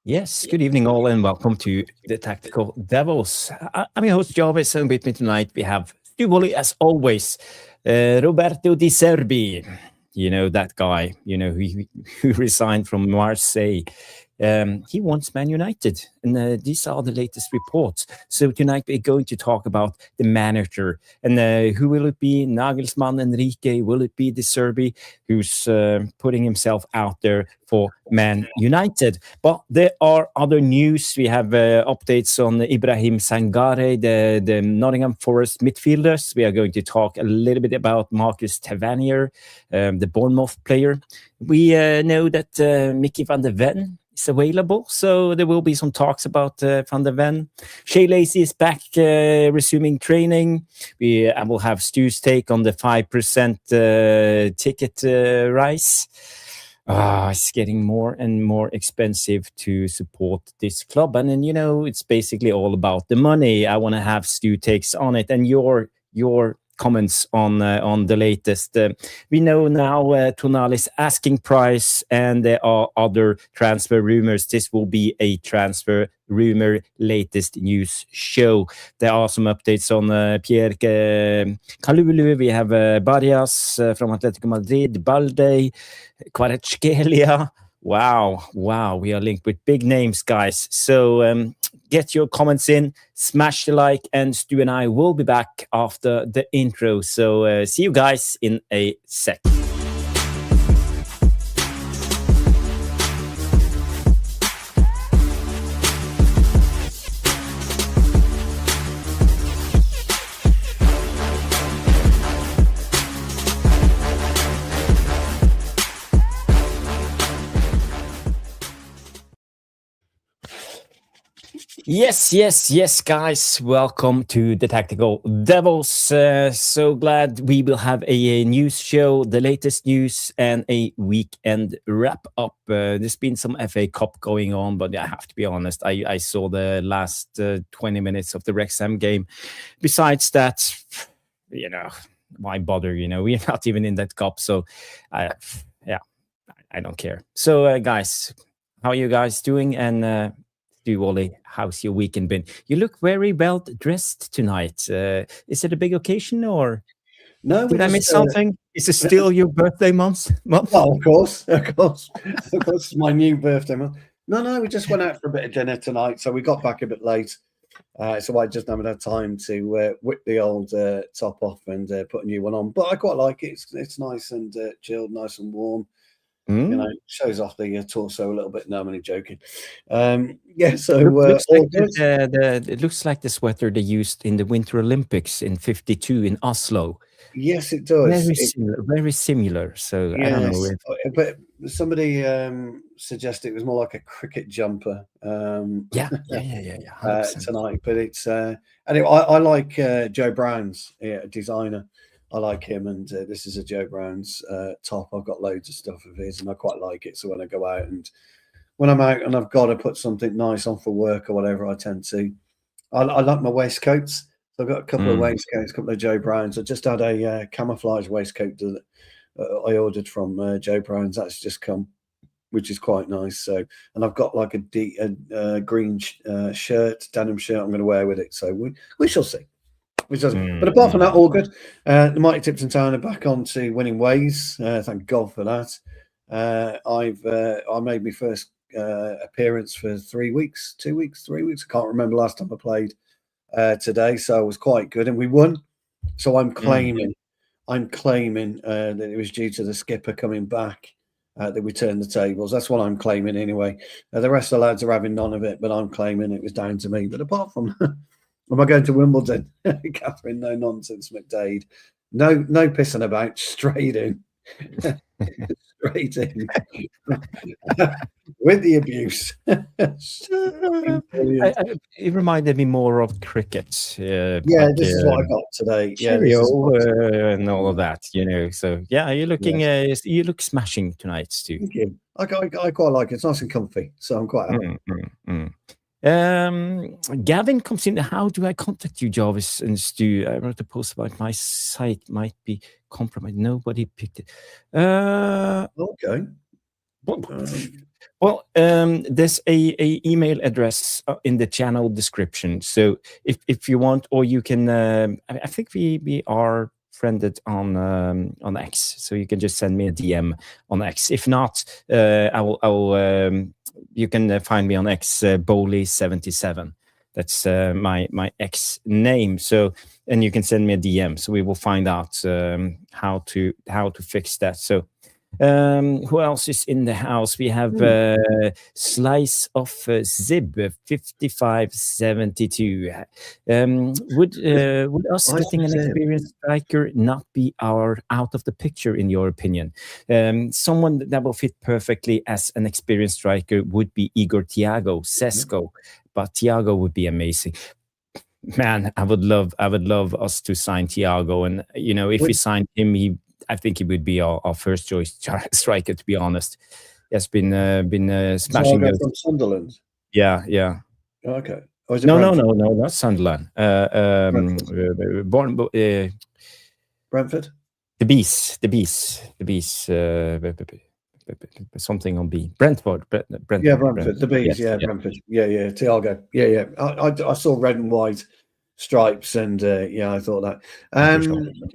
Yes, good evening all and welcome to the Tactical Devils. I'm your host Jarvis and with me tonight we have Stu Woolley as always, Roberto De Zerbi, you know that guy, who resigned from Marseille. He wants Man United, and these are the latest reports. So tonight we're going to talk about the manager, and who will it be? Nagelsmann, Enrique? Will it be De Zerbi, who's putting himself out there for Man United? But there are other news. We have updates on Ibrahim Sangaré, the Nottingham Forest midfielders. We are going to talk a little bit about Marcus Tavernier, the Bournemouth player. We know that Mickey van der Ven is available, so there will be some talks about Van der Ven. Shea Lacey is back, resuming training. I will have Stu's take on the 5% ticket rise. It's getting more and more expensive to support this club, and then it's basically all about the money. I want to have Stu takes on it, and your comments on the latest. We know now Tonali's asking price, and there are other transfer rumors. This will be a transfer rumor latest news show. There are some updates on Pierre Kalulu. We have Barrias from Atletico Madrid, Balde, Kvaratskhelia. Wow. We are linked with big names, guys. So get your comments in, smash the like, and Stu and I will be back after the intro. So see you guys in a sec. Yes, guys. Welcome to the Tactical Devils. So glad we will have a news show, the latest news, and a weekend wrap-up. There's been some FA Cup going on, but I have to be honest, I saw the last 20 minutes of the Wrexham game. Besides that, why bother? We're not even in that cup, so I don't care. So, guys, how are you guys doing? And Wally, how's your weekend been? You look very well dressed tonight. Is it a big occasion, or no? Did I miss something? Is it still your birthday month? Oh, of course, it's my new birthday month. No, we just went out for a bit of dinner tonight, so we got back a bit late. So I just haven't had time to whip the old top off and put a new one on. But I quite like it. It's nice and chilled, nice and warm. Shows off the torso a little bit. No, I'm only joking. So it looks like the sweater they used in the Winter Olympics in '52 in Oslo. Yes, it does. Very similar. So yes, I don't know. But somebody suggested it was more like a cricket jumper. Yeah. Tonight, but it's anyway. I like Joe Brown's designer. I like him, and this is a Joe Brown's top. I've got loads of stuff of his, and I quite like it. So when I go out and when I'm out and I've got to put something nice on for work or whatever, I tend to. I like my waistcoats. So I've got a couple of waistcoats, a couple of Joe Browns. I just had a camouflage waistcoat that I ordered from Joe Brown's. That's just come, which is quite nice. So, and I've got like a green shirt, denim shirt. I'm going to wear with it. So we shall see. But apart from that, all good. The Mighty Tipton Town are back onto winning ways. Thank God for that. I made my first appearance for 3 weeks, 2 weeks, 3 weeks. I can't remember last time I played today, so it was quite good, and we won. So I'm claiming that it was due to the skipper coming back that we turned the tables. That's what I'm claiming anyway. The rest of the lads are having none of it, but I'm claiming it was down to me. But apart from am I going to Wimbledon? Catherine, no nonsense, McDade. No pissing about, straight in. Straight in. With the abuse. It reminded me more of cricket. This is what I got today. And all of that, So you're looking. You look smashing tonight, Stu. Thank you. I quite like it. It's nice and comfy, so I'm quite happy. Gavin comes in. How do I contact you, Jarvis and Stu? I wrote a post about my site might be compromised. Nobody picked it. Okay. Well, there's a email address in the channel description. So if you want, or you can, I think we are friended on X, so you can just send me a DM on X. If not, you can find me on X, Bowley77. That's my X name. So, and you can send me a DM. So we will find out how to fix that. So. Who else is in the house? We have Slice of Zib 5572. Would us getting an experienced striker not be out of the picture in your opinion? Someone that will fit perfectly as an experienced striker would be Igor Thiago Sesko, but Thiago would be amazing. Man, I would love us to sign Thiago, and if we signed him, I think he would be our first choice striker. To be honest, he has been smashing those from Sunderland. Yeah. Oh, okay. No, not Sunderland. Brentford. The Bees. Something on B. Brentford. Yeah, Brentford. The Bees. Yes, Brentford. Yeah. Thiago. Yeah. I saw red and white stripes, and I thought that.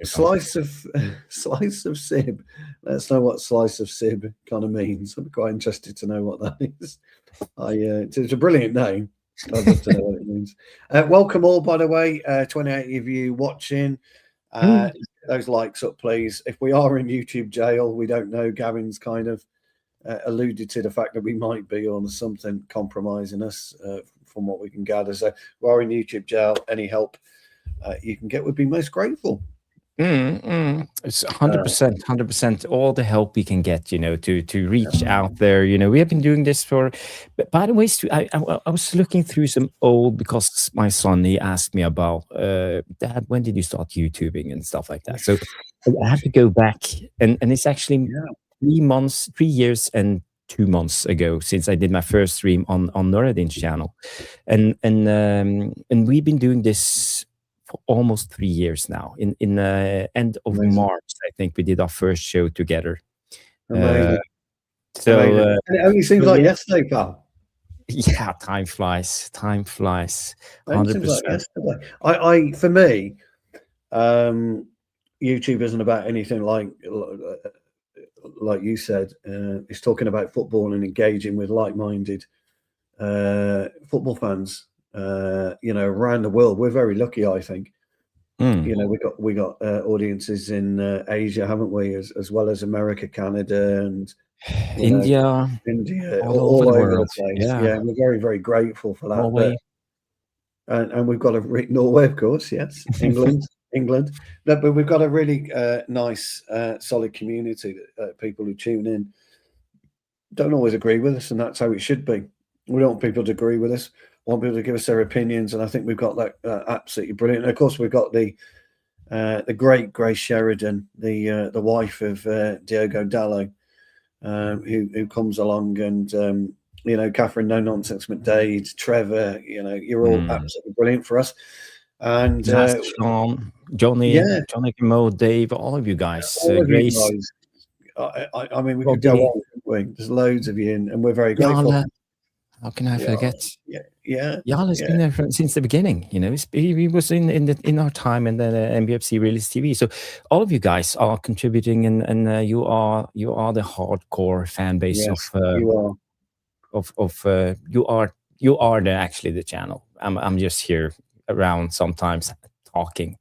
Slice of Sib. Let's know what slice of Sib kind of means. I'm quite interested to know what that is. It's a brilliant name. I'd love to know what it means. Welcome all, by the way. 28 of you watching. Those likes up, please. If we are in YouTube jail, we don't know. Gavin's kind of alluded to the fact that we might be on something compromising us. From what we can gather, so we're in YouTube jail. Any help you can get would be most grateful. It's 100%. All the help we can get, to reach out there. We have been doing this for. But by the way, I was looking through some old, because my son, he asked me about, Dad, when did you start YouTubing and stuff like that. So I had to go back, and it's actually 3 years and 2 months ago since I did my first stream on Nuruddin's channel, and we've been doing this for almost 3 years now. In end of March, I think we did our first show together. Amazing. It only seems like yesterday, pal. Yeah, time flies. 100%. Like yesterday. For me, YouTube isn't about anything like you said. It's talking about football and engaging with like-minded football fans, around the world. We're very lucky, I think. We got audiences in Asia, haven't we, as well as America, Canada, and India, all over the place. Yeah, we're very, very grateful for that. And we've got Norway, of course. Yes, England. No, but we've got a really nice, solid community that people who tune in don't always agree with us, and that's how it should be. We don't want people to agree with us. We want people to give us their opinions, and I think we've got that absolutely brilliant. And of course, we've got the great Grace Sheridan, the wife of Diogo Dalot, who comes along, and Catherine No Nonsense McDade, Trevor. You're all absolutely brilliant for us. And Sean, Johnny, Mo, Dave, all of you guys. Grace. I mean, we could go on. There's loads of you, and we're very grateful. Yala. How can I forget? Yeah. Yala's been there since the beginning. He was in our time in the MUFC Realist TV. So all of you guys are contributing, and you are the hardcore fan base you are actually the channel. I'm just here around sometimes talking.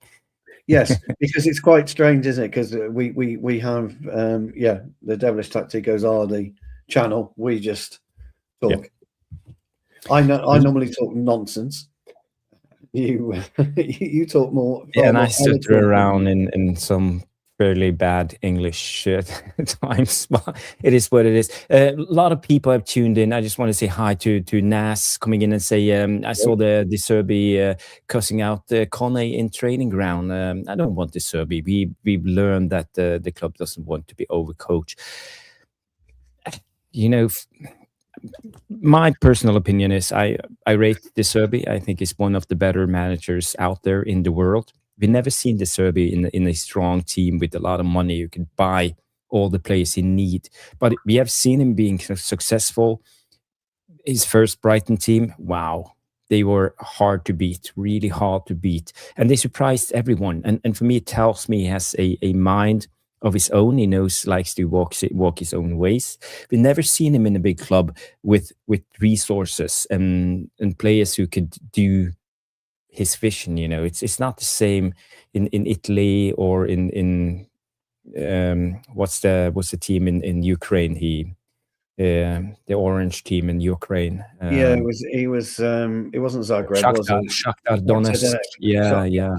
Yes, because it's quite strange, isn't it? Because we have the Devilish Tacticos are the channel. We just talk. Yeah. I normally talk nonsense. You talk more. And I stutter around in some fairly bad English times, but it is what it is. A lot of people have tuned in. I just want to say hi to Nas coming in and say I saw the De Zerbi cussing out Kone in training ground. I don't want De Zerbi. We've learned that the club doesn't want to be overcoached. My personal opinion is I rate De Zerbi. I think he's one of the better managers out there in the world. We've never seen De Zerbi in a strong team with a lot of money. You can buy all the players he need. But we have seen him being successful. His first Brighton team, wow, they were hard to beat, really hard to beat. And they surprised everyone. And for me, it tells me he has a mind of his own. He likes to walk his own ways. We've never seen him in a big club with resources and players who could do his vision. It's not the same in Italy or in what's the team in Ukraine? The orange team in Ukraine. It wasn't Zagreb, was it? Shakhtar Donetsk. Yeah. Yeah.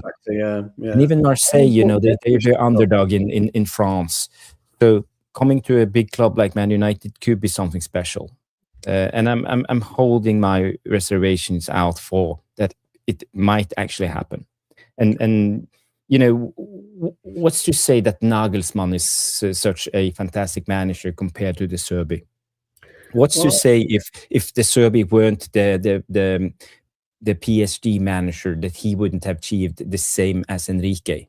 And even Marseille, they're underdog in France. So coming to a big club like Man United could be something special. And I'm holding my reservations out for that. It might actually happen. And what's to say that Nagelsmann is such a fantastic manager compared to De Zerbi? What's to say if De Zerbi weren't the PSG manager, that he wouldn't have achieved the same as Enrique?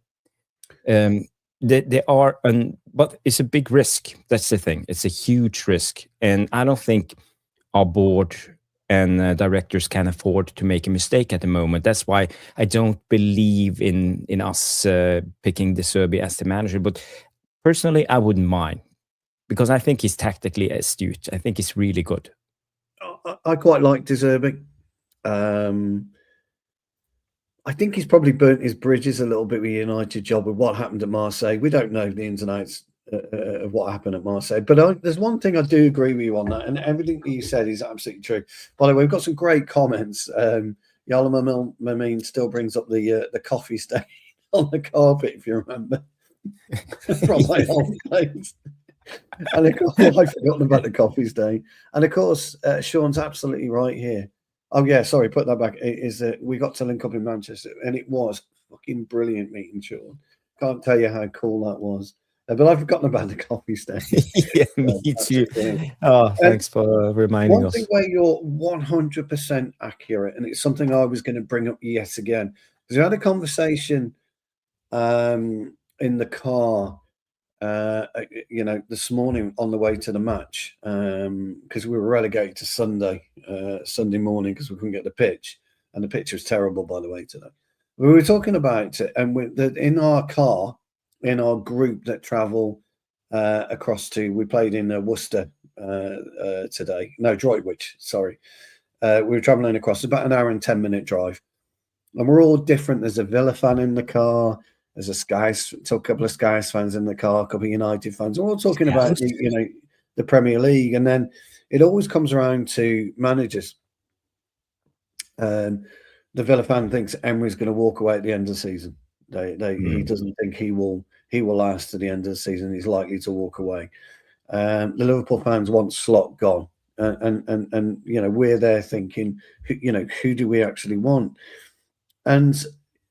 But it's a big risk. That's the thing. It's a huge risk, and I don't think our board and directors can afford to make a mistake at the moment. That's why I don't believe in us picking De Zerbi as the manager. But personally, I wouldn't mind, because I think he's tactically astute. I think he's really good. I quite like De Zerbi. I think he's probably burnt his bridges a little bit with United job with what happened at Marseille. We don't know the ins and outs of what happened at Marseille. But there's one thing I do agree with you on that, and everything that you said is absolutely true. By the way, we've got some great comments. Yala Mamin still brings up the coffee stain on the carpet, if you remember, from my old place. And of course, I've forgotten about the coffee stain. And of course, Sean's absolutely right here. Oh yeah, sorry, put that back. It is we got to link up in Manchester, and it was fucking brilliant meeting Sean. Can't tell you how cool that was. But I've forgotten about the coffee stain. Yeah, me too. Oh, thanks for reminding us. One thing where you're 100% accurate, and it's something I was going to bring up yet again, because we had a conversation in the car, this morning on the way to the match, because we were relegated to Sunday morning because we couldn't get the pitch, and the pitch was terrible, by the way, today. We were talking about it, and in our car, in our group that travel across to, we played in Worcester today. No, Droitwich, sorry. We were traveling across, about an hour and 10-minute drive, and we're all different. There's a Villa fan in the car. There's a couple of Skies fans in the car, a couple of United fans. We're all talking about the Premier League, and then it always comes around to managers. The Villa fan thinks Emery's going to walk away at the end of the season. He doesn't think he will last to the end of the season. He's likely to walk away. The Liverpool fans want Slot gone, and we're there thinking, who do we actually want? And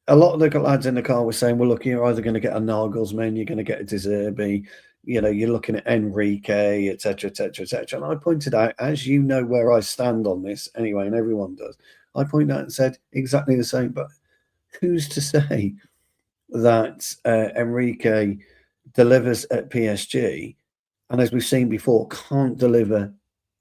a lot of the lads in the car were saying, well, look, you're either going to get a Nagelsmann, you're going to get a De Zerbi, you're looking at Enrique, etc., etc., etc. And I pointed out, as you know where I stand on this anyway, and everyone does, I pointed out and said exactly the same. But who's to say that Enrique delivers at PSG, and as we've seen before, can't deliver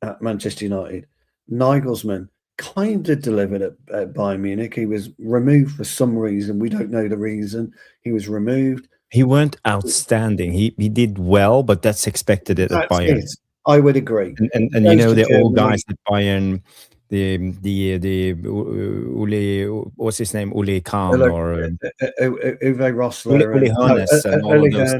at Manchester United? Nagelsmann kind of delivered at Bayern Munich. He was removed for some reason. We don't know the reason. He was removed. He weren't outstanding. He did well, but that's expected at Bayern. I would agree. And the old guys at Bayern, the Ule, what's his name? Ule Khan or Uwe Rosler, Ule Hoeneß, and all of those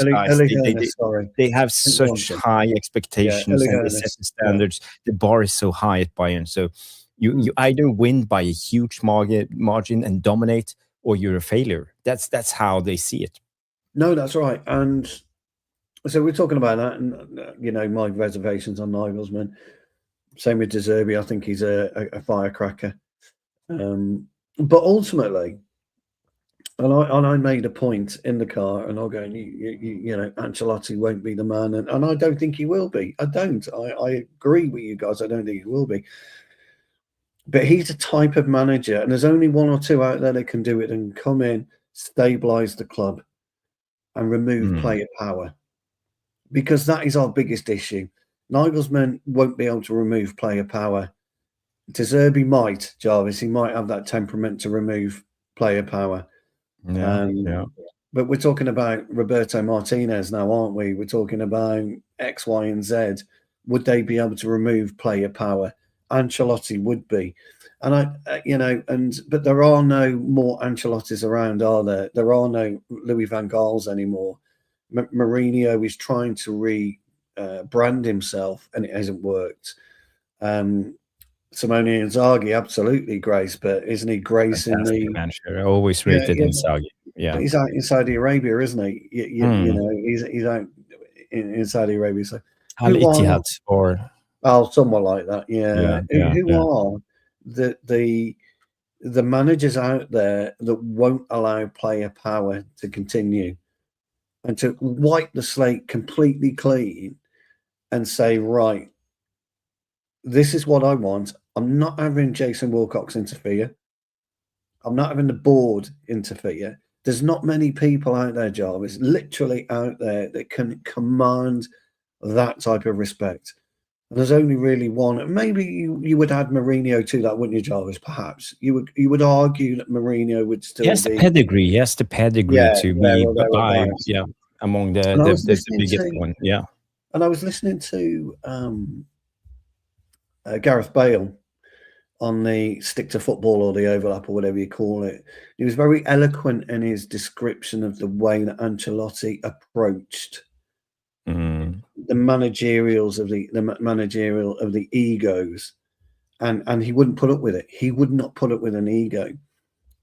guys. They have such high expectations, and they set the standards. The bar is so high at Bayern. So you either win by a huge margin and dominate, or you're a failure. That's how they see it. No, that's right. And so we're talking about that, and my reservations on Nagelsmann. Same with De Zerbi. I think he's a firecracker. But ultimately, and I made a point in the car, and I'll go, Ancelotti won't be the man, and I don't think he will be. I don't. I agree with you guys. I don't think he will be. But he's a type of manager, and there's only one or two out there that can do it and come in, stabilise the club, and remove player power. because that is our biggest issue. Nagelsmann won't be able to remove player power. De Zerbi might, Jarvis. He might have that temperament to remove player power. Yeah. But we're talking about Roberto Martinez now, aren't we? We're talking about X, Y, and Z. Would they be able to remove player power? Ancelotti would be. And but there are no more Ancelottis around, are there? There are no Louis van Gaals anymore. Mourinho is trying to brand himself, and it hasn't worked. Simone Inzaghi, absolutely Grace, but isn't he Grace in the manager? I always rated Inzaghi. Yeah, but he's out in Saudi Arabia, isn't he? You know, he's out in Saudi Arabia. So Al Ittihad or someone like that. Yeah. Who are the managers out there that won't allow player power to continue and to wipe the slate completely clean and say, right, this is what I want. I'm not having Jason Wilcox interfere. I'm not having the board interfere. There's not many people out there, Jarvis, literally out there that can command that type of respect. And there's only really one. Maybe you would add Mourinho to that, wouldn't you, Jarvis? Perhaps you would argue that Mourinho would still be. The pedigree. Yes, the pedigree to be among the biggest one. Yeah. And I was listening to Gareth Bale on the Stick to Football or the Overlap or whatever you call it. He was very eloquent in his description of the way that Ancelotti approached the managerials of the egos, and he wouldn't put up with it. He would not put up with an ego,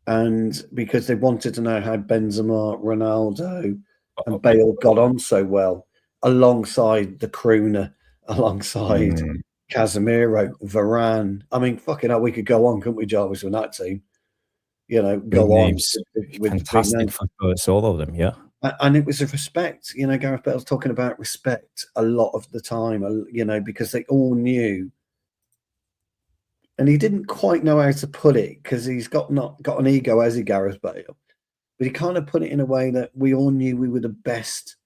and because they wanted to know how Benzema, Ronaldo, and Bale got on so well alongside the crooner, alongside Casemiro, Varane. I mean, fucking hell, we could go on, couldn't we, Jarvis, with that team? You know, go on with fantastic footballers, all of them, yeah. And it was a respect. You know, Gareth Bale's talking about respect a lot of the time, you know, because they all knew. And he didn't quite know how to put it because he's not got an ego, has he, Gareth Bale? But he kind of put it in a way that we all knew we were the best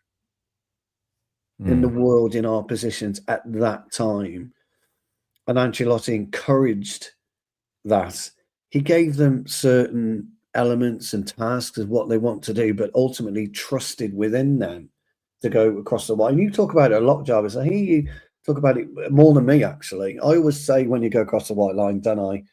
in the world in our positions at that time. And Ancelotti encouraged that. He gave them certain elements and tasks of what they want to do, but ultimately trusted within them to go across the line. And you talk about it a lot, Jarvis. I hear you talk about it more than me, actually. I always say when you go across the white line, don't I?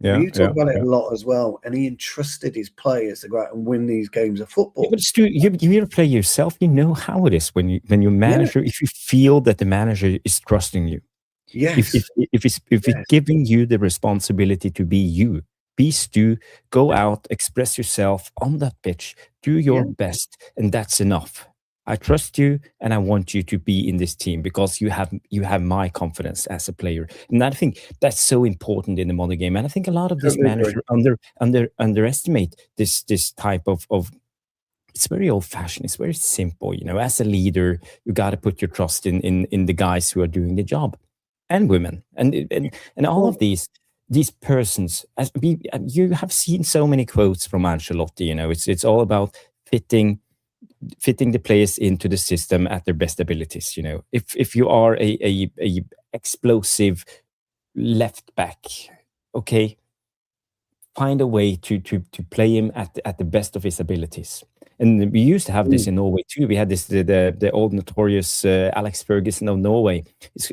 Yeah, you talk about it a lot as well. And he entrusted his players to go out and win these games of football. Yeah, but Stu, you're a player yourself. You know how it is when your manager, if you feel that the manager is trusting you. Yes. If it's giving you the responsibility to be you, be Stu, go out, express yourself on that pitch, do your best, and that's enough. I trust you, and I want you to be in this team because you have my confidence as a player. And I think that's so important in the modern game. And I think a lot of this manager underestimate this type of. It's very old-fashioned. It's very simple. You know, as a leader, you got to put your trust in the guys who are doing the job, and women, and all of these persons. You have seen so many quotes from Ancelotti. You know, it's all about fitting the players into the system at their best abilities. You know, if you are a explosive left back, okay, find a way to play him at the best of his abilities. And we used to have this in Norway too. We had this the old notorious Alex Ferguson of Norway.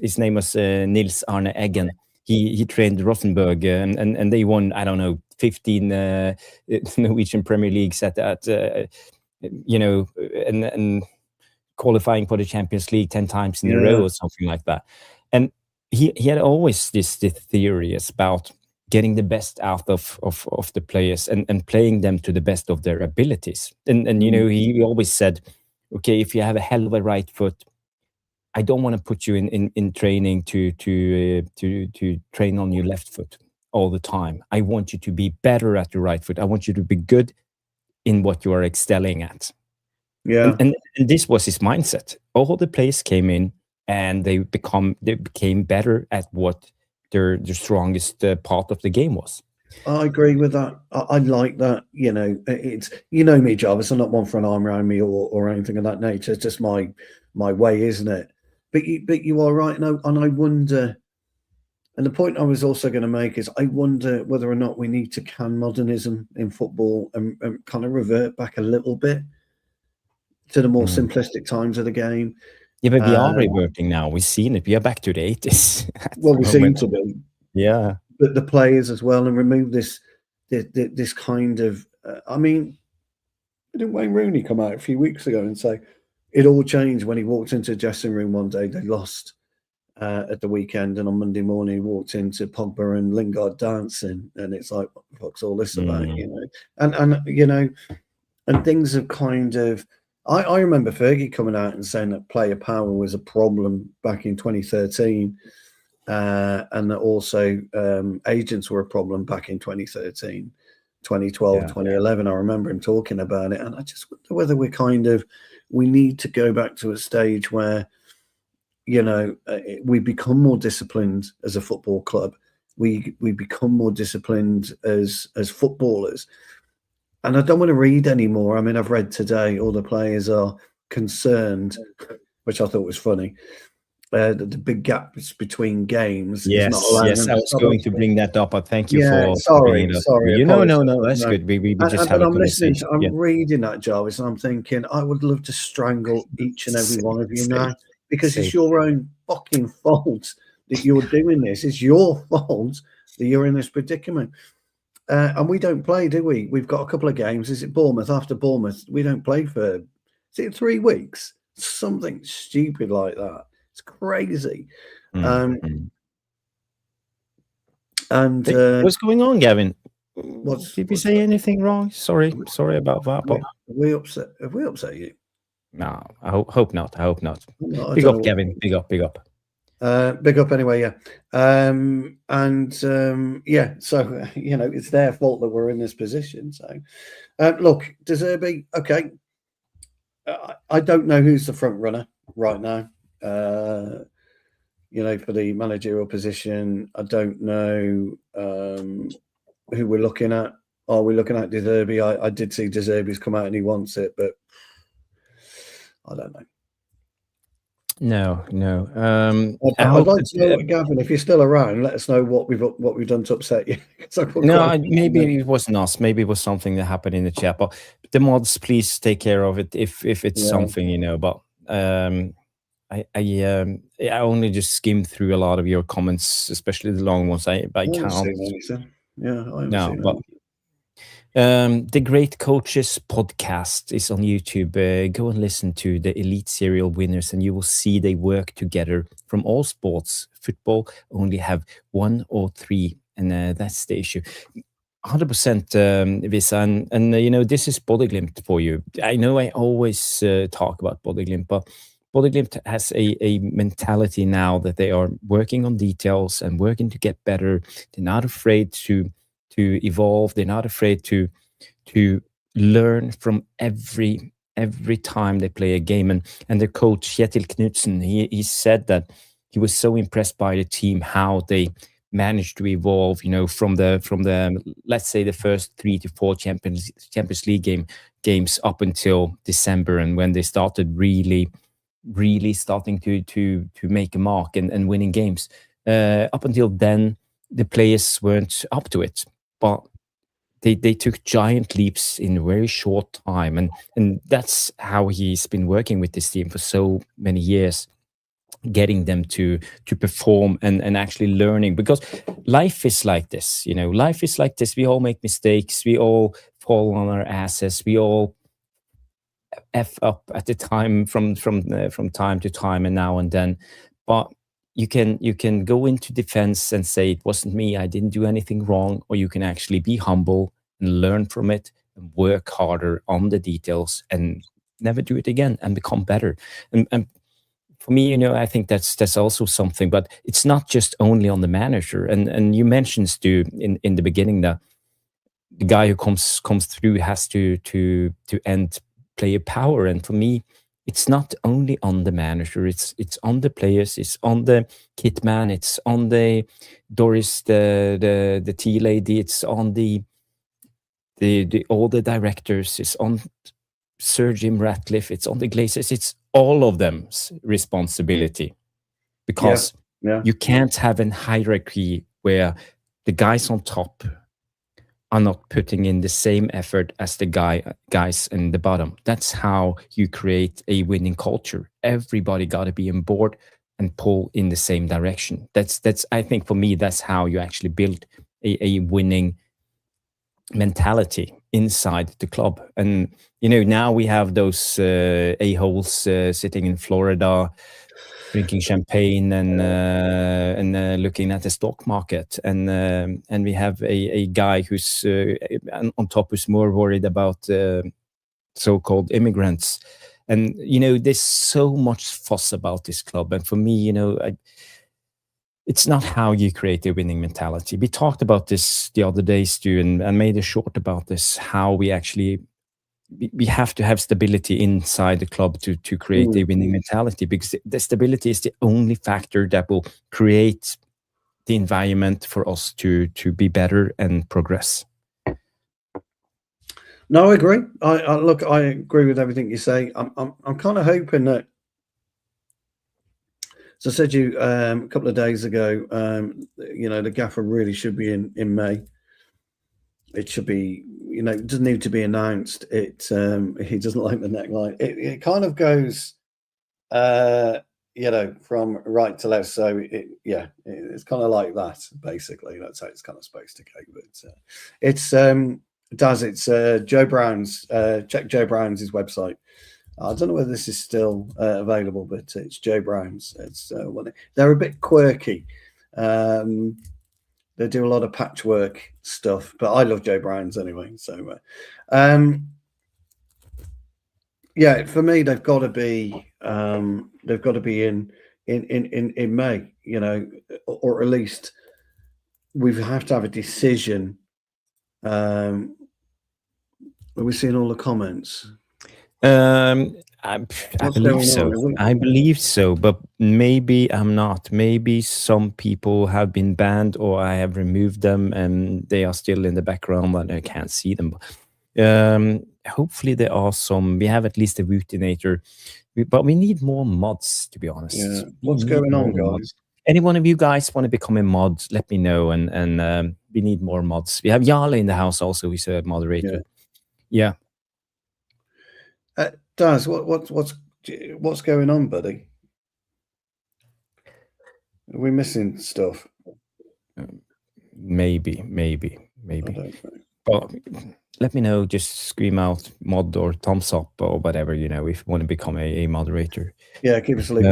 His name was Nils Arne Eggen. He trained Rosenborg and they won, I don't know, 15 Norwegian Premier Leagues at you know, and qualifying for the Champions League 10 times in a row or something like that. And he had always this theory about getting the best out of the players and playing them to the best of their abilities. And you know, he always said, okay, if you have a hell of a right foot, I don't want to put you in training to train on your left foot all the time. I want you to be better at your right foot. I want you to be good in what you are excelling at. Yeah. And this was his mindset. All the players came in and they became better at what their strongest part of the game was. I agree with that. I like that. You know, it's, you know me, Jarvis. I'm not one for an arm around me or anything of that nature. It's just my my way, isn't it? But you are right, and I wonder. And the point I was also going to make is I wonder whether or not we need to can modernism in football and kind of revert back a little bit to the more simplistic times of the game. Yeah, but we are reverting now. We've seen it. We are back to the 80s. Well, we seem to be. Yeah. But the players as well, and remove this kind of, I mean, didn't Wayne Rooney come out a few weeks ago and say it all changed when he walked into the dressing room one day? They lost at the weekend, and on Monday morning he walked into Pogba and Lingard dancing, and it's like, what the fuck's all this about, you know? And you know, and things have kind of. I remember Fergie coming out and saying that player power was a problem back in 2013, and that also agents were a problem back in 2013, 2012, 2011. I remember him talking about it, and I just wonder whether we need to go back to a stage where, you know, we become more disciplined as a football club. We become more disciplined as footballers. And I don't want to read anymore. I mean, I've read today all the players are concerned, which I thought was funny. The big gaps between games. Yes, I was going to bring that up. But thank you for sorry. You know, no, that's good. We just have a conversation. I'm reading that, Jarvis, and I'm thinking I would love to strangle each and every one of you now, because it's your own fucking fault that you're doing this. It's your fault that you're in this predicament. And we don't play, do we? We've got a couple of games. Is it Bournemouth? After Bournemouth, we don't play for, is it 3 weeks? Something stupid like that. It's crazy. And what's going on, Gavin? Did we say anything wrong? Sorry about that. But have we upset you? No, I hope not. Big up, Gavin. Big up. Big up anyway, yeah. Yeah, so, you know, it's their fault that we're in this position. So, look, De Zerbi, okay. I don't know who's the front runner right now. You know, for the managerial position, I don't know who we're looking at. Are we looking at De Zerbi? I did see De Zerbi's come out and he wants it, but I don't know. No. I'd like to know, Gavin, if you're still around, let us know what we've done to upset you. No, maybe it wasn't us. Maybe it was something that happened in the chat. But the mods, please take care of it if it's something, you know. But I only just skimmed through a lot of your comments, especially the long ones. I can't. But the Great Coaches podcast is on YouTube. Go and listen to the elite serial winners, and you will see they work together from all sports. Football only have 1 or 3, and that's the issue. 100%, Visa, and you know, this is Bodyglimt for you. I know I always talk about Bodyglimt, but Bodyglimt has a mentality now that they are working on details and working to get better. They're not afraid to evolve. They're not afraid to learn from every time they play a game. And their coach Kjetil Knutsen, he said that he was so impressed by the team, how they managed to evolve, you know, from the let's say the first 3 to 4 Champions League games up until December, and when they started really starting to make a mark and winning games. Up until then, the players weren't up to it, but they took giant leaps in a very short time, and that's how he's been working with this team for so many years, getting them to perform and actually learning, because life is like this, you know. Life is like this. We all make mistakes. We all fall on our asses. We all F up at the time from time to time and now and then, but you can go into defense and say it wasn't me, I didn't do anything wrong, or you can actually be humble and learn from it and work harder on the details and never do it again and become better. And for me, you know, I think that's also something, but it's not just only on the manager. And you mentioned, Stu, in the beginning, that the guy who comes through has to end player power. And for me, it's not only on the manager, it's on the players, it's on the kit man, it's on the Doris, the tea lady, it's on the all the directors, it's on Sir Jim Ratcliffe, it's on the Glazers, it's all of them's responsibility, because you can't have a hierarchy where the guys on top are not putting in the same effort as the guys in the bottom. That's how you create a winning culture. Everybody got to be on board and pull in the same direction. That's I think for me, that's how you actually build a winning mentality inside the club. And now we have those a-holes sitting in Florida drinking champagne and looking at the stock market, and we have a guy who's on top, who's more worried about so-called immigrants. And there's so much fuss about this club, and for me, it's not how you create a winning mentality. We talked about this the other day, Stu, and made a short about this, how we actually we have to have stability inside the club to create a winning mentality, because the stability is the only factor that will create the environment for us to be better and progress. No, I agree. I agree with everything you say. I'm kind of hoping that, as I said to you a couple of days ago, the gaffer really should be in May. It should be, it doesn't need to be announced. He doesn't like the neckline. It kind of goes, from right to left. So it's kind of like that, basically. That's how it's kind of supposed to go. But it's Joe Brown's. Check Joe Brown's website. I don't know whether this is still available, but it's Joe Brown's. It's they're a bit quirky. They do a lot of patchwork stuff, but I love Joe Brown's anyway. So, for me, they've got to be in May, or at least we have to have a decision. Are we seeing all the comments? I believe so. I believe so, but maybe I'm not. Maybe some people have been banned, or I have removed them, and they are still in the background, and I can't see them. Hopefully, there are some. We have at least a routinator, but we need more mods, to be honest. Yeah. What's going on, guys? Mods. Any one of you guys want to become a mod? Let me know, and we need more mods. We have Jarle in the house also. He's a moderator. Yeah. Daz, what's going on, buddy? Are we missing stuff? Maybe. But let me know. Just scream out mod or thumbs up or whatever, if you want to become a moderator. Yeah, keep us a link.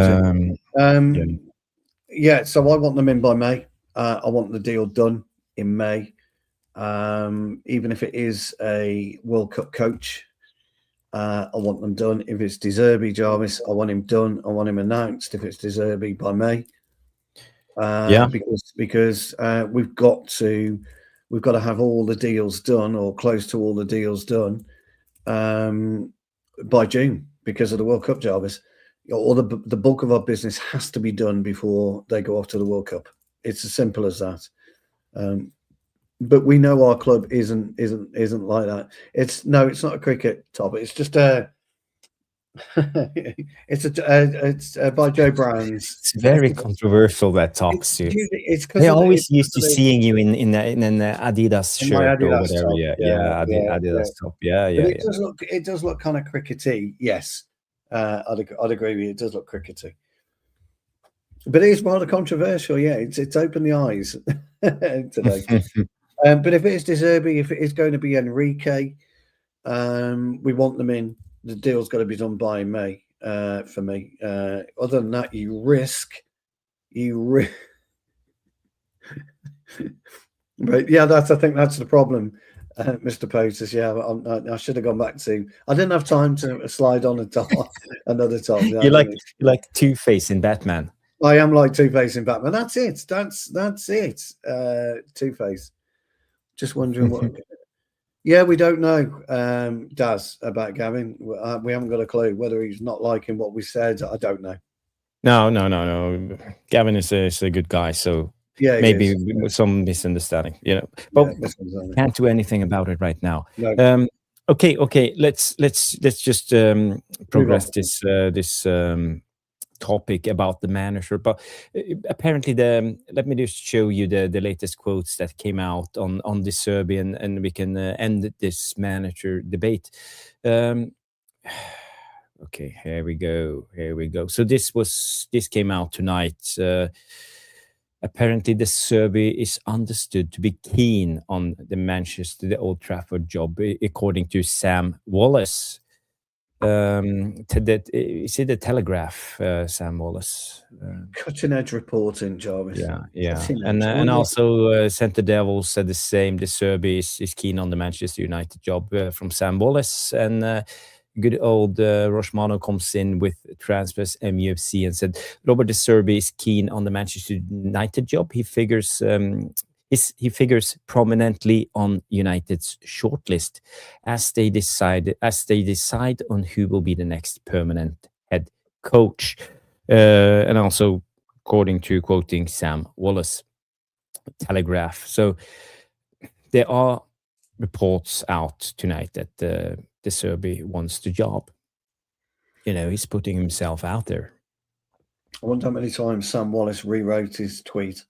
So I want them in by May. I want the deal done in May. Even if it is a World Cup coach. I want them done. If it's De Zerbi, Jarvis, I want him done. I want him announced if it's De Zerbi by May. Because we've got to have all the deals done, or close to all the deals done, by June, because of the World Cup, Jarvis. Or the bulk of our business has to be done before they go off to the World Cup. It's as simple as that. But we know our club isn't like that. It's not a cricket top. It's just it's by Joe Brown's. It's very controversial, that talk, Stu. They're always used to seeing you in an Adidas shirt or whatever. Adidas top. Yeah. It does look kind of crickety. Yes, I'd agree with you. It does look crickety. But it is rather controversial. Yeah, it's opened the eyes today. But if it is De Zerbi, if it is going to be Enrique, we want them in. The deal's got to be done by May for me. Other than that, you risk. But I think that's the problem, Mr. Potus. Yeah, I should have gone back to. I didn't have time to slide on another top. You're like Two-Face in Batman. I am like Two-Face in Batman. That's it. That's it. Two-Face. Just wondering what. Yeah, we don't know, Daz, about Gavin. We haven't got a clue whether he's not liking what we said. I don't know. No. Gavin is a good guy, so maybe some misunderstanding, but can't do anything about it right now. No. Okay. Let's just progress this topic about the manager. But apparently, let me just show you the latest quotes that came out on De Zerbi, and we can end this manager debate. Okay, here we go. So this came out tonight. Apparently, De Zerbi is understood to be keen on the Old Trafford job, according to Sam Wallace. Is it the Telegraph, Sam Wallace? Cutting edge reporting, Jarvis. Yeah. And also Centre Devils said the same. De Zerbi is keen on the Manchester United job, from Sam Wallace. And good old Roshmano comes in with transfers MUFC and said Robert De Zerbi is keen on the Manchester United job. He figures prominently on United's shortlist as they decide on who will be the next permanent head coach. And also, according to quoting Sam Wallace, Telegraph. So there are reports out tonight that De Zerbi wants the job. He's putting himself out there. I wonder how many times Sam Wallace rewrote his tweet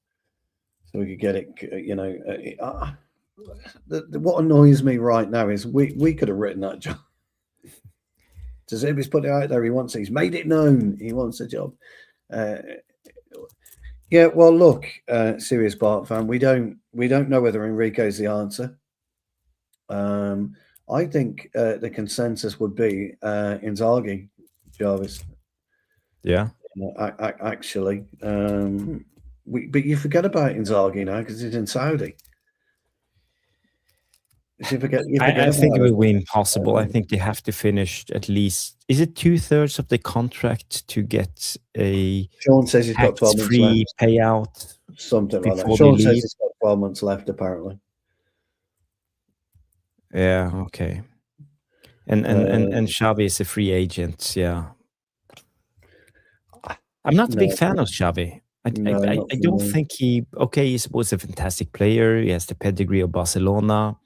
so we could get it. What annoys me right now is we could have written that job. De Zerbi's put it out there. He's made it known. He wants a job. Yeah, well, look, serious Bart fan, we don't know whether Enrique's the answer. I think the consensus would be Inzaghi, Jarvis. Yeah. Actually, but you forget about Inzaghi now because he's in Saudi. You forget I think it will be impossible. I think they have to finish at least. Is it 2/3 of the contract to get a Sean says he's got 12 months left. Payout? Something like that. Sean says he's got 12 months left, apparently. Yeah. Okay. And Xavi is a free agent. Yeah. I'm not a big fan of Xavi. I don't think he was a fantastic player. He has the pedigree of Barcelona.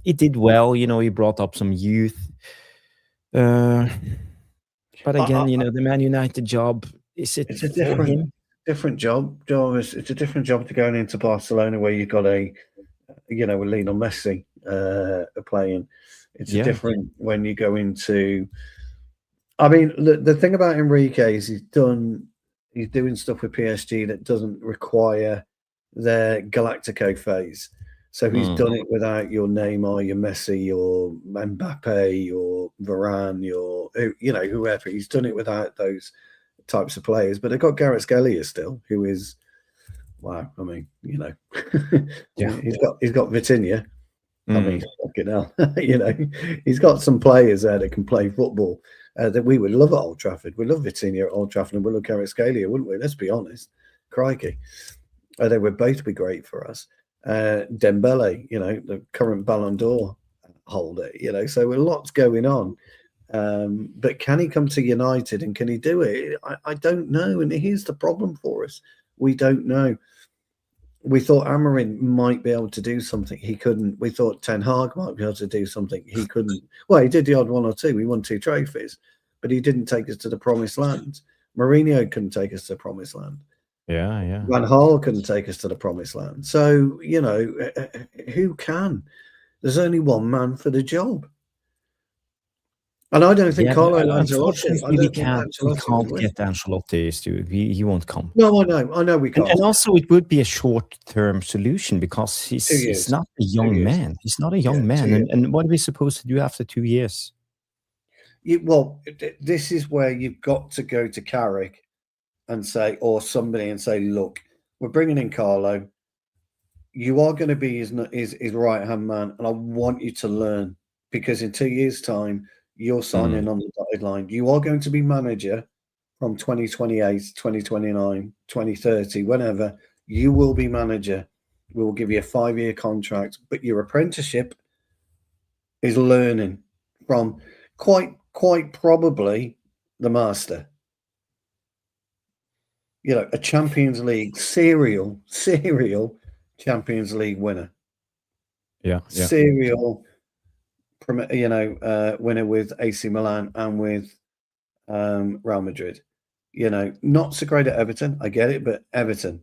He did well, he brought up some youth. But again, the Man United job, it's a different job, Jarvis. It's a different job to going into Barcelona where you've got a Lionel Messi playing. It's different when you go into. I mean, the thing about Enrique is he's doing stuff with PSG that doesn't require their Galactico phase. So he's done it without your Neymar, your Messi, your Mbappe, your Varane, your whoever. He's done it without those types of players. But they've got Gareth Scalia still, who is wow. I mean, he's got Vitinha. I mean, fucking hell, he's got some players there that can play football that we would love at Old Trafford. We love Vitinha at Old Trafford, and we love Gareth Scalia, wouldn't we? Let's be honest. Crikey, they would both be great for us. Dembele, the current Ballon d'Or holder, so a lot's going on. But can he come to United and can he do it? I don't know. And here's the problem for us. We don't know. We thought Amorim might be able to do something. He couldn't. We thought Ten Hag might be able to do something. He couldn't. Well, he did the odd one or two. We won 2 trophies, but he didn't take us to the promised land. Mourinho couldn't take us to the promised land. Yeah. Van Gaal couldn't take us to the promised land. So, who can? There's only one man for the job. And I don't think Carlo Ancelotti. We can't get Ancelotti. He won't come. No, I know we can't. And also, it would be a short-term solution because he's not a young man. He's not a young man. And what are we supposed to do after 2 years? This is where you've got to go to Carrick and say, or somebody and say, look, we're bringing in Carlo. You are going to be his right-hand man, and I want you to learn because in 2 years' time, you're signing on the dotted line. You are going to be manager from 2028, 2029, 2030, whenever. You will be manager. We will give you a 5-year contract, but your apprenticeship is learning from quite probably the master. A Champions League serial Champions League winner. Yeah. Serial winner with AC Milan and with Real Madrid. Not so great at Everton. I get it, but Everton,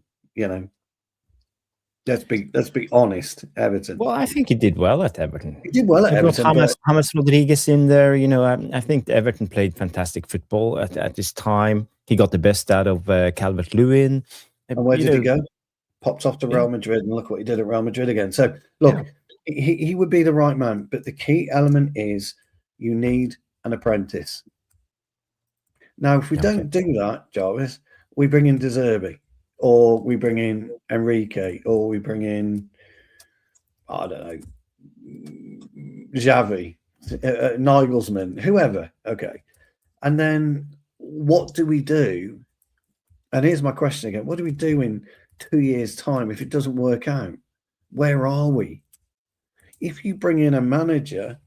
let's be honest, Everton. Well, I think he did well at Everton. He did well at Everton. James Rodriguez in there. I think Everton played fantastic football at this time. He got the best out of Calvert-Lewin. And where did he go? Popped off to Real Madrid, and look what he did at Real Madrid again. So, look, he would be the right man. But the key element is you need an apprentice. Now, if we don't do that, Jarvis, we bring in De Zerbi, or we bring in Enrique, or we bring in, I don't know, Xavi, Nagelsmann, whoever. Okay. And then what do we do? And here's my question again. What do we do in 2 years' time if it doesn't work out? Where are we? If you bring in a manager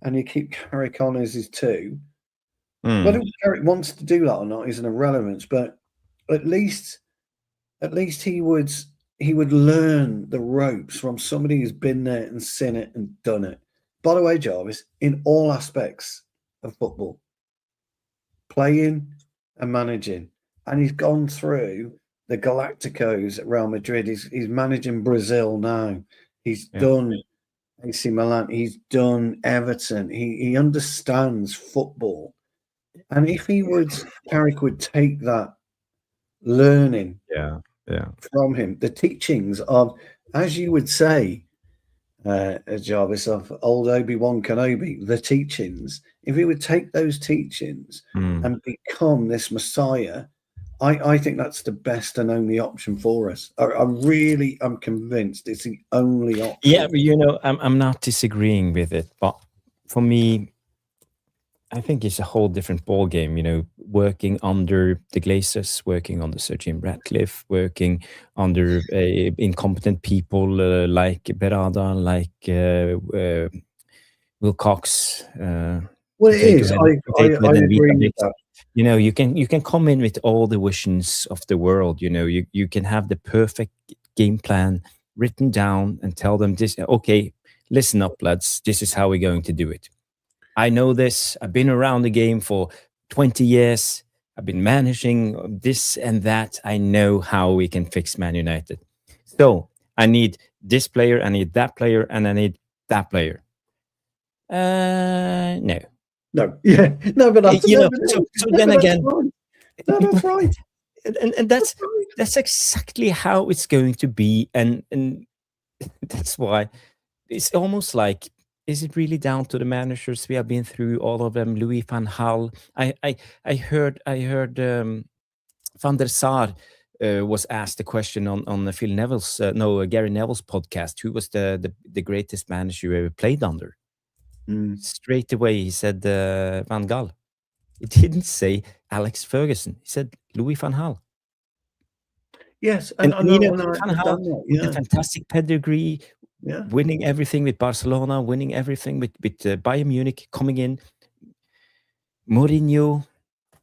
and you keep Carrick on as his two, whether Carrick wants to do that or not is an irrelevance, but at least he would learn the ropes from somebody who's been there and seen it and done it. By the way, Jarvis, in all aspects of football, playing and managing, and he's gone through the Galacticos at Real Madrid. He's managing Brazil now. He's done AC Milan. He's done Everton. He understands football. And if Carrick would take that learning from him, the teachings of, as you would say, Jarvis, of old Obi-Wan Kenobi, the teachings, if he would take those teachings and become this Messiah, I think that's the best and only option for us. I'm convinced it's the only option. Yeah, but I'm not disagreeing with it, but for me, I think it's a whole different ball game. Working under the Glazers, working under Sir Jim Ratcliffe, working under incompetent people like Berada, like Wilcox. Well, it is. I agree with that. You can come in with all the visions of the world. You can have the perfect game plan written down and tell them this. Okay, listen up, lads. This is how we're going to do it. I know this. I've been around the game for 20 years. I've been managing this and that. I know how we can fix Man United. So I need this player, I need that player, and I need that player. No. No, yeah, no, but that's so then again, that's right. And that's exactly how it's going to be, and that's why it's almost like, is it really down to the managers? We have been through all of them. Louis van Gaal. I heard Van der Sar was asked a question on Gary Neville's podcast. Who was the greatest manager you ever played under? Straight away he said Van Gaal. He didn't say Alex Ferguson. He said Louis van Gaal. Yes, Van Gaal with a fantastic pedigree, winning everything with Barcelona, winning everything with Bayern Munich, coming in. Mourinho,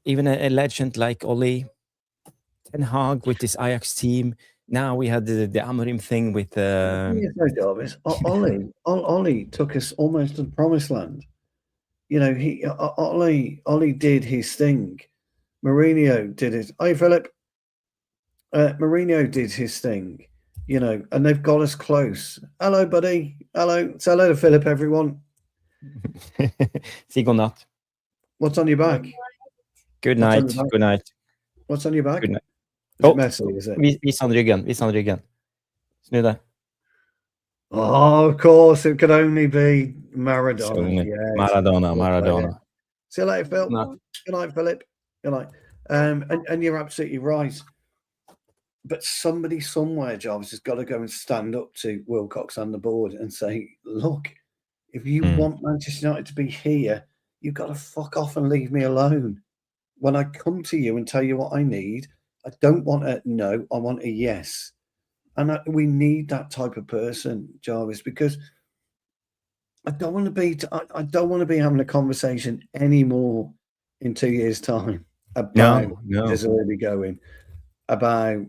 even a legend like Ole. Ten Hag with this Ajax team. Now we had the Amorim thing with. Ole took us almost to the promised land. Ole did his thing. Mourinho did it. Hey, Philip. Mourinho did his thing. And they've got us close. Hello, buddy. Hello. Say hello to Philip, everyone. Sig natt. What's on your back? Good night. Good night. What's on your back? Good night. Messy, is it? Vis han ryggen. Snu där. Oh, of course. It could only be Maradona. Yes. Maradona. See you later, Phil. Good night, Philip. Good night. And you're absolutely right. But somebody somewhere, Jarvis, has got to go and stand up to Wilcox and the board and say, look, if you want Manchester United to be here, you've got to fuck off and leave me alone. When I come to you and tell you what I need, I don't want a no, I want a yes. And we need that type of person, Jarvis, because I don't want to be having a conversation anymore in 2 years' time about there's already going, about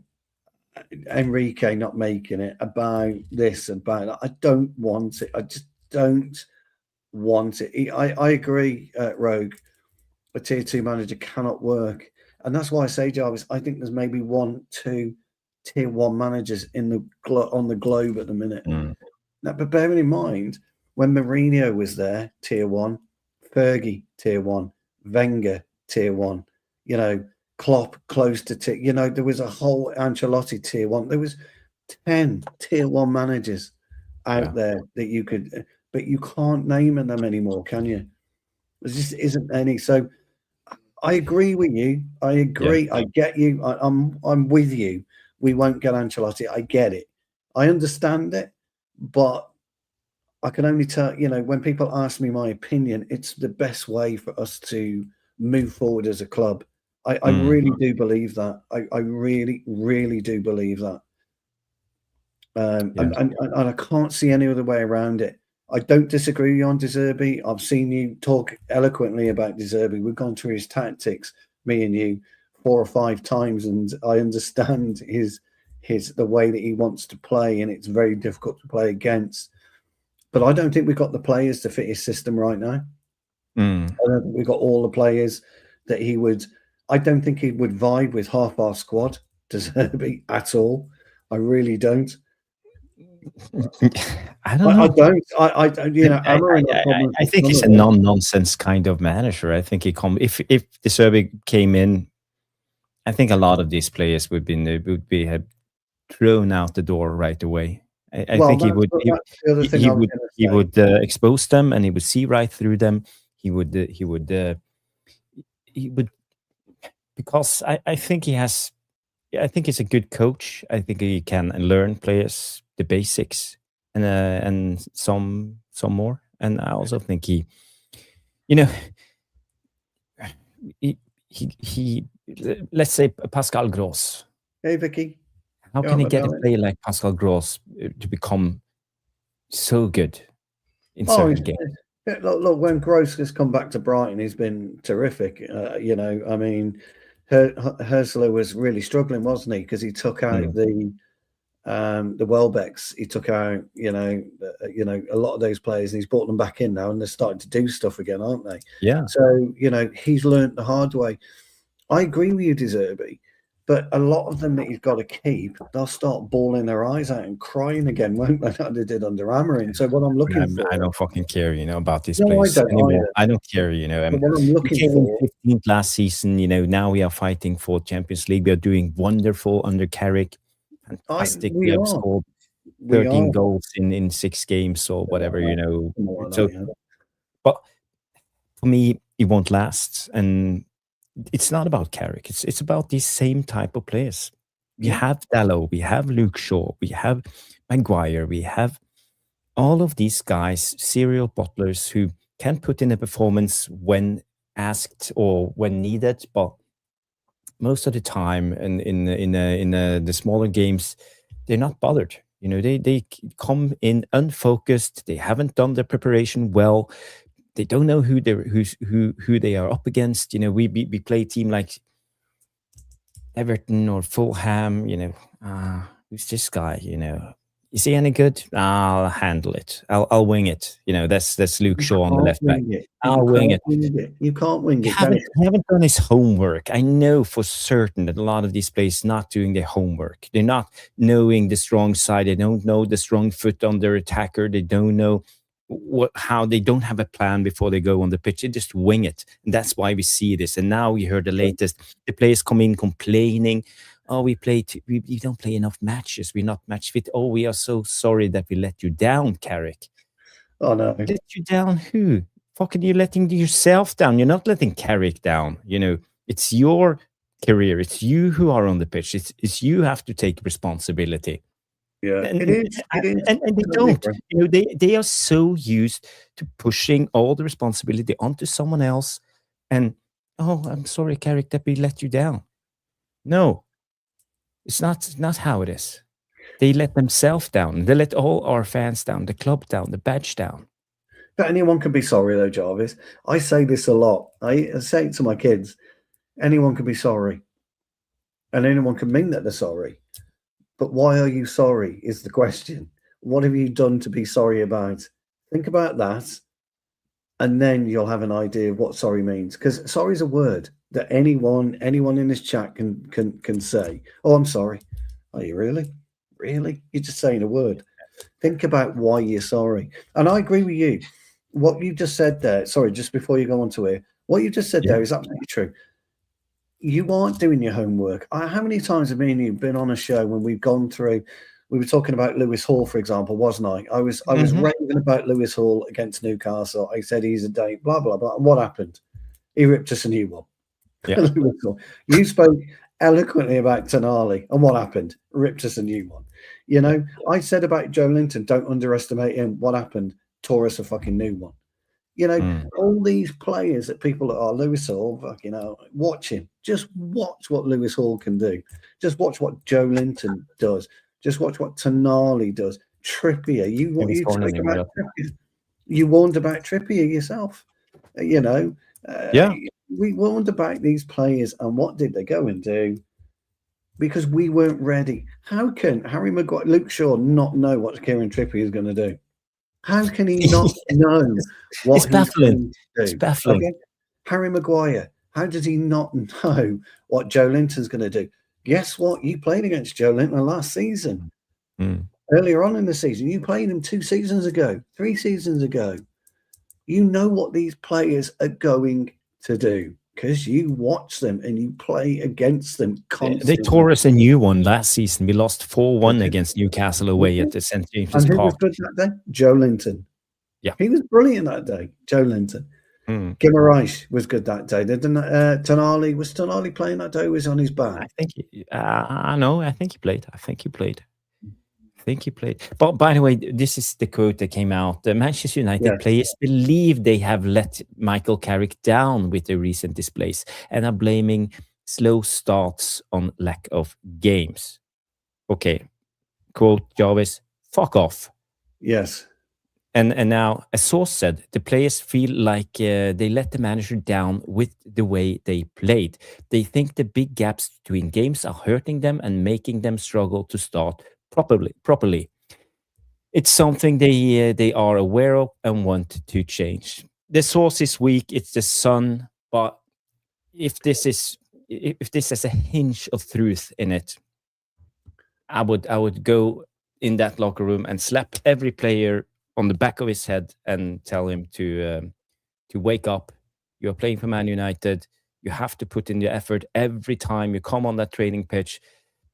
Enrique not making it, about this, about that. I don't want it. I just don't want it. I agree, Rogue. A tier 2 manager cannot work, and that's why I say, Jarvis, I think there's maybe 1-2 tier 1 managers on the globe at the minute. Now, but bearing in mind, when Mourinho was there, tier 1, Fergie, tier 1, Wenger, tier 1, Klopp close to tier, there was a whole Ancelotti tier 1. There was 10 tier 1 managers out there that you could, but you can't name them anymore, can you? There just isn't any. So I agree with you. I agree. I get you. I'm with you. We won't get Ancelotti. I get it. I understand it, but I can only tell, when people ask me my opinion, it's the best way for us to move forward as a club. I really do believe that. I really, really do believe that. And I can't see any other way around it. I don't disagree with you on De Zerbi. I've seen you talk eloquently about De Zerbi. We've gone through his tactics, me and you, 4 or 5 times, and I understand the way that he wants to play, and it's very difficult to play against. But I don't think we've got the players to fit his system right now. I don't think we've got all the players that he would. I don't think he would vibe with half our squad, De Zerbi, at all. I really don't. I don't know. I don't. I think he's a non-nonsense kind of manager. I think if De Zerbi came in, I think a lot of these players would be thrown out the door right away. I think he would expose them, and he would see right through them. He would because I think he has. I think he's a good coach. I think he can learn players the basics and some more. And I also think he let's say Pascal Gross. Hey Vicky, how can he get a player like Pascal Gross to become so good in certain games? Look, when Gross has come back to Brighton, he's been terrific. I mean, Hursler was really struggling, wasn't he? Because he took out the Welbecks. He took out, a lot of those players, and he's brought them back in now, and they're starting to do stuff again, aren't they? Yeah. So he's learned the hard way. I agree with you, De Zerbi, but a lot of them that he's got to keep, they'll start bawling their eyes out and crying again, won't they? Like they did under Amarin. So what I'm looking for, I don't fucking care, about this place anymore. I don't care, But what I'm looking for, 15th last season. Now we are fighting for Champions League. We are doing wonderful under Carrick. Fantastic. We have scored 13 goals in 6 games or whatever. So, but for me, it won't last, and it's not about Carrick. It's about these same type of players. We have Dalot, we have Luke Shaw, we have Maguire, we have all of these guys, serial bottlers who can put in a performance when asked or when needed, but most of the time in the smaller games, they're not bothered. They come in unfocused. They haven't done their preparation well. They don't know who they are up against. We play a team like Everton or Fulham. Who's this guy? Is he any good? I'll handle it. I'll wing it. That's Luke Shaw on the left back. I'll wing it. You can't wing it. He haven't done his homework. I know for certain that a lot of these players not doing their homework. They're not knowing the strong side. They don't know the strong foot on their attacker. They don't know how they don't have a plan before they go on the pitch. They just wing it. And that's why we see this. And now we heard the latest. The players come in complaining. Oh, we don't play enough matches. We're not match fit. Oh, we are so sorry that we let you down, Carrick. Oh, no. Let you down who? Fucking you're letting yourself down. You're not letting Carrick down. It's your career. It's you who are on the pitch. It's you have to take responsibility. Yeah, it is. And they don't. They are so used to pushing all the responsibility onto someone else. And, oh, I'm sorry, Carrick, that we let you down. No, it's not how it is. They let themselves down. They let all our fans down, the club down, the badge down. But anyone can be sorry, though, Jarvis. I say this a lot. I say it to my kids. Anyone can be sorry. And anyone can mean that they're sorry. But why are you sorry is the question. What have you done to be sorry about? Think about that. and then you'll have an idea of what sorry means. Because sorry is a word that anyone in this chat can say. Oh, I'm sorry. Are you really? Really? You're just saying a word. Think about why you're sorry. And I agree with you. What you just said there, sorry, just before you go on to it, what you just said there is absolutely true. You aren't doing your homework. How many times have me and you been on a show when we've gone through, we were talking about Lewis Hall, for example, wasn't I? I was raving about Lewis Hall against Newcastle. I said he's a date, blah, blah, blah. And what happened? He ripped us a new one. Yeah. You spoke eloquently about Tonali, and what happened? Ripped us a new one. You know, I said about Joe Linton, don't underestimate him. What happened? Tore us a fucking new one. You know, all these players that people are Lewis Hall, fucking hell, watch him. Just watch what Lewis Hall can do. Just watch what Joe Linton does. Just watch what Tonali does. Trippier, you warned about Trippier yourself. You know, we warned about these players, and what did they go and do? Because we weren't ready. How can Harry Maguire, Luke Shaw, not know what Kieran Trippier is going to do? How can he not know what it's baffling. It's baffling. Okay? Harry Maguire, how does he not know what Joe Linton's going to do? Guess what? You played against Joe Linton last season. Earlier on in the season, you played him 2 seasons ago, 3 seasons ago. You know what these players are going to do because you watch them and you play against them constantly. They tore us a new one last season. We lost 4-1 against Newcastle away at the St. James's Park. And who was good that day? Joe Linton. Yeah. He was brilliant that day, Joe Linton. Guimaraes was good that day. Tonali, was Tonali playing that day? Or was he on his back? I think he played. But by the way, this is the quote that came out. The Manchester United players believe they have let Michael Carrick down with the recent displays and are blaming slow starts on lack of games. Okay. Quote, Jarvis, fuck off. Yes. And now, a source said, the players feel like they let the manager down with the way they played. They think the big gaps between games are hurting them and making them struggle to start properly. It's something they are aware of and want to change. The source is weak. It's the Sun, but if this has a hinge of truth in it, I would go in that locker room and slap every player on the back of his head and tell him to wake up. You're playing for Man United. You have to put in the effort every time you come on that training pitch.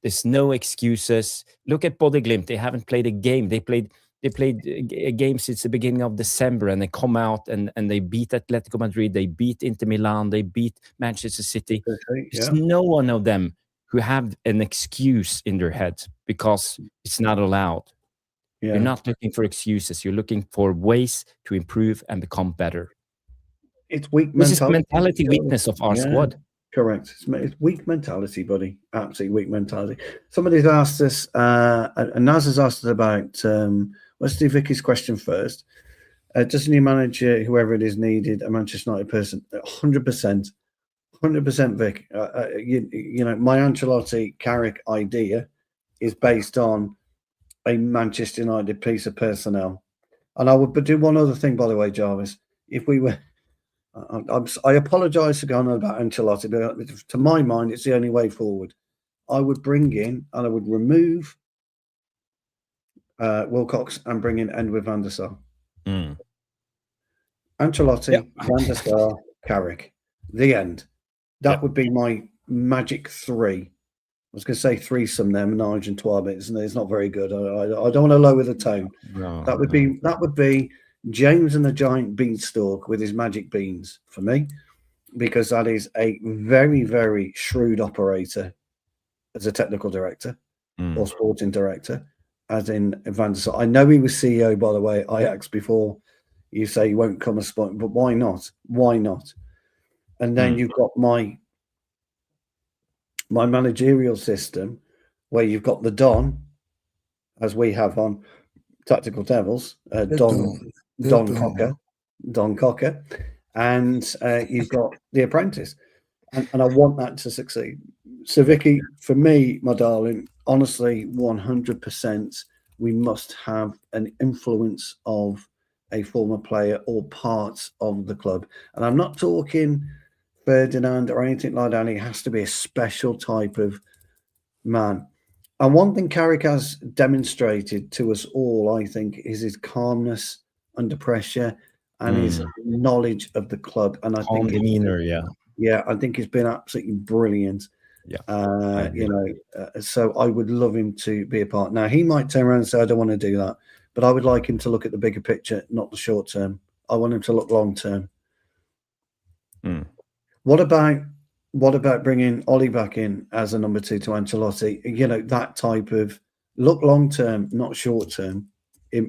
There's no excuses. Look at Body Glimt. They haven't played a game. They played a game since the beginning of December, and they come out and they beat Atletico Madrid. They beat Inter Milan. They beat Manchester City. There's no one of them who have an excuse in their head because it's not allowed. Yeah. You're not looking for excuses. You're looking for ways to improve and become better. It's weak mentality. This is the mentality weakness of our squad. Correct. It's weak mentality, buddy. Absolutely weak mentality. Somebody's asked us, and Naz has asked us about, let's do Vicky's question first. Does a new manager, whoever it is, needed a Manchester United person? 100%. 100%, Vic. You know, my Ancelotti Carrick idea is based on a Manchester United piece of personnel. And I would do one other thing, by the way, Jarvis. If we were, I apologise for going on about Ancelotti, but to my mind, it's the only way forward. I would bring in and I would remove Wilcox and bring in Edward van der Sar. Ancelotti, Van der Sar, Carrick. The end. That would be my magic 3. I was going to say threesome there, Menage and Trois, but it's not very good. I don't want to lower the tone. No, that would be James and the Giant Beanstalk with his magic beans for me, because that is a very, very shrewd operator as a technical director or sporting director, as in Van der Sar. I know he was CEO, by the way, Ajax, before. You say he won't come as spot, but why not? Why not? And then you've got my managerial system, where you've got the Don, as we have on Tactical Devils, Don Cocker, and you've got the Apprentice, and I want that to succeed. So, Vicky, for me, my darling, honestly, 100%, we must have an influence of a former player or part of the club. And I'm not talking Ferdinand or anything like that. He has to be a special type of man. And one thing Carrick has demonstrated to us all, I think, is his calmness under pressure and his knowledge of the club. And I think demeanor, I think he's been absolutely brilliant. Yeah, so I would love him to be a part. Now he might turn around and say, "I don't want to do that," but I would like him to look at the bigger picture, not the short term. I want him to look long term. What about bringing Ollie back in as a number 2 to Ancelotti? That type of look long term, not short term.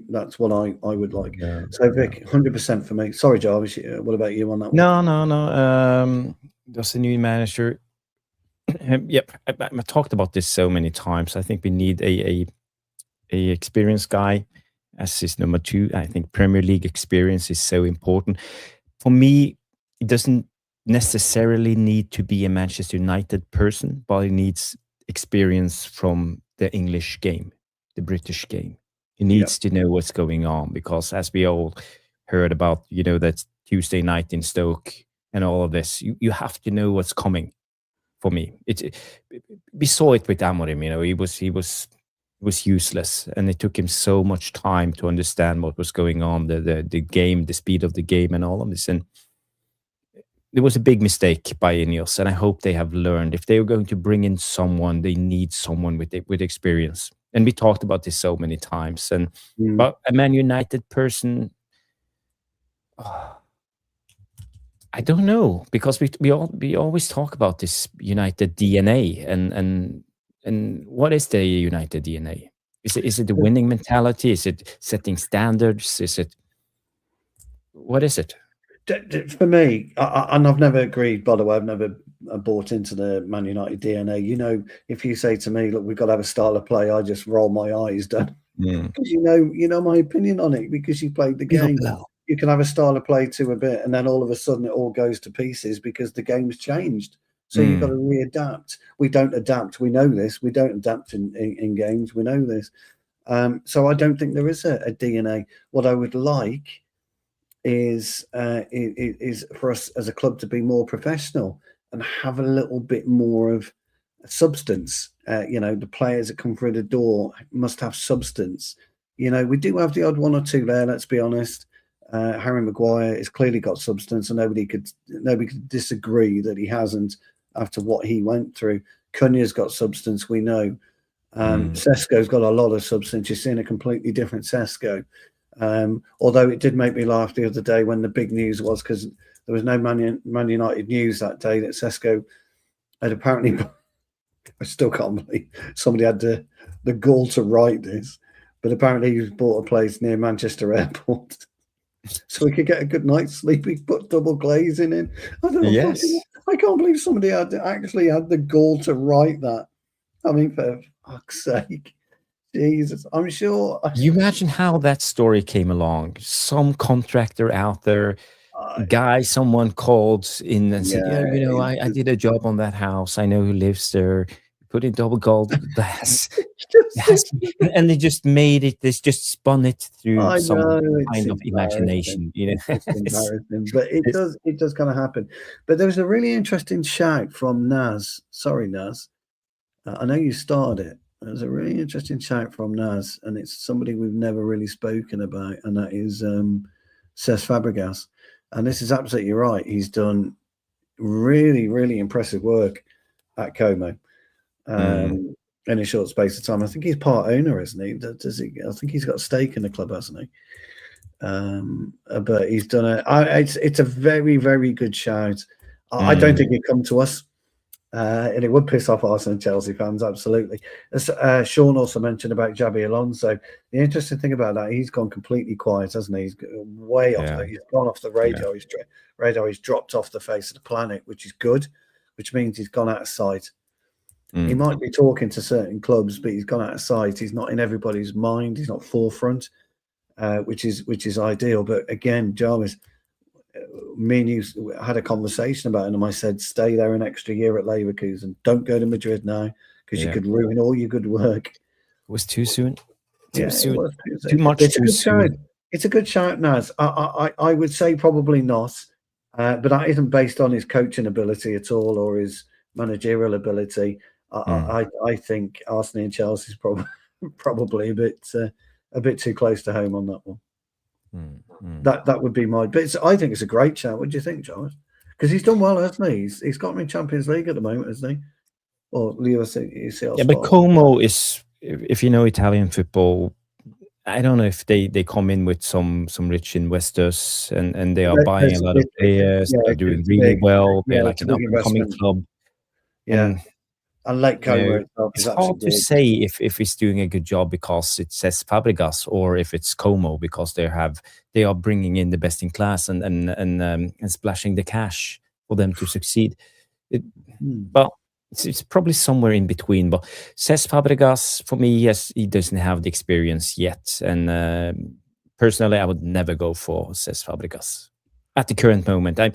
That's what I would like. So Vic, 100% for me. Sorry, Jarvis. What about you on that one? No. Just a new manager. Yep, I talked about this so many times. I think we need a experienced guy as his number 2. I think Premier League experience is so important. For me, it doesn't necessarily need to be a Manchester United person, but he needs experience from the English game, the British game. He needs to know what's going on, because as we all heard about, that Tuesday night in Stoke and all of this, you have to know what's coming. For me, we saw it with Amorim. He was useless, and it took him so much time to understand what was going on, the game, the speed of the game, and all of this. And it was a big mistake by Ineos, and I hope they have learned. If they are going to bring in someone, they need someone with experience. And we talked about this so many times. And but a Man United person. I don't know, because we always talk about this United DNA, and what is the United DNA? Is it the winning mentality? Is it setting standards? What is it? For me, and I've never agreed, by the way, I've never bought into the Man United DNA. If you say to me, look, we've got to have a style of play, I just roll my eyes down. Because you know my opinion on it, because you played the game. You can have a style of play to a bit, and then all of a sudden it all goes to pieces because the game's changed. So you've got to readapt. We don't adapt. We know this. We don't adapt in games. We know this. So I don't think there is a DNA. What I would like is for us as a club to be more professional and have a little bit more of substance. The players that come through the door must have substance. We do have the odd one or two there, let's be honest. Harry Maguire has clearly got substance, and nobody could disagree that he hasn't after what he went through. Cunha's got substance, we know. Sesko's got a lot of substance. You're seeing a completely different Sesko. Although it did make me laugh the other day when the big news was, because there was no Man United news that day, that Sesko had apparently, I still can't believe somebody had the gall to write this, but apparently he bought a place near Manchester Airport. So we could get a good night's sleep. We put double glazing in. I can't believe somebody actually had the gall to write that. I mean, for fuck's sake. Jesus, I'm sure. You imagine how that story came along. Some contractor out there, someone called in and said, I did a job on that house. I know who lives there. Put in double gold glass. And they just made it. They just spun it through some kind of imagination. It's embarrassing, but it does kind of happen. But there was a really interesting shout from Naz. Sorry, Naz. I know you started it. There's a really interesting shout from Naz, and it's somebody we've never really spoken about, and that is Cesc Fabregas. And this is absolutely right. He's done really, really impressive work at Como. In a short space of time. I think he's part owner, isn't he? I think he's got a stake in the club, hasn't he? But he's done it's a very, very good shout. I don't think he'd come to us, and it would piss off Arsenal and Chelsea fans, absolutely. As Sean also mentioned about Xabi Alonso, the interesting thing about that, he's gone completely quiet, hasn't he? He's way off. He's gone off the radar. He's dropped off the face of the planet, which is good, which means he's gone out of sight. He might be talking to certain clubs, but he's gone out of sight. He's not in everybody's mind. He's not forefront, which is ideal. But again, Jarvis, me and you had a conversation about it, and I said, stay there an extra year at Leverkusen. Don't go to Madrid now, because you could ruin all your good work. It was too soon. Too soon. Too much too soon. It's a good shout, Naz. I would say probably not, but that isn't based on his coaching ability at all or his managerial ability. I think Arsenal and Chelsea is probably a bit too close to home on that one. That would be my. But I think it's a great shout. What do you think, Charles? Because he's done well, hasn't he? He's got me in Champions League at the moment, hasn't he? Or UCL. Yeah, but Como is, if you know Italian football, I don't know if they come in with some rich investors and they are buying a lot of players. They're doing really well. They're like an up-and-coming club. Yeah. And like Como, it's hard to say if he's doing a good job because it says Fabregas or if it's Como because they are bringing in the best in class and splashing the cash for them to succeed. But it's probably somewhere in between. But says Fabregas, for me, yes, he doesn't have the experience yet. And personally, I would never go for says Fabregas at the current moment. I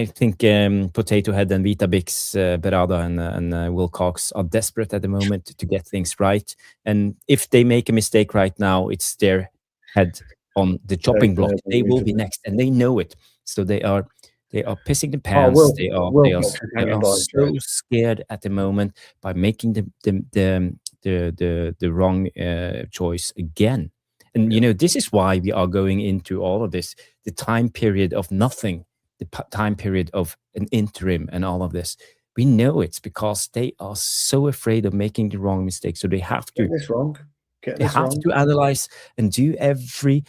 think Potato Head and Vitabix, Berada and Wilcox are desperate at the moment to get things right. And if they make a mistake right now, it's their head on the chopping block. They will be next, and they know it. So they are pissing the pants. They are so scared at the moment by making the wrong choice again. And this is why we are going into all of this, the time period of nothing, the time period of an interim and all of this. We know it's because they are so afraid of making the wrong mistake. So they have to get this wrong. To analyze and do every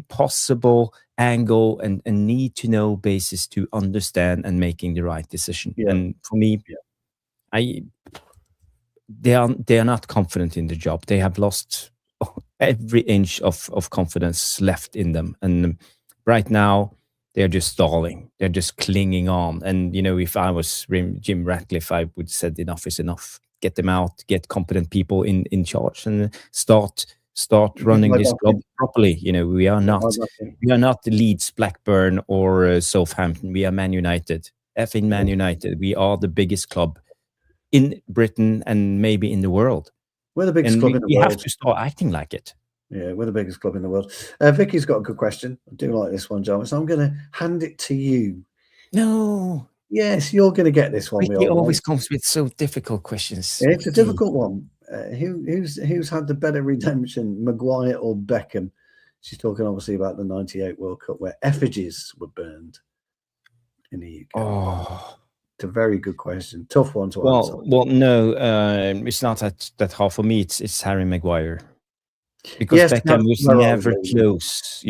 possible angle and need to know basis to understand and making the right decision. Yeah. And for me, they are not confident in the job. They have lost every inch of confidence left in them. And right now, they're just stalling. They're just clinging on. And, if I was Jim Ratcliffe, I would said enough is enough. Get them out, get competent people in charge and start running this club properly. We are not the Leeds, Blackburn or Southampton. We are Man United. Effing Man United. We are the biggest club in Britain and maybe in the world. We're the biggest club in the world. We have to start acting like it. Yeah, we're the biggest club in the world. Vicky's got a good question. I do like this one, John. So I'm going to hand it to you. No. Yes, you're going to get this one. Vicky always comes with so difficult questions. Yeah, it's a difficult one. Who's had the better redemption, Maguire or Beckham? She's talking obviously about the '98 World Cup where effigies were burned in the UK. Oh. It's a very good question. Tough one to answer. Well, no, it's not that hard for me. It's Harry Maguire. Because Beckham was never close.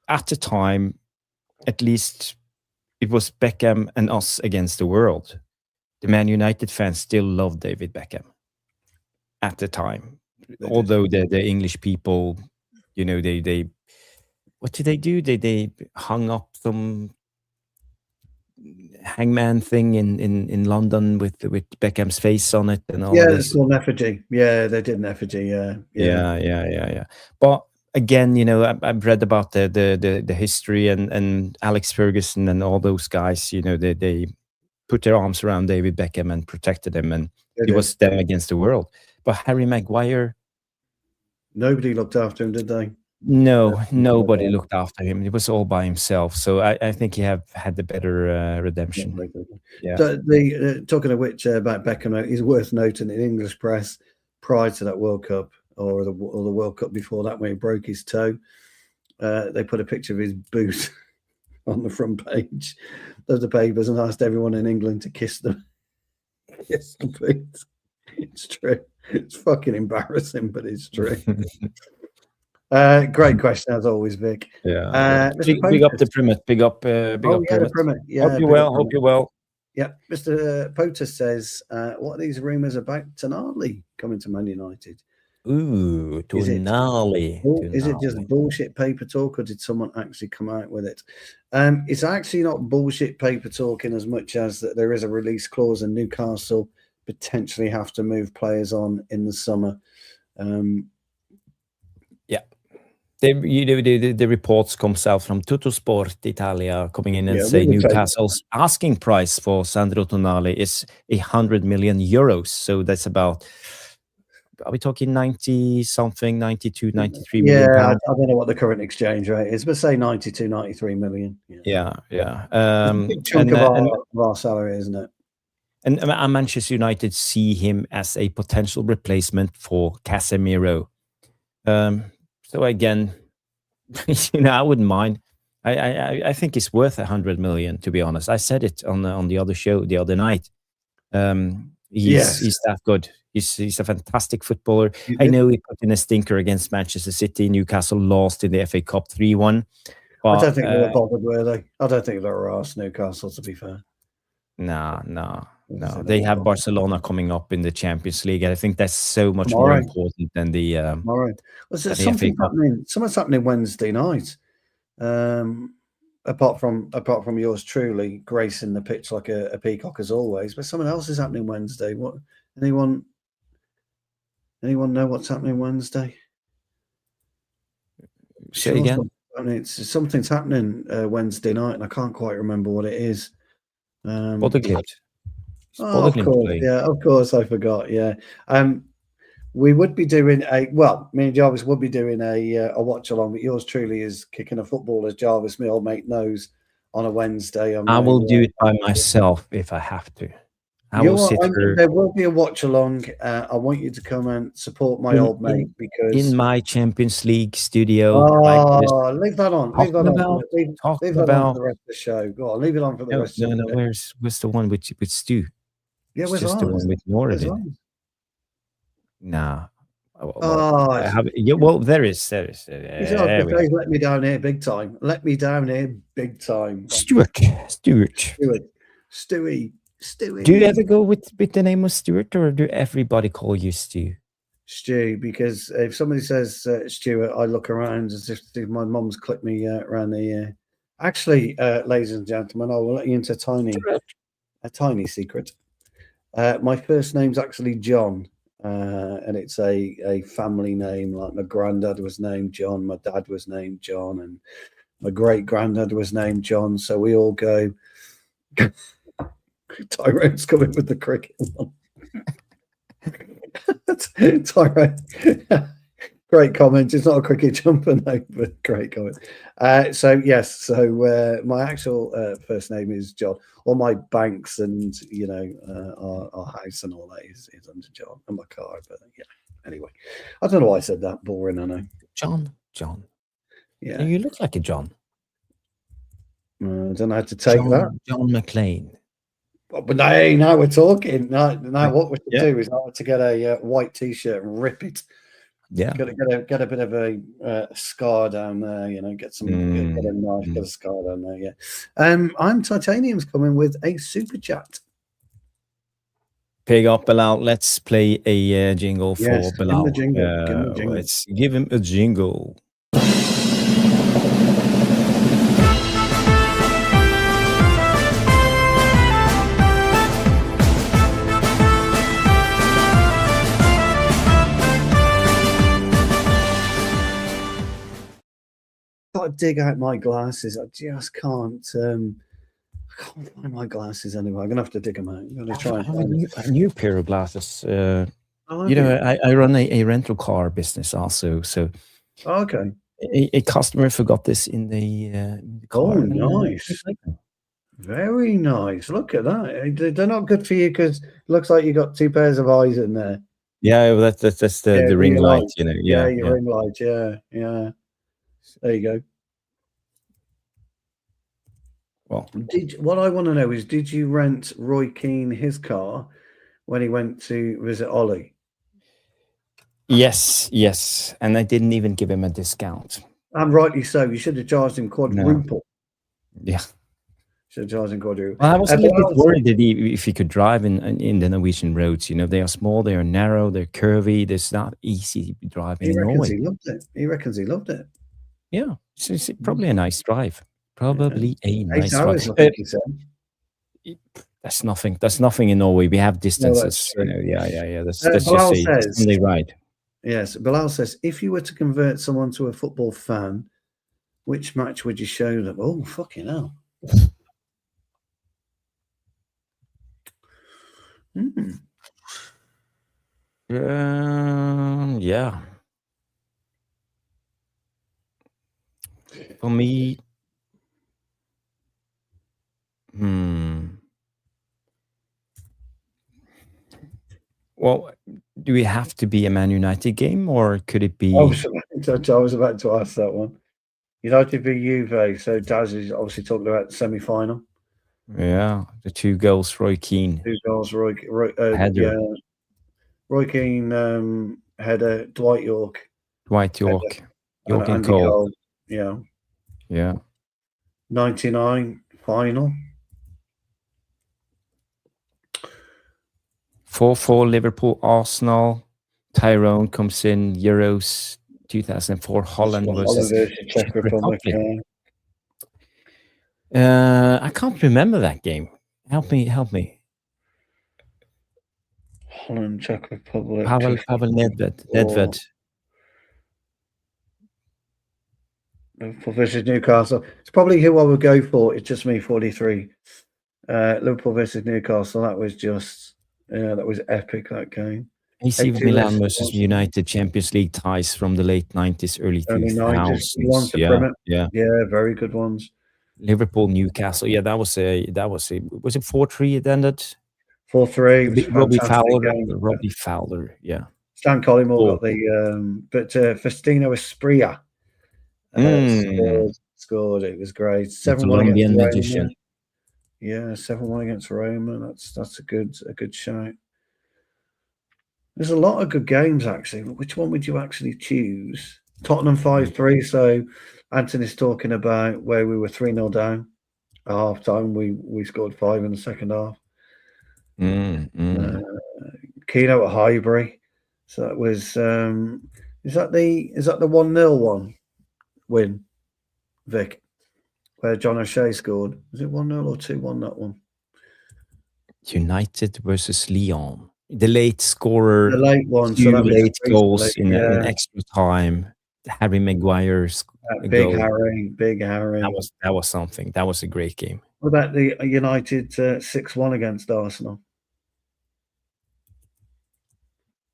At the time, at least it was Beckham and us against the world. The Man United fans still loved David Beckham at the time. Although the English people, they what did they do? They hung up some hangman thing in London with Beckham's face on it and all. Yeah, it's an effigy. Yeah, they did an effigy. Yeah. But again, I've read about the history and Alex Ferguson and all those guys. They put their arms around David Beckham and protected him, and it was them against the world. But Harry Maguire, nobody looked after him, did they? No, nobody looked after him. It was all by himself. So I think he had the better redemption. Yeah. Talking of which, about Beckham, it's worth noting in English press prior to that World Cup or the World Cup before that, when he broke his toe, they put a picture of his boot on the front page of the papers and asked everyone in England to kiss the boot. It's true. It's fucking embarrassing, but it's true. Great question as always, Vic. Yeah. Big up the Primet. Big up the Primet. Yeah. Hope you're well. Yeah. Mr. Potus says, what are these rumours about Tonali coming to Man United? Ooh, Tonali. Is it just bullshit paper talk, or did someone actually come out with it? It's actually not bullshit paper talk in as much as that there is a release clause and Newcastle potentially have to move players on in the summer. The reports comes out from Tuttosport Italia coming in and say Newcastle's asking price for Sandro Tonali is 100 million euros. So that's about are we talking 90 something, 92, 93 million Yeah, pounds? I don't know what the current exchange rate is, but say 92, 93 million. Yeah. It's a big chunk of our salary, isn't it? And Manchester United see him as a potential replacement for Casemiro. So again, I wouldn't mind. I think it's worth 100 million, to be honest. I said it on the other show the other night. He's that good. He's a fantastic footballer. I know he put in a stinker against Manchester City. Newcastle lost in the FA Cup 3-1. I don't think they were bothered, were they? I don't think they were asked, Newcastle, to be fair. No. They have Barcelona coming up in the Champions League. I think that's so much more important than the tomorrow. Well, so something's happening Wednesday night. Apart from yours truly gracing the pitch like a peacock as always, but something else is happening Wednesday. What? Anyone know what's happening Wednesday? Say again. Something's happening Wednesday night, and I can't quite remember what it is. Of course, yeah, of course, I forgot. Yeah, we would be doing me and Jarvis would be doing a watch along, but yours truly is kicking a football, as Jarvis, my old mate, knows, on a Wednesday. I will do it by myself if I have to. There will be a watch along. I want you to come and support my old mate because in my Champions League studio. Leave that on. Leave that on for the rest of the show. Go on, leave it on for the rest of the show. Where's the one with Stu? Yeah, it's just the one with Nora. Nah. Well, there is. Let me down here big time. Stewie. Do you ever go with the name of Stuart, or do everybody call you Stu? Stu, because if somebody says Stuart, I look around as if my mum's clipped me around the ear. Actually, ladies and gentlemen, I will let you into a tiny secret. My first name's actually John, and it's a family name. Like my granddad was named John, my dad was named John, and my great granddad was named John. So we all go. Tyrone's coming with the cricket one. Tyrone, great comment. It's not a cricket jumper, no, but great comment. So my actual first name is John. All my banks and our house and all that is under John, and my car. But yeah, anyway, I don't know why I said that. Boring, I know. John. Yeah, you look like a John. I don't know how to take that. John McClane. But now we're talking. Now what we should do is to get a white T-shirt and rip it. Yeah, get a bit of a scar down there. Get a knife, get a scar down there. Yeah. I'm Titanium's coming with a super chat. Big up, Bilal. Let's play a jingle for Bilal. Give him a jingle. Let's give him a jingle. Got to dig out my glasses. I just can't. I can't find my glasses anyway. I'm gonna have to dig them out. I'm gonna try and find a new pair of glasses. I run a rental car business also. So okay, a customer forgot this in the car. Oh, nice. Very nice. Look at that. They're not good for you because it looks like you got two pairs of eyes in there. Yeah, well, that's the ring light, Yeah, your ring light. Yeah. There you go. Well, what I want to know is, did you rent Roy Keane his car when he went to visit Ollie? Yes, and I didn't even give him a discount. And rightly so. You should have charged him quadruple. No. Yeah. Should have charged him quadruple. Well, I was a little bit worried that if he could drive in the Norwegian roads. They are small, they are narrow, they're curvy. It's not easy driving in Norway. He reckons he loved it. Yeah, so it's probably a nice drive. Probably a nice drive. I think he said. That's nothing. That's nothing in Norway. We have distances. Yeah. That's just a ride. Yes, Bilal says, if you were to convert someone to a football fan, which match would you show them? Oh, fucking hell. Yeah. For me, well, do we have to be a Man United game, or could it be? I was about to ask that one. United v Juve. So Daz is obviously talking about the semi-final. Yeah, the 2 goals, Roy Keane. 2 goals, Roy Header. Roy Keane header, Dwight York. Dwight York. York and Andy Cole. Cole. Yeah. Yeah. 99 final. 4-4 Liverpool, Arsenal. Tyrone comes in, Euros 2004, Holland versus Czech Republic. I can't remember that game. Help me. Holland, Czech Republic. Pavel Nedved. Liverpool versus Newcastle. It's probably who I would go for. It's just me, 43. Liverpool versus Newcastle. That was just, that was epic, that game. AC Milan versus United, Champions League ties from the late 90s, early 2000s. Yeah, very good ones. Liverpool, Newcastle. Yeah, that was a. Was it 4-3? It ended 4-3. Robbie Fowler. Yeah. Stan Collymore got the. But Faustino Esprilla scored. It was great. 7-1 against Roma. Yeah, 7-1 against Roma. That's a good shout. There's a lot of good games, actually. Which one would you actually choose? Tottenham 5-3. So Anthony's talking about where we were 3-0 down at half time. We scored 5 in the second half. Keynote at Highbury. So that was is that the 1-0 one win, Vic? Where John O'Shea scored. Was it 1-0 or 2-1 that one? United versus Lyon. The late scorer, the late one, few so late goals in extra time. Harry Maguire's Big Harry. That was something. That was a great game. What about the United 6-1 against Arsenal?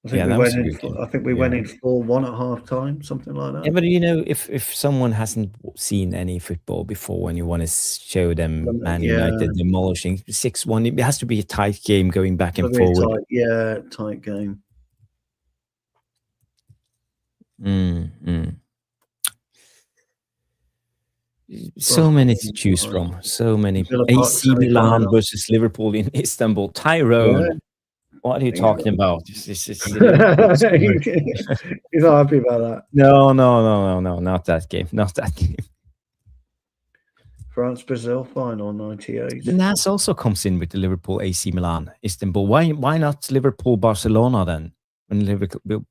I think we went in 4-1 at half time, something like that. Yeah, but if someone hasn't seen any football before and you want to show them Man United demolishing 6-1, it has to be a tight game going back and forward. Tight game. So many to choose from. So many. AC Milan versus Liverpool in Istanbul. Tyrone. What are you talking about? He's not happy about that. No, not that game. Not that game. France-Brazil final, 98. The NAS also comes in with the Liverpool AC Milan, Istanbul. Why not Liverpool-Barcelona then, when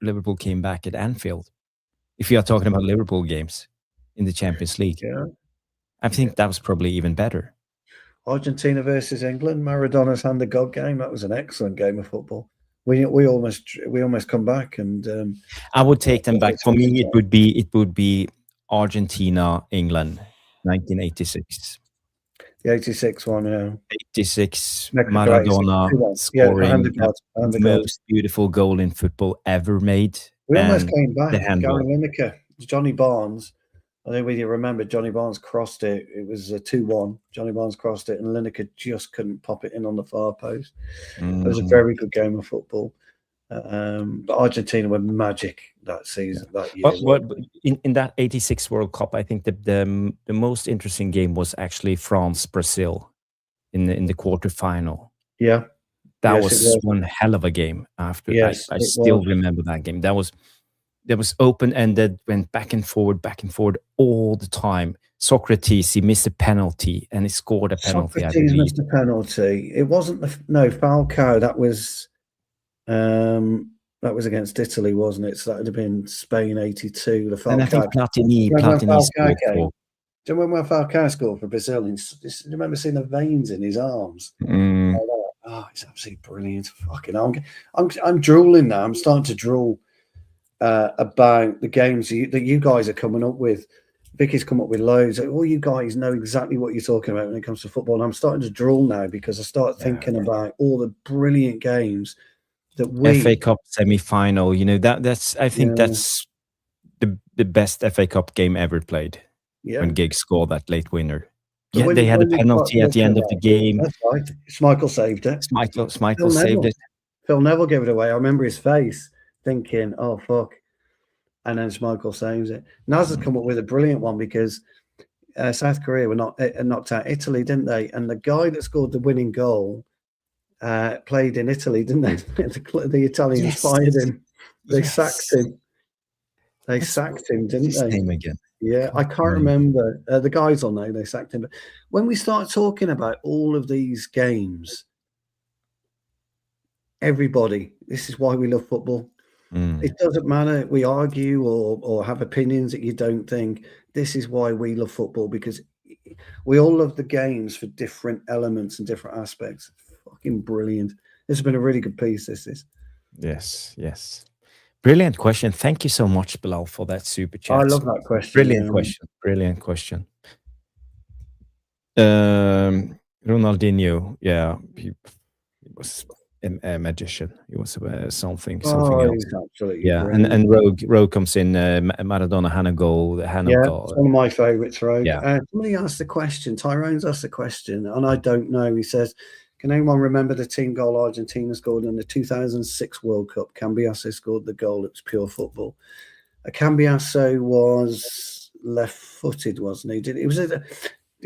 Liverpool came back at Anfield? If you are talking about Liverpool games in the Champions League. Yeah. I think that was probably even better. Argentina versus England, Maradona's hand of God game. That was an excellent game of football. We almost come back, and I would take them back. For me, it would be Argentina, England, 1986. The 86 one, yeah. 86, Maradona scoring the most beautiful goal in football ever made. We almost came back. Gary Lineker, Johnny Barnes. I think we remember Johnny Barnes crossed it. It was a 2-1. Johnny Barnes crossed it, and Lineker just couldn't pop it in on the far post. It was a very good game of football. But Argentina were magic that season, that year. But in that 86 World Cup, I think the most interesting game was actually France-Brazil in the quarterfinal. Yeah. That was one hell of a game. After I still remember that game. That was open-ended, went back and forward all the time. Socrates, he missed a penalty, and he scored a penalty. Socrates missed a penalty. It wasn't Falcao. That was against Italy, wasn't it? So that would have been Spain 82. The Falcao. And I think Platini scored. Do you remember when Falcao scored for Brazil? Do you remember seeing the veins in his arms? Oh, it's absolutely brilliant. Fucking I'm drooling now. I'm starting to drool. About the games that you guys are coming up with. Vicky's come up with loads. All you guys know exactly what you're talking about when it comes to football. And I'm starting to drool now because I start thinking about all the brilliant games that we FA Cup semi-final. That's I think that's the best FA Cup game ever played. When Giggs scored that late winner. Yeah, they had a penalty at the end of the game. That's right. Schmeichel saved it. Schmeichel saved it. Phil Neville gave it away. I remember his face thinking, "Oh fuck," and then Schmeichel saves it. Naz has come up with a brilliant one because South Korea were knocked out Italy, didn't they? And the guy that scored the winning goal played in Italy, didn't they? The Italians fired him. They sacked him. They sacked him, didn't they? Name again. Yeah, I can't remember. The guys will know they sacked him. But when we start talking about all of these games, everybody, this is why we love football. It doesn't matter. We argue or have opinions that you don't think. This is why we love football, because we all love the games for different elements and different aspects. Fucking brilliant. This has been a really good piece, this is. Yes. Brilliant question. Thank you so much, Bilal, for that super chat. I love that question. Brilliant question. Ronaldinho, he was a magician. He was something else. Absolutely brilliant. And Rogue comes in. Maradona, Hannah goal. It's one of my favourites, Rogue. Somebody asked the question. Tyrone's asked the question, and I don't know. He says, "Can anyone remember the team goal Argentina scored in the 2006 World Cup? Cambiasso scored the goal. It was pure football." Cambiasso was left-footed, wasn't he?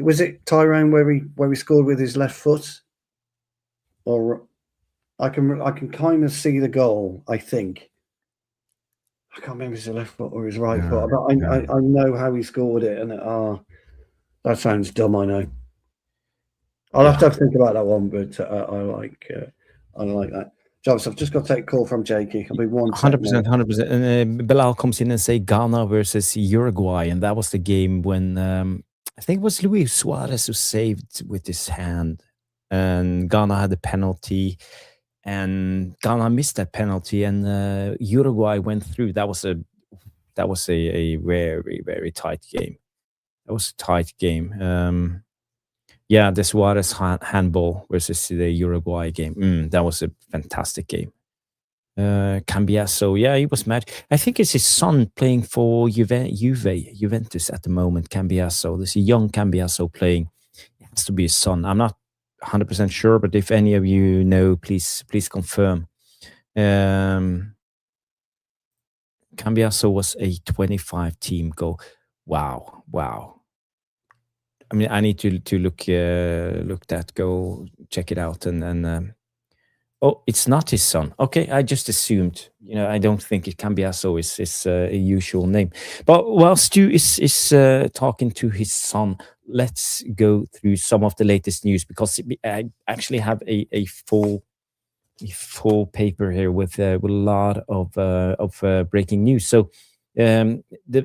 Was it Tyrone where he scored with his left foot? Or I can kind of see the goal. I think I can't remember if it's his left foot or his right foot, but I know how he scored it, and that sounds dumb. I know. I'll have to think about that one, but I like that. Jobs, I've just got to take a call from Jakey. I'll be 100%. And Bilal comes in and say Ghana versus Uruguay, and that was the game when I think it was Luis Suarez who saved with his hand, and Ghana had a penalty, and Ghana missed that penalty, and Uruguay went through. That was a very, very tight game. That was a tight game. The Suarez handball versus the Uruguay game. That was a fantastic game. Cambiasso, he was mad. I think it's his son playing for Juventus at the moment. Cambiasso, there's a young Cambiasso playing. It has to be his son. I'm not 100% sure, but if any of you know, please confirm. Cambiasso was a 25-team goal. Wow. I mean, I need to look that goal, check it out, and it's not his son. Okay, I just assumed. I don't think Cambiasso is a usual name. But while Stu is talking to his son, let's go through some of the latest news, because I actually have a full paper here with a lot of breaking news. So. The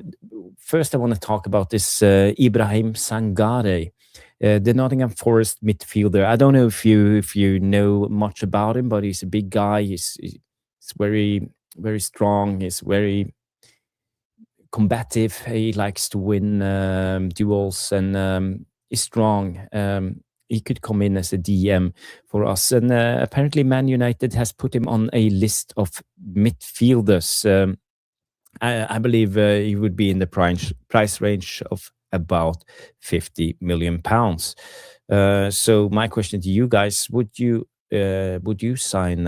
first I want to talk about is Ibrahim Sangaré, the Nottingham Forest midfielder. I don't know if you know much about him, but he's a big guy. He's very, very strong. He's very combative. He likes to win duels, and he's strong. He could come in as a DM for us. And apparently Man United has put him on a list of midfielders. I believe he would be in the price range of about £50 million. So my question to you guys: would you sign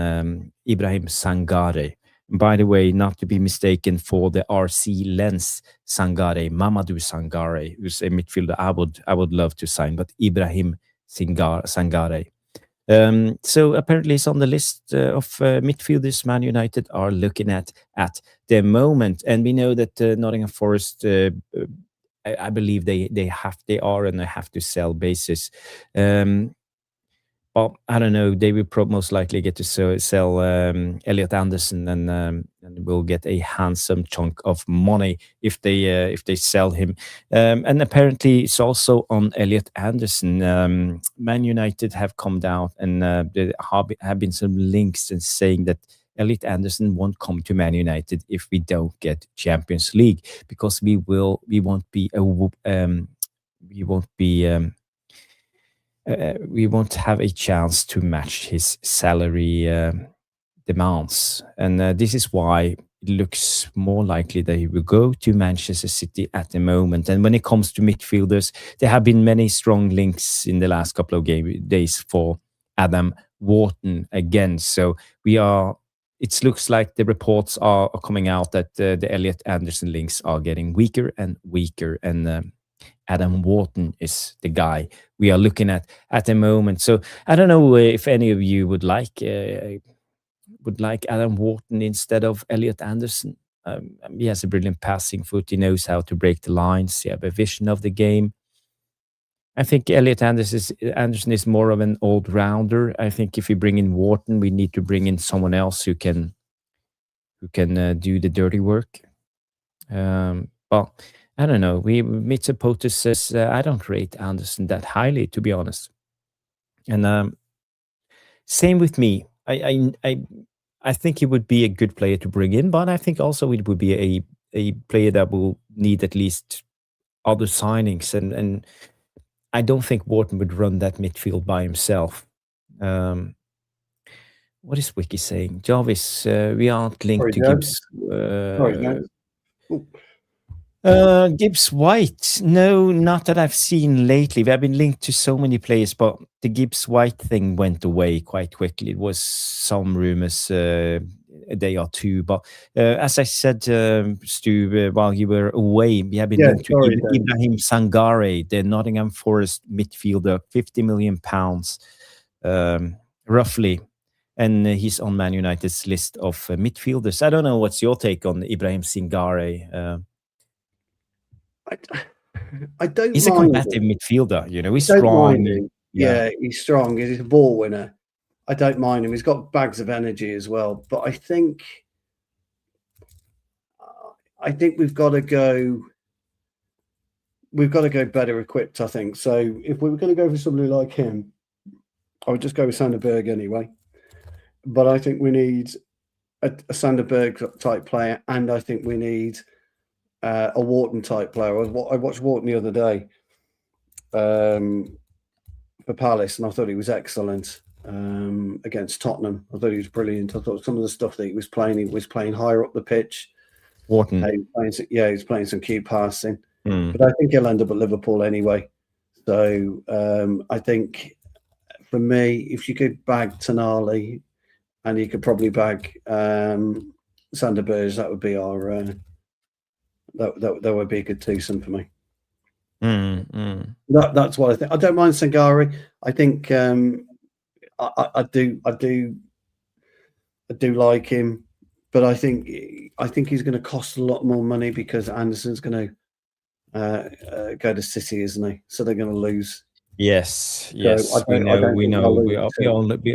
Ibrahim Sangaré? By the way, not to be mistaken for the RC Lens Sangaré, Mamadou Sangaré, who's a midfielder I would love to sign, but Ibrahim Sangaré. So apparently it's on the list of midfielders Man United are looking at the moment, and we know that Nottingham Forest, I believe they have to sell bases. Well, I don't know. They will most likely get to sell Elliot Anderson, and will get a handsome chunk of money if they sell him. And apparently, it's also on Elliot Anderson. Man United have come down, and there have been some links and saying that Elliot Anderson won't come to Man United if we don't get Champions League, because we won't have a chance to match his salary demands. And this is why it looks more likely that he will go to Manchester City at the moment. And when it comes to midfielders, there have been many strong links in the last couple of days for Adam Wharton again. So it looks like the reports are coming out that the Elliot Anderson links are getting weaker and weaker. And Adam Wharton is the guy we are looking at the moment. So I don't know if any of you would like Adam Wharton instead of Elliot Anderson. He has a brilliant passing foot. He knows how to break the lines. He has a vision of the game. I think Elliot Anderson is more of an all-rounder. I think if we bring in Wharton, we need to bring in someone else who can do the dirty work. But I don't know. Mr. Potter says I don't rate Anderson that highly, to be honest. And same with me. I think he would be a good player to bring in, but I think also it would be a player that will need at least other signings. And I don't think Wharton would run that midfield by himself. What is Wiki saying? Jarvis, we aren't linked to Gibbs. Gibbs White. No, not that I've seen lately. We have been linked to so many players, but the Gibbs White thing went away quite quickly. It was some rumors a day or two. But as I said, Stu, while you were away, we have been linked to Ibrahim Sangaré, the Nottingham Forest midfielder, £50 million, roughly. And he's on Man United's list of midfielders. I don't know. What's your take on Ibrahim Sangaré? I don't. He's a combative midfielder, He's strong. Yeah, he's strong. He's a ball winner. I don't mind him. He's got bags of energy as well. But I think we've got to go. We've got to go better equipped. I think so. If we were going to go for somebody like him, I would just go with Sanderberg anyway. But I think we need a Sanderberg type player, and I think we need a Wharton type player. I watched Wharton the other day for Palace, and I thought he was excellent against Tottenham. I thought he was brilliant. I thought some of the stuff that he was playing higher up the pitch. Wharton, he was playing some cute passing. But I think he'll end up at Liverpool anyway. So I think for me, if you could bag Tonali and you could probably bag Sanderberg, that would be our. That would be a good twosome for me. That's what I think. I don't mind Sangaré. I think I do like him, but I think he's going to cost a lot more money because Anderson's going to go to City, isn't he? So they're going to lose. Yes. We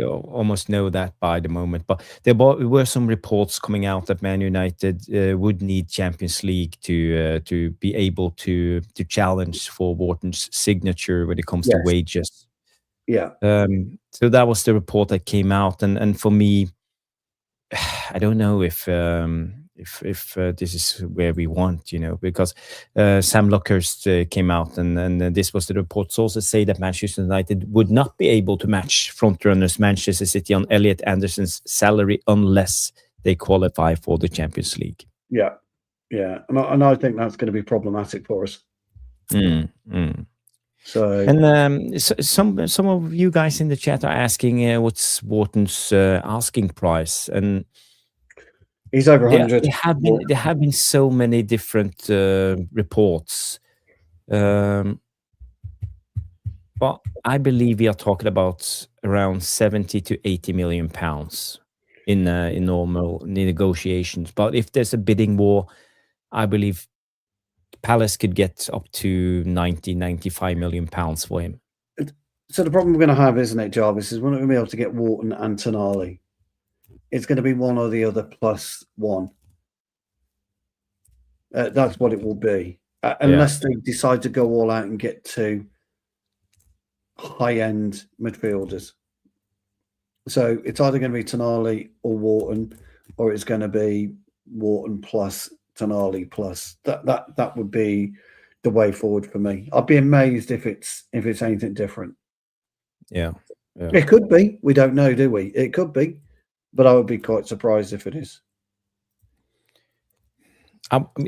almost know that by the moment. But there were some reports coming out that Man United would need Champions League to be able to challenge for Wharton's signature when it comes to wages. Yeah. So that was the report that came out, and for me, I don't know if this is where we want, because Sam Lockhurst came out and this was the report. Sources say that Manchester United would not be able to match frontrunners Manchester City on Elliot Anderson's salary unless they qualify for the Champions League. Yeah, and I think that's going to be problematic for us. So, and some of you guys in the chat are asking what's Wharton's asking price, and he's over 100. There have been so many different reports, but I believe we are talking about around 70 to 80 million pounds in normal negotiations. But if there's a bidding war, I believe Palace could get up to 95 million pounds for him. So the problem we're going to have, isn't it, Jarvis, is we're not going to be able to get Wharton and Tonali. It's going to be one or the other plus one. That's what it will be. Unless they decide to go all out and get two high-end midfielders. So it's either going to be Tonali or Wharton, or it's going to be Wharton plus Tonali plus. That would be the way forward for me. I'd be amazed if it's anything different. Yeah. It could be. We don't know, do we? It could be. but I would be quite surprised if it is.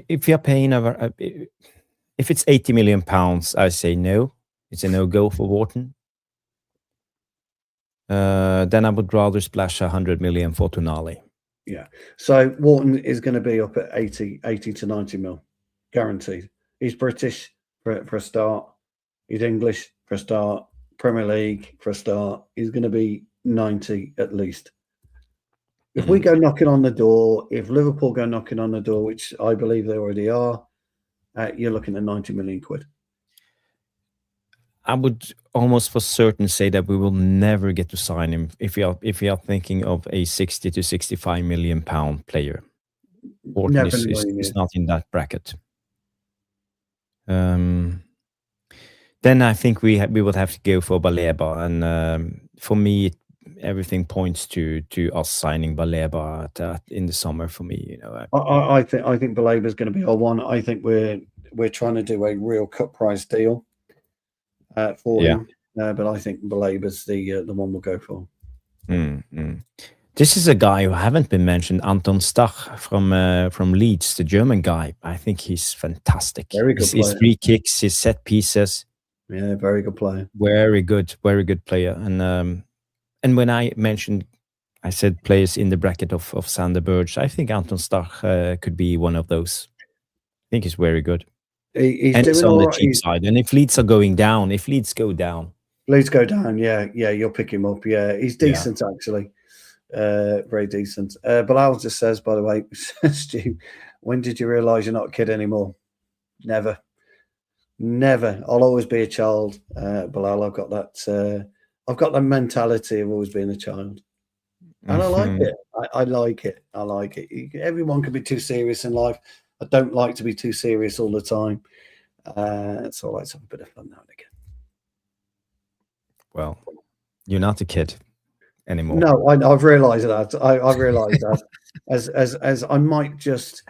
If you're paying over, if it's 80 million pounds, I say no. It's a no-go for Wharton. Then I would rather splash 100 million for Tonali. Yeah. So Wharton is going to be up at 80 to 90 mil, guaranteed. He's British for a start. He's English for a start. Premier League for a start. He's going to be 90 at least. If we go knocking on the door, if Liverpool go knocking on the door, which I believe they already are, you're looking at 90 million quid. I would almost for certain say that we will never get to sign him if we are thinking of a 60 to 65 million pound player. Wharton is not in that bracket. Then I think we would have to go for Baleba, and for me, everything points to us signing Baleba in the summer. For me, you know, I think Baleba is going to be our one. I think we're trying to do a real cut price deal for him, but I think Baleba's the one we'll go for. This is a guy who haven't been mentioned, Anton Stach from Leeds, the German guy. I think he's fantastic. Very good player. His free kicks, his set pieces. Yeah, very good player. Very good player. And when I said players in the bracket of Sander Berge, I think Anton Stach could be one of those. I think he's very good. He's on the cheap side. And if Leeds are going down, Leeds go down, yeah, you'll pick him up. Yeah, he's decent actually. Very decent. Bilal just says, by the way, Stu, when did you realise you're not a kid anymore? Never. I'll always be a child, Bilal. I've got that mentality of always being a child, and I like it. I like it. Everyone can be too serious in life. I don't like to be too serious all the time. So I like to have a bit of fun now and again. Well, you're not a kid anymore. No, I've realised that. I've realised that. As I might just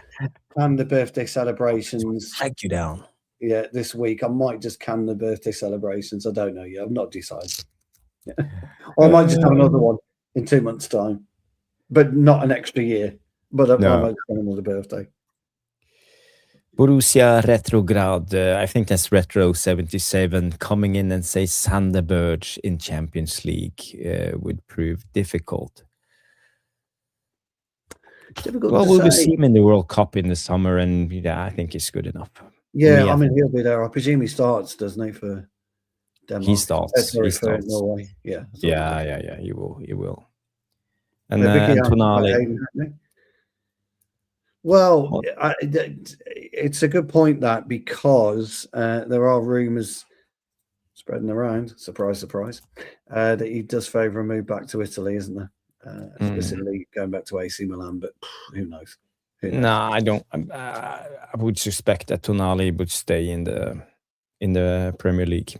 can the birthday celebrations. Thank you down. Yeah, this week I might just can the birthday celebrations. I don't know yet. I've not decided. Yeah. Or I might just have another one in 2 months' time, but not an extra year. But I might just have another birthday. Borussia Retrograd, I think that's Retro 77, coming in and say Sander Berge in Champions League would prove difficult. Well, we'll see him in the World Cup in the summer, and I think he's good enough. Yeah, I mean, he'll be there. I presume he starts, doesn't he, for Denmark? He starts. Norway. Yeah. He will. And Tonali. Well, it's a good point that because there are rumours spreading around, surprise, that he does favour a move back to Italy, isn't there? Specifically going back to AC Milan, but who knows? No, I don't. I would suspect that Tonali would stay in the Premier League.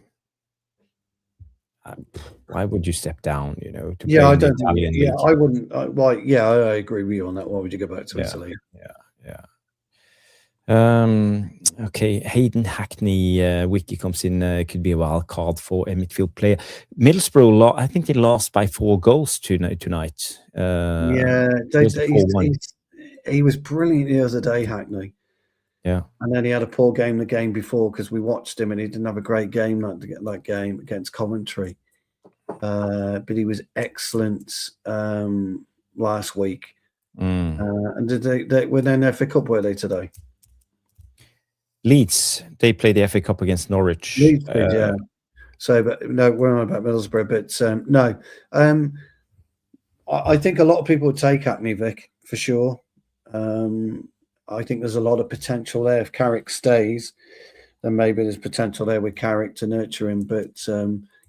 Why would you step down? To play I in the don't. Italian league? I wouldn't. I agree with you on that. Why would you go back to Italy? Okay, Hayden Hackney wiki comes in. Could be a wild card for a midfield player. Middlesbrough, I think they lost by 4 goals tonight. He was brilliant the other day, Hackney. Yeah, and then he had a poor game the game before because we watched him and he didn't have a great game that game against Coventry. But he was excellent last week. And did they were they in the FA Cup? Were they today? Leeds. They played the FA Cup against Norwich. Leeds did, yeah. So, but no, we're not about Middlesbrough. But no, I think a lot of people would take Hackney, Vic, for sure. I think there's a lot of potential there. If Carrick stays, then maybe there's potential there with Carrick to nurture him. But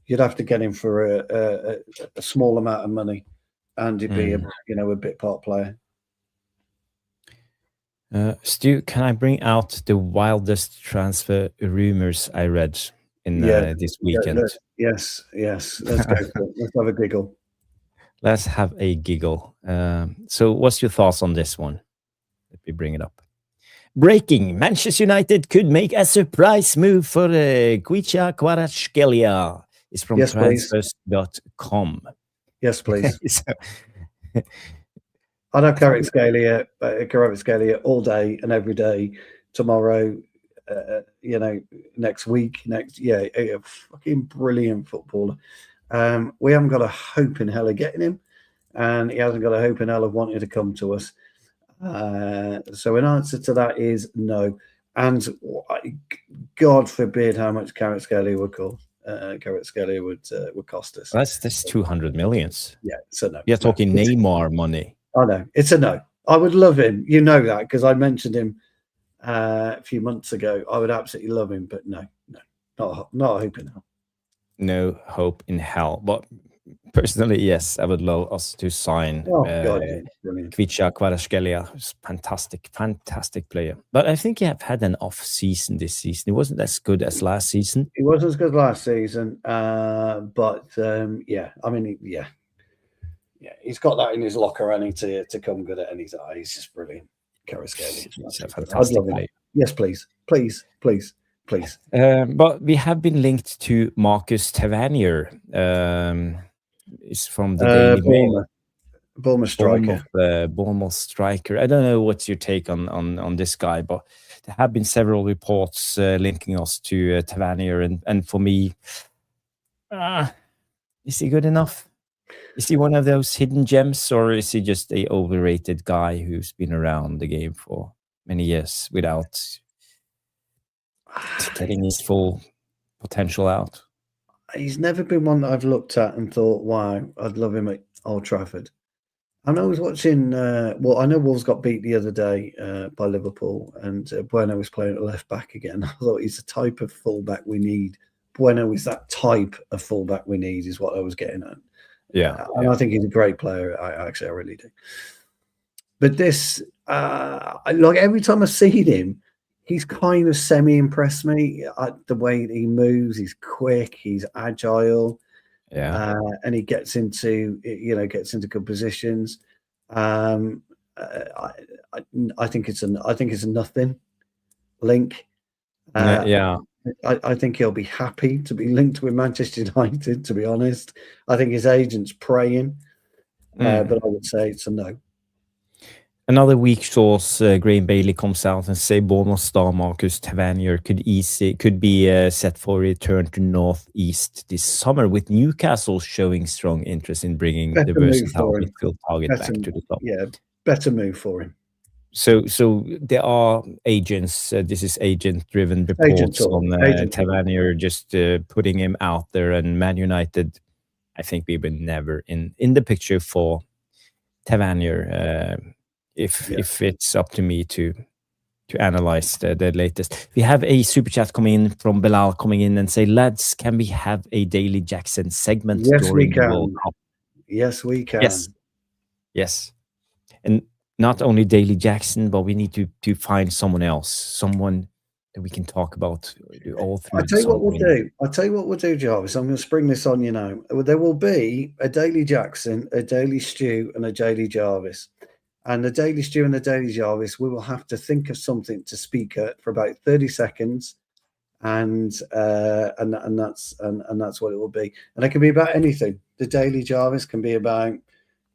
you'd have to get him for a small amount of money, and he'd be a bit part player. Stu, can I bring out the wildest transfer rumors I read in this weekend? Yes. Let's go for it. Let's have a giggle. Let's have a giggle. So what's your thoughts on this one? Let me bring it up. Breaking. Manchester United could make a surprise move for Kvicha Kvaratskhelia. It's from transfers.com. Yes, please. I'd have Carrick Scalia all day and every day. Tomorrow, next week, a fucking brilliant footballer. We haven't got a hope in hell of getting him, and he hasn't got a hope in hell of wanting to come to us. So an answer to that is no. And God forbid how much Carrick Scalia would cost. Carrick Scalia would cost us. That's 200 million. Yeah, so no. You're talking Neymar money. I know, it's a no. I would love him. You know that because I mentioned him a few months ago. I would absolutely love him, but no, not a hope in hell. No hope in hell. But personally, yes, I would love us to sign Kvicha Kvaratskhelia. Fantastic player. But I think he have had an off season this season. He wasn't as good as last season. He wasn't as good last season, but yeah, I mean, yeah, he's got that in his locker, and to come good at any time. He's just brilliant. Carrick Scalia. He's a fantastic player. Yes, please. But we have been linked to Marcus Tavernier. Is from the Daily Mail. Bournemouth striker. Bournemouth striker. I don't know what's your take on this guy, but there have been several reports linking us to Tavernier, and for me, is he good enough? Is he one of those hidden gems, or is he just a overrated guy who's been around the game for many years without getting his full potential out? He's never been one that I've looked at and thought, wow, I'd love him at Old Trafford. And I was watching, I know Wolves got beat the other day by Liverpool, and Bueno was playing at left back again. I thought he's the type of fullback we need. Bueno is that type of fullback we need, is what I was getting at. Yeah. And I think he's a great player. I really do. But this, like every time I've seen him, he's kind of semi-impressed me. The way he moves, he's quick, he's agile, and he gets into good positions. I think it's a nothing link. I think he'll be happy to be linked with Manchester United. To be honest, I think his agent's praying, but I would say it's a no. Another weak source, Graham Bailey, comes out and say Bournemouth star Marcus Tavernier could be set for a return to North East this summer, with Newcastle showing strong interest in bringing the versatile midfield target back to the club. Yeah, better move for him. So there are agents. This is agent-driven reports on Tavernier, just putting him out there. And Man United, I think we were never in the picture for Tavernier. If it's up to me to analyze the latest. We have a super chat coming in from Bilal coming in and say, lads, can we have a Daily Jackson segment during the World Cup? Yes, we can. Yes. And not only Daily Jackson, but we need to find someone else, someone that we can talk about all through. I'll tell you what we'll do, Jarvis. I'm going to spring this on you now. There will be a Daily Jackson, a Daily Stew, and a Daily Jarvis. And the Daily Stew and the Daily Jarvis, we will have to think of something to speak at for about 30 seconds, and that's what it will be. And it can be about anything. The Daily Jarvis can be about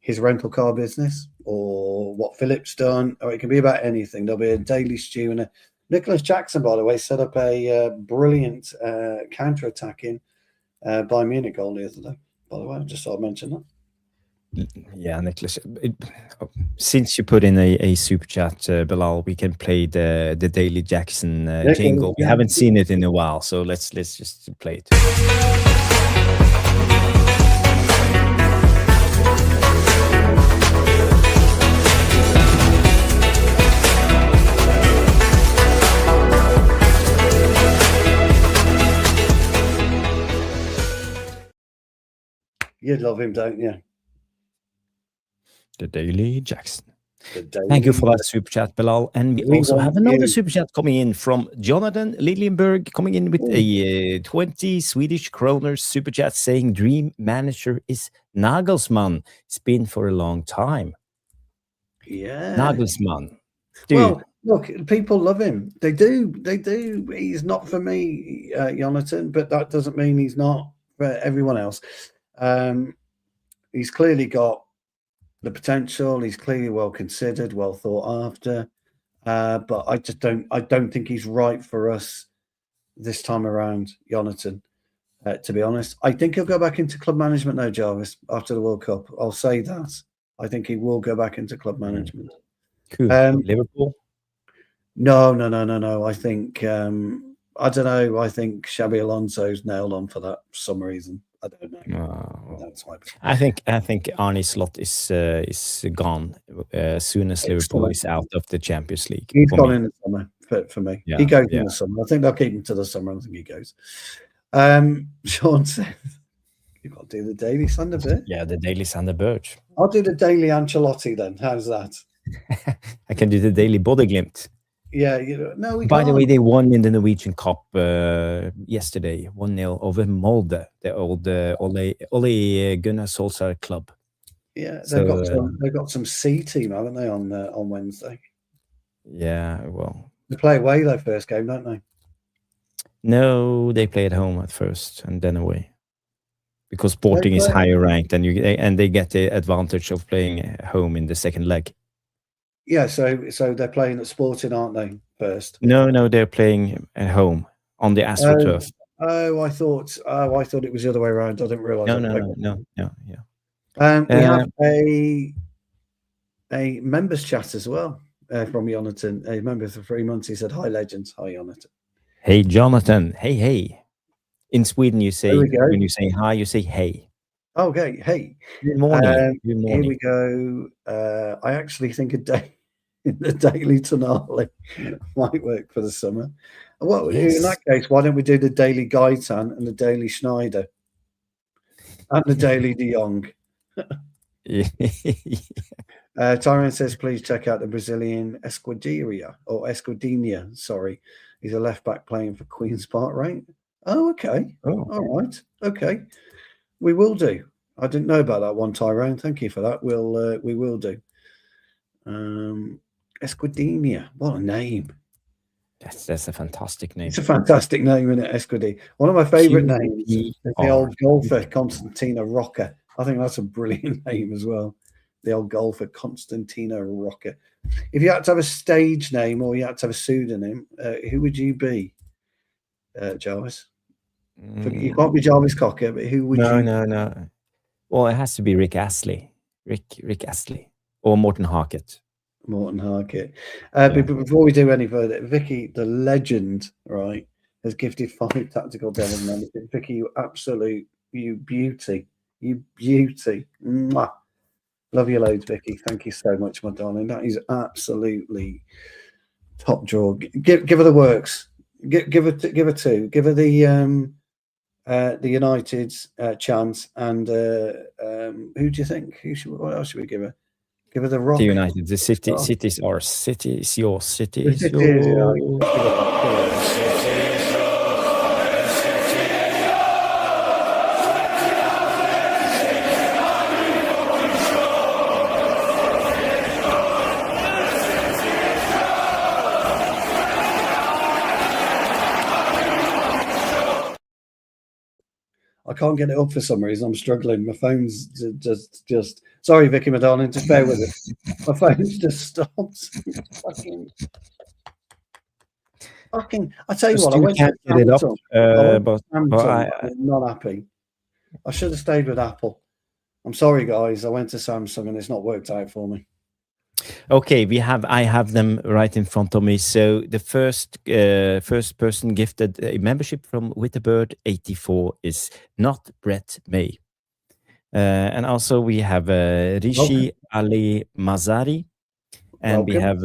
his rental car business or what Philip's done, or it can be about anything. There'll be a Daily Stew and Nicholas Jackson, by the way, set up a brilliant counter-attacking Bayern Munich goal the other day. By the way, I just thought I'd mention that. Yeah, Nicholas. Since you put in a super chat, Bilal, we can play the Daily Jackson jingle. We haven't seen it in a while, so let's just play it. You love him, don't you? The Daily Jackson. Thank you for that super chat, Bilal. And we also have another super chat coming in from Jonathan Liljenberg, coming in with a 20 Swedish kronor super chat saying dream manager is Nagelsmann. It's been for a long time. Yeah. Nagelsmann. Dude. Well, look, people love him. They do. He's not for me, Jonathan, but that doesn't mean he's not for everyone else. He's clearly got the potential. He's clearly well considered, well thought after. But I don't think he's right for us this time around, Jonathan. To be honest, I think he'll go back into club management now, Jarvis, after the World Cup. I'll say that. I think he will go back into club management. Cool. Liverpool? No. I think I don't know. I think Xabi Alonso's nailed on for that for some reason. I don't know. That's my I think Arne Slot is gone as soon as Liverpool is out of the Champions League. He's gone in the summer for me. Yeah, he goes in the summer. I think they'll keep him to the summer. I don't think he goes. Sean said, "You've got to do the Daily Sander bit." Yeah, the Daily Sander Birch. I'll do the Daily Ancelotti then. How's that? I can do the Daily Bodeglimt. Yeah, no. By the way, they won in the Norwegian Cup yesterday, 1-0 over Molde, the old Ole Gunnar Solskjaer club. Yeah, they've got some C team, haven't they, on Wednesday? Yeah, well, they play away their first game, don't they? No, they play at home at first and then away, because Sporting is higher ranked, and they get the advantage of playing at home in the second leg. Yeah, so they're playing at Sporting, aren't they? First. No, they're playing at home on the AstroTurf. I thought it was the other way around. I didn't realise. No. Yeah. We have a members chat as well from Jonathan. A member for 3 months. He said, "Hi, legends." Hi, Jonathan. Hey, Jonathan. Hey. In Sweden, you say when you say hi, you say hey. Okay, hey. Good morning. Here we go. I actually think the Daily Tonali might work for the summer. Well, in that case, why don't we do the Daily Gaetan and the Daily Schneider and the Daily De Jong? Tyrone says, please check out the Brazilian Escuderia. Sorry, he's a left back playing for Queen's Park, right? Oh, okay. Oh. All right. Okay. We will do. I didn't know about that one, Tyrone. Thank you for that. We will do. Escuderia. What a name. That's a fantastic name. It's a fantastic name, isn't it? Escuderia. One of my favourite names is the old golfer, Constantino Rocca. I think that's a brilliant name as well. The old golfer, Constantino Rocca. If you had to have a stage name or you had to have a pseudonym, who would you be, Jarvis? You can't be Jarvis Cocker, but who would you? No. Well, it has to be Rick Astley. Rick Astley. Or Morten Harket. Morten Harket. But before we do any further, Vicky, the legend, right, has gifted 5 tactical devil men. Vicky, you beauty. Mwah. Love you loads, Vicky. Thank you so much, my darling. That is absolutely top draw. Give her the works. Give her 2. Give her the United's chance, and who do you think? What else should we give her? Give her the Rock. The United, the city. City is ours. City is yours. City is yours. I can't get it up for some reason. I'm struggling. My phone's just. Sorry, Vicky, my darling. Just bear with it. My phone's just stopped. fucking. I tell you what. I went to get it up, but I'm not happy. I should have stayed with Apple. I'm sorry, guys. I went to Samsung and it's not worked out for me. Okay, I have them right in front of me. So the first person gifted a membership from Witterbird 84 is not Brett May. And also we have Rishi Ali Mazari, and we have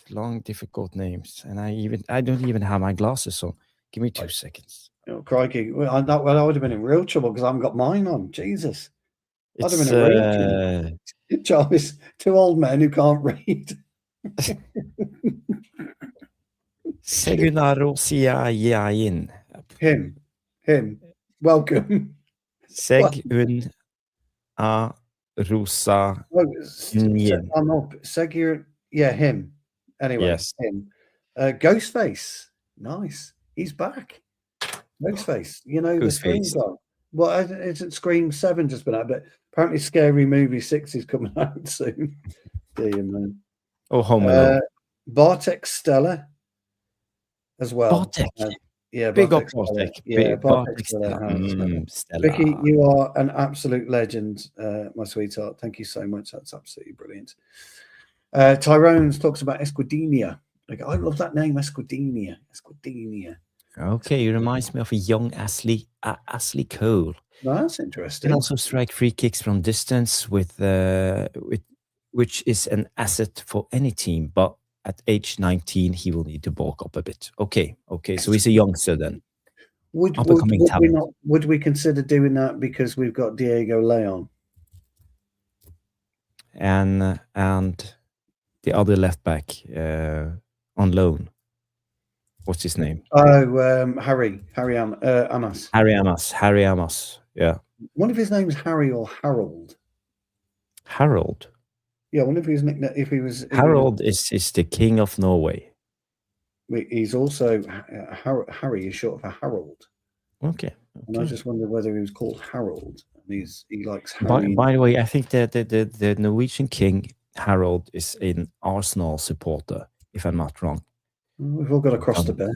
long difficult names, and I don't even have my glasses on. Give me 2 seconds. Oh, crikey. I would have been in real trouble because I haven't got mine on. Jesus. I'd have been in real trouble. Jarvis, 2 old men who can't read. Segunarosia. Him. Welcome. Segun A Rosa. I'm up. Segur. Yeah, him. Anyway, yes. Him. Ghostface. Nice. He's back. Ghostface. You know, the Scream gone. Well, isn't Scream 7 just been out? But Apparently, Scary Movie 6 is coming out soon. Dear man. Oh, Home Alone. Bartek Stella as well. Bartek. Yeah, Big up Bartek Bartek. Stella. Yeah, Bartek Stella. Stella. Vicky, you are an absolute legend, my sweetheart. Thank you so much. That's absolutely brilliant. Tyrone talks about Esquadinia. Like, I love that name, Esquadinia. Okay, it reminds me of a young Ashley Cole. No, that's interesting. Can also strike free kicks from distance with which is an asset for any team. But at age 19, he will need to bulk up a bit. Okay. So he's a youngster then. Would we consider doing that because we've got Diego Leon and the other left back on loan? What's his name? Oh, Harry Amos. Harry Amos. Yeah. I wonder if his name's Harry or Harold. Harold. Yeah, I wonder if his nickname. If he was Harold is the king of Norway. He's also Harry is short for Harold. Okay. And I just wonder whether he was called Harold. And he likes Harry. By the way, I think that the Norwegian king Harold is an Arsenal supporter, if I'm not wrong. We've all got to cross the bear.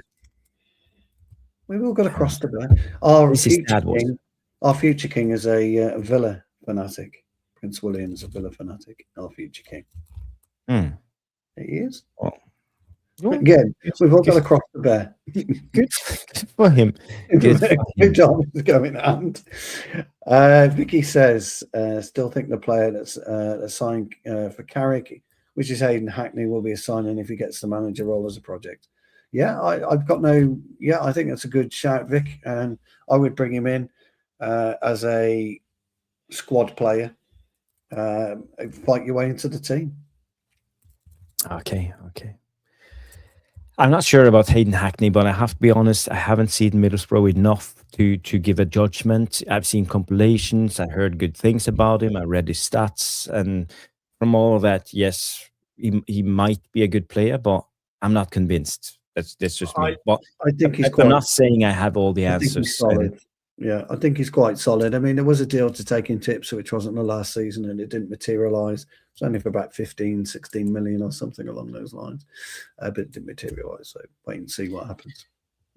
Our future king is a Villa fanatic. Prince William is a Villa fanatic. Our future king. He is. Again, we've all got to cross the bear. Good for him. Good job going on. Vicky says, still think the player that's signed for Carrick, which is Hayden Hackney, will be a signing if he gets the manager role as a project. Yeah, I've got no. Yeah, I think that's a good shout, Vic, and I would bring him in as a squad player. Fight your way into the team. Okay. I'm not sure about Hayden Hackney, but I have to be honest, I haven't seen Middlesbrough enough to give a judgment. I've seen compilations, I heard good things about him, I read his stats, and from all of that, yes, he might be a good player, but I'm not convinced. That's just me. But I think I'm not saying I have all the answers. Yeah, I think he's quite solid. I mean, there was a deal to take in tips, which wasn't the last season, and it didn't materialise. It's only for about 15, 16 million or something along those lines. But it didn't materialise, so wait and see what happens.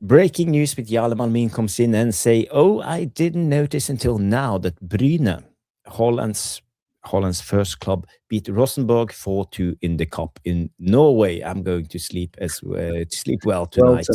Breaking news with Jarle Malmin comes in and say, I didn't notice until now that Bryne, Holland's first club, beat Rosenborg 4-2 in the cup in Norway. I'm going to sleep well tonight.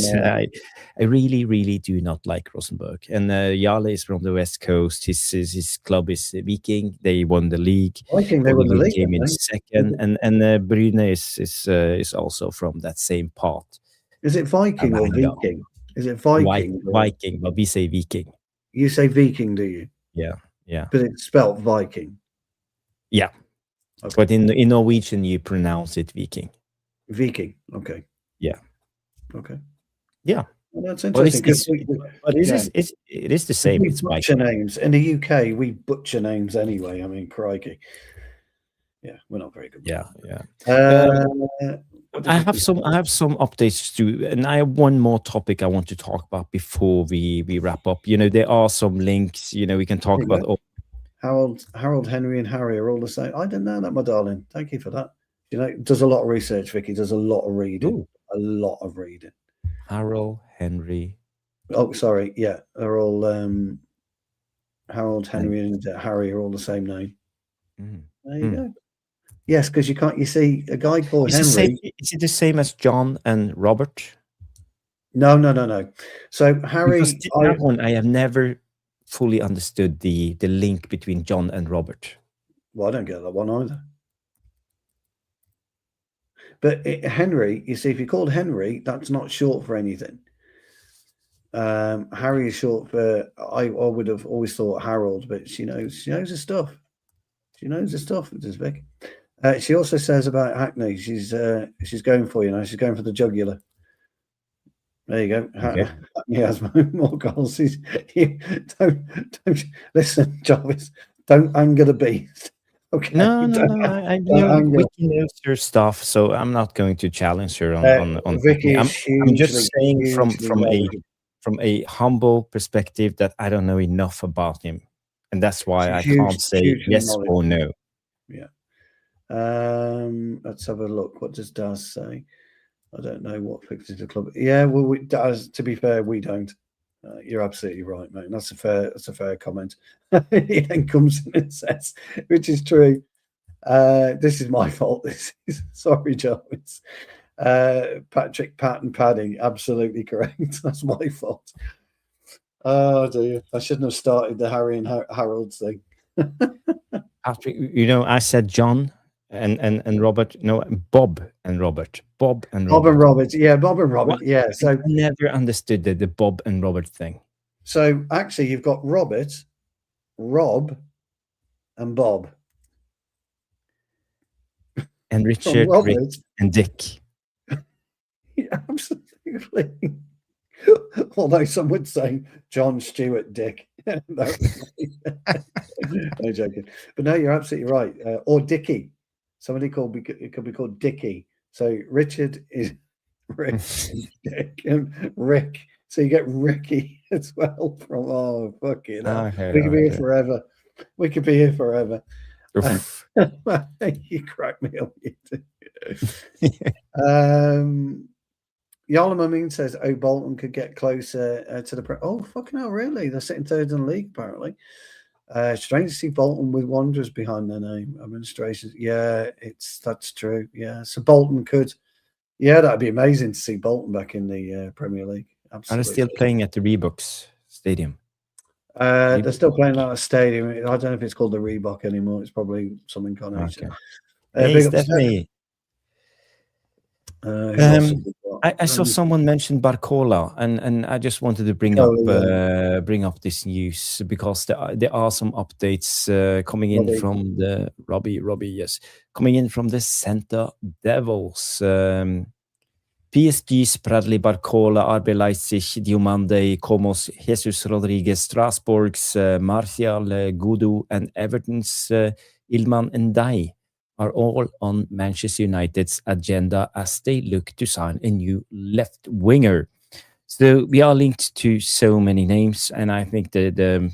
I really do not like Rosenborg. And Jarle is from the West Coast. His club is Viking. They won the league. Viking, they won the league. Came in second, and Bryne is also from that same part. Is it Viking or Viking? Is it Viking? Viking, but we say Viking. You say Viking, do you? Yeah. But it's spelled Viking. Yeah, okay. But in Norwegian you pronounce it Viking. Viking, okay. Yeah. Okay. Yeah. Well, that's interesting. It is the same. It's butcher names. In the UK, we butcher names anyway. I mean, crikey. Yeah, we're not very good. Yeah. I have some updates too, and I have one more topic I want to talk about before we wrap up. There are some links. We can talk about. Harold, Henry, and Harry are all the same. I didn't know that, my darling. Thank you for that. Does a lot of research, Vicky. Does a lot of reading. Ooh. A lot of reading. Harold, Henry. Oh, sorry. Yeah, they're all Harold, Henry, and Harry are all the same name. There you go. Yes, because you can't. You see, a guy called Henry. Is it the same as John and Robert? No. So Harry, that one I have never fully understood the link between John and Robert. Well, I don't get that one either. But Henry, you see, if you're called Henry, that's not short for anything. Harry is short for. I would have always thought Harold, but she knows her stuff. She knows her stuff. This big. She also says about Hackney, she's going for she's going for the jugular. There you go. Okay. He has more goals. Don't listen, Jarvis. Don't anger the beast. Okay. No. I Vicky knows her stuff, so I'm not going to challenge her on Vicky. I'm just saying from a humble perspective that I don't know enough about him. And that's why I can't say yes or no. Yeah. Let's have a look. What does Daz say? I don't know what fixes the club. Yeah, well, Daz, to be fair, we don't. You're absolutely right, mate. That's a fair comment. He then comes in and says, which is true. This is my fault. This is sorry, Jarvis. Patrick, Pat, and Paddy, absolutely correct. That's my fault. Oh dear, I shouldn't have started the Harry and Harold thing. Patrick, I said John and Robert. No, Bob and Robert. Bob and Robert. Yeah, Bob and Robert. What? Yeah. So I never understood the Bob and Robert thing. So actually, you've got Robert, Rob, and Bob. And Richard, Rick, and Dick. Yeah, absolutely. Although some would say John, Stuart, Dick. No joking. But no, you're absolutely right. Or Dickie. Somebody it could be called Dickie. So Richard is Rick and Dick and Rick. So you get Ricky as well from fucking hell. We could be here forever. We could be here forever. You crack me up. Yarlamin says, Bolton could get closer to the oh fucking hell, really? They're sitting third in the league, apparently. Strange to see Bolton with Wanderers behind their name. Administration, yeah, that's true. Yeah, so Bolton could, yeah, that'd be amazing to see Bolton back in the Premier League. Absolutely. Are they still playing at the Reeboks Stadium? They're still playing at a stadium. I don't know if it's called the Reebok anymore. It's probably something kind of. Okay. It's definitely. I saw someone mention Barcola, and I just wanted to bring up this news because there are some updates coming in from the Robbie, yes, coming in from the Center Devils. PSG's Bradley Barcola, RB Leipzig, Diomande, Comos, Jesus Rodriguez, Strasbourg's Martial, Gudu, and Everton's Ilman Ndiaye are all on Manchester United's agenda as they look to sign a new left winger. So we are linked to so many names, and I think the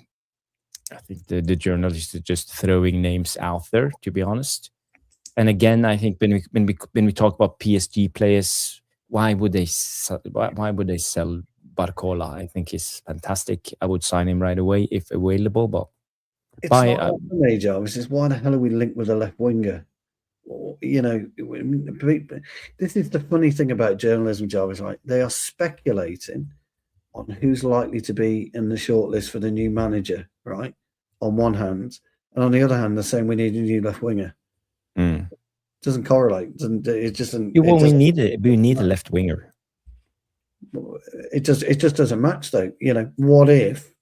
journalists are just throwing names out there, to be honest. And again, I think when we talk about PSG players, why would they sell Barcola? I think he's fantastic. I would sign him right away if available. But it's not for me, Jarvis. It's why the hell are we linked with a left winger? You know, this is the funny thing about journalism, Jarvis. Right? They are speculating on who's likely to be in the shortlist for the new manager, right? On one hand, and on the other hand, they're saying we need a new left winger. Doesn't correlate. It just doesn't. We need a left winger. It just doesn't match, though. You know, what if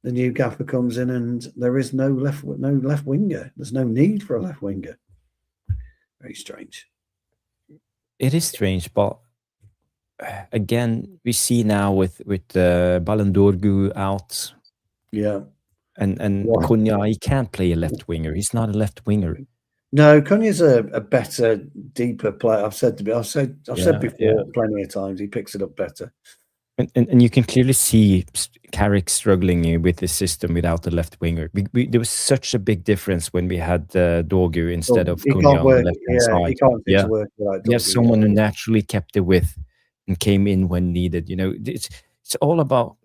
the new gaffer comes in and there is no left winger? There's no need for a left winger. Very strange. It is strange, but again, we see now with Ballandorgu out. Yeah. And Cunha, he can't play a left winger. He's not a left winger. No, Cunha's a better, deeper player. I've said before plenty of times. He picks it up better. And you can clearly see Carrick struggling with the system without the left winger. There was such a big difference when we had Dorgu instead of Cunha on the left-hand side. He can't get to work without Dorgu. You have someone who naturally kept it with and came in when needed. You know, it's all about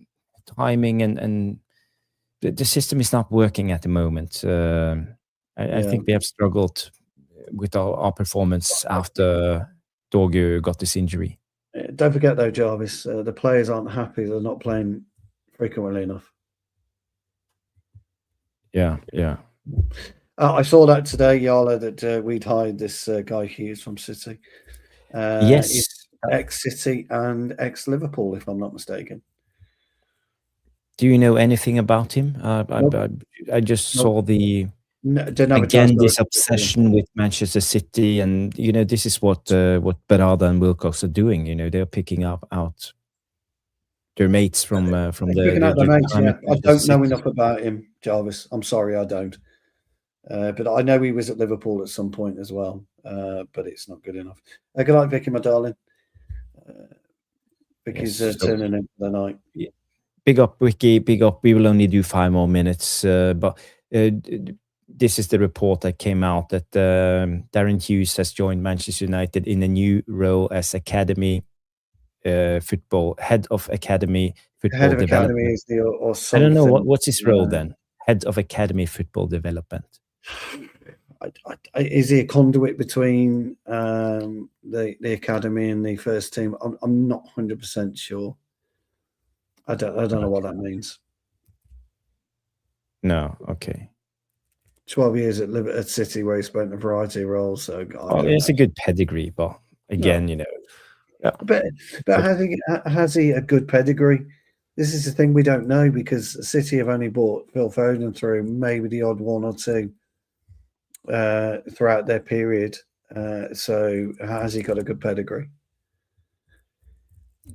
timing and the system is not working at the moment. I think we have struggled with our performance after Dorgu got this injury. Don't forget, though, Jarvis, the players aren't happy. They're not playing frequently enough. Yeah. I saw that today, Yala, that we'd hired this guy Hughes from City. Yes. He's ex-City and ex-Liverpool, if I'm not mistaken. Do you know anything about him? I just saw this obsession with Manchester City, and this is what Berardi and Wilcox are doing. They're picking out their mates from the. I don't know enough about him, Jarvis. I'm sorry, I don't. But I know he was at Liverpool at some point as well. But it's not good enough. Good night, Vicky, my darling. Vicky's turning in for the night. big up, Wiki. Big up. We will only do 5 more minutes, but this is the report that came out that Darren Hughes has joined Manchester United in a new role as academy football head of academy football Head of development. academy is the or I something. don't know what's his role then. Head of academy football development. Is he a conduit between the academy and the first team? I'm not 100% sure. I don't know what that means. No, okay. 12 years at City, where he spent a variety of roles. So it's a good pedigree, but again, you know. Yeah. But has he a good pedigree? This is the thing we don't know, because City have only bought Phil Foden through, maybe the odd one or two throughout their period. So has he got a good pedigree?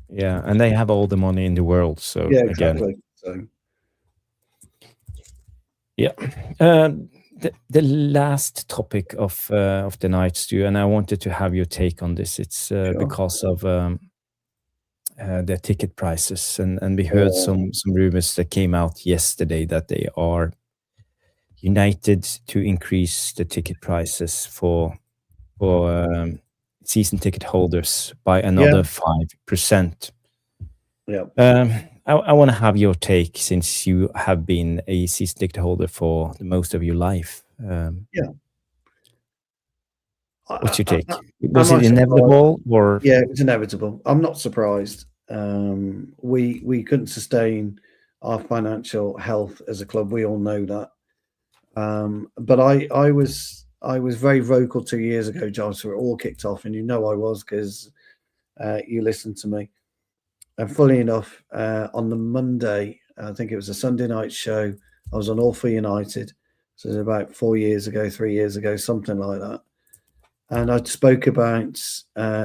Yeah, and they have all the money in the world. So yeah, exactly. Again, yeah. The last topic of the night, Stu, and I wanted to have your take on this. It's sure. Because of the ticket prices, and we heard some rumors that came out yesterday that they are united to increase the ticket prices for season ticket holders by another 5%. Yeah. I want to have your take, since you have been a season ticket holder for most of your life. What's your take? Was it inevitable, or? Yeah, it was inevitable. I'm not surprised. We couldn't sustain our financial health as a club. We all know that. But I was very vocal 2 years ago, John, so it all kicked off, and you know I was, because you listened to me. And fully enough, on the Monday, I think it was a Sunday night show, I was on All for United. So it was about 3 years ago, something like that. And I spoke about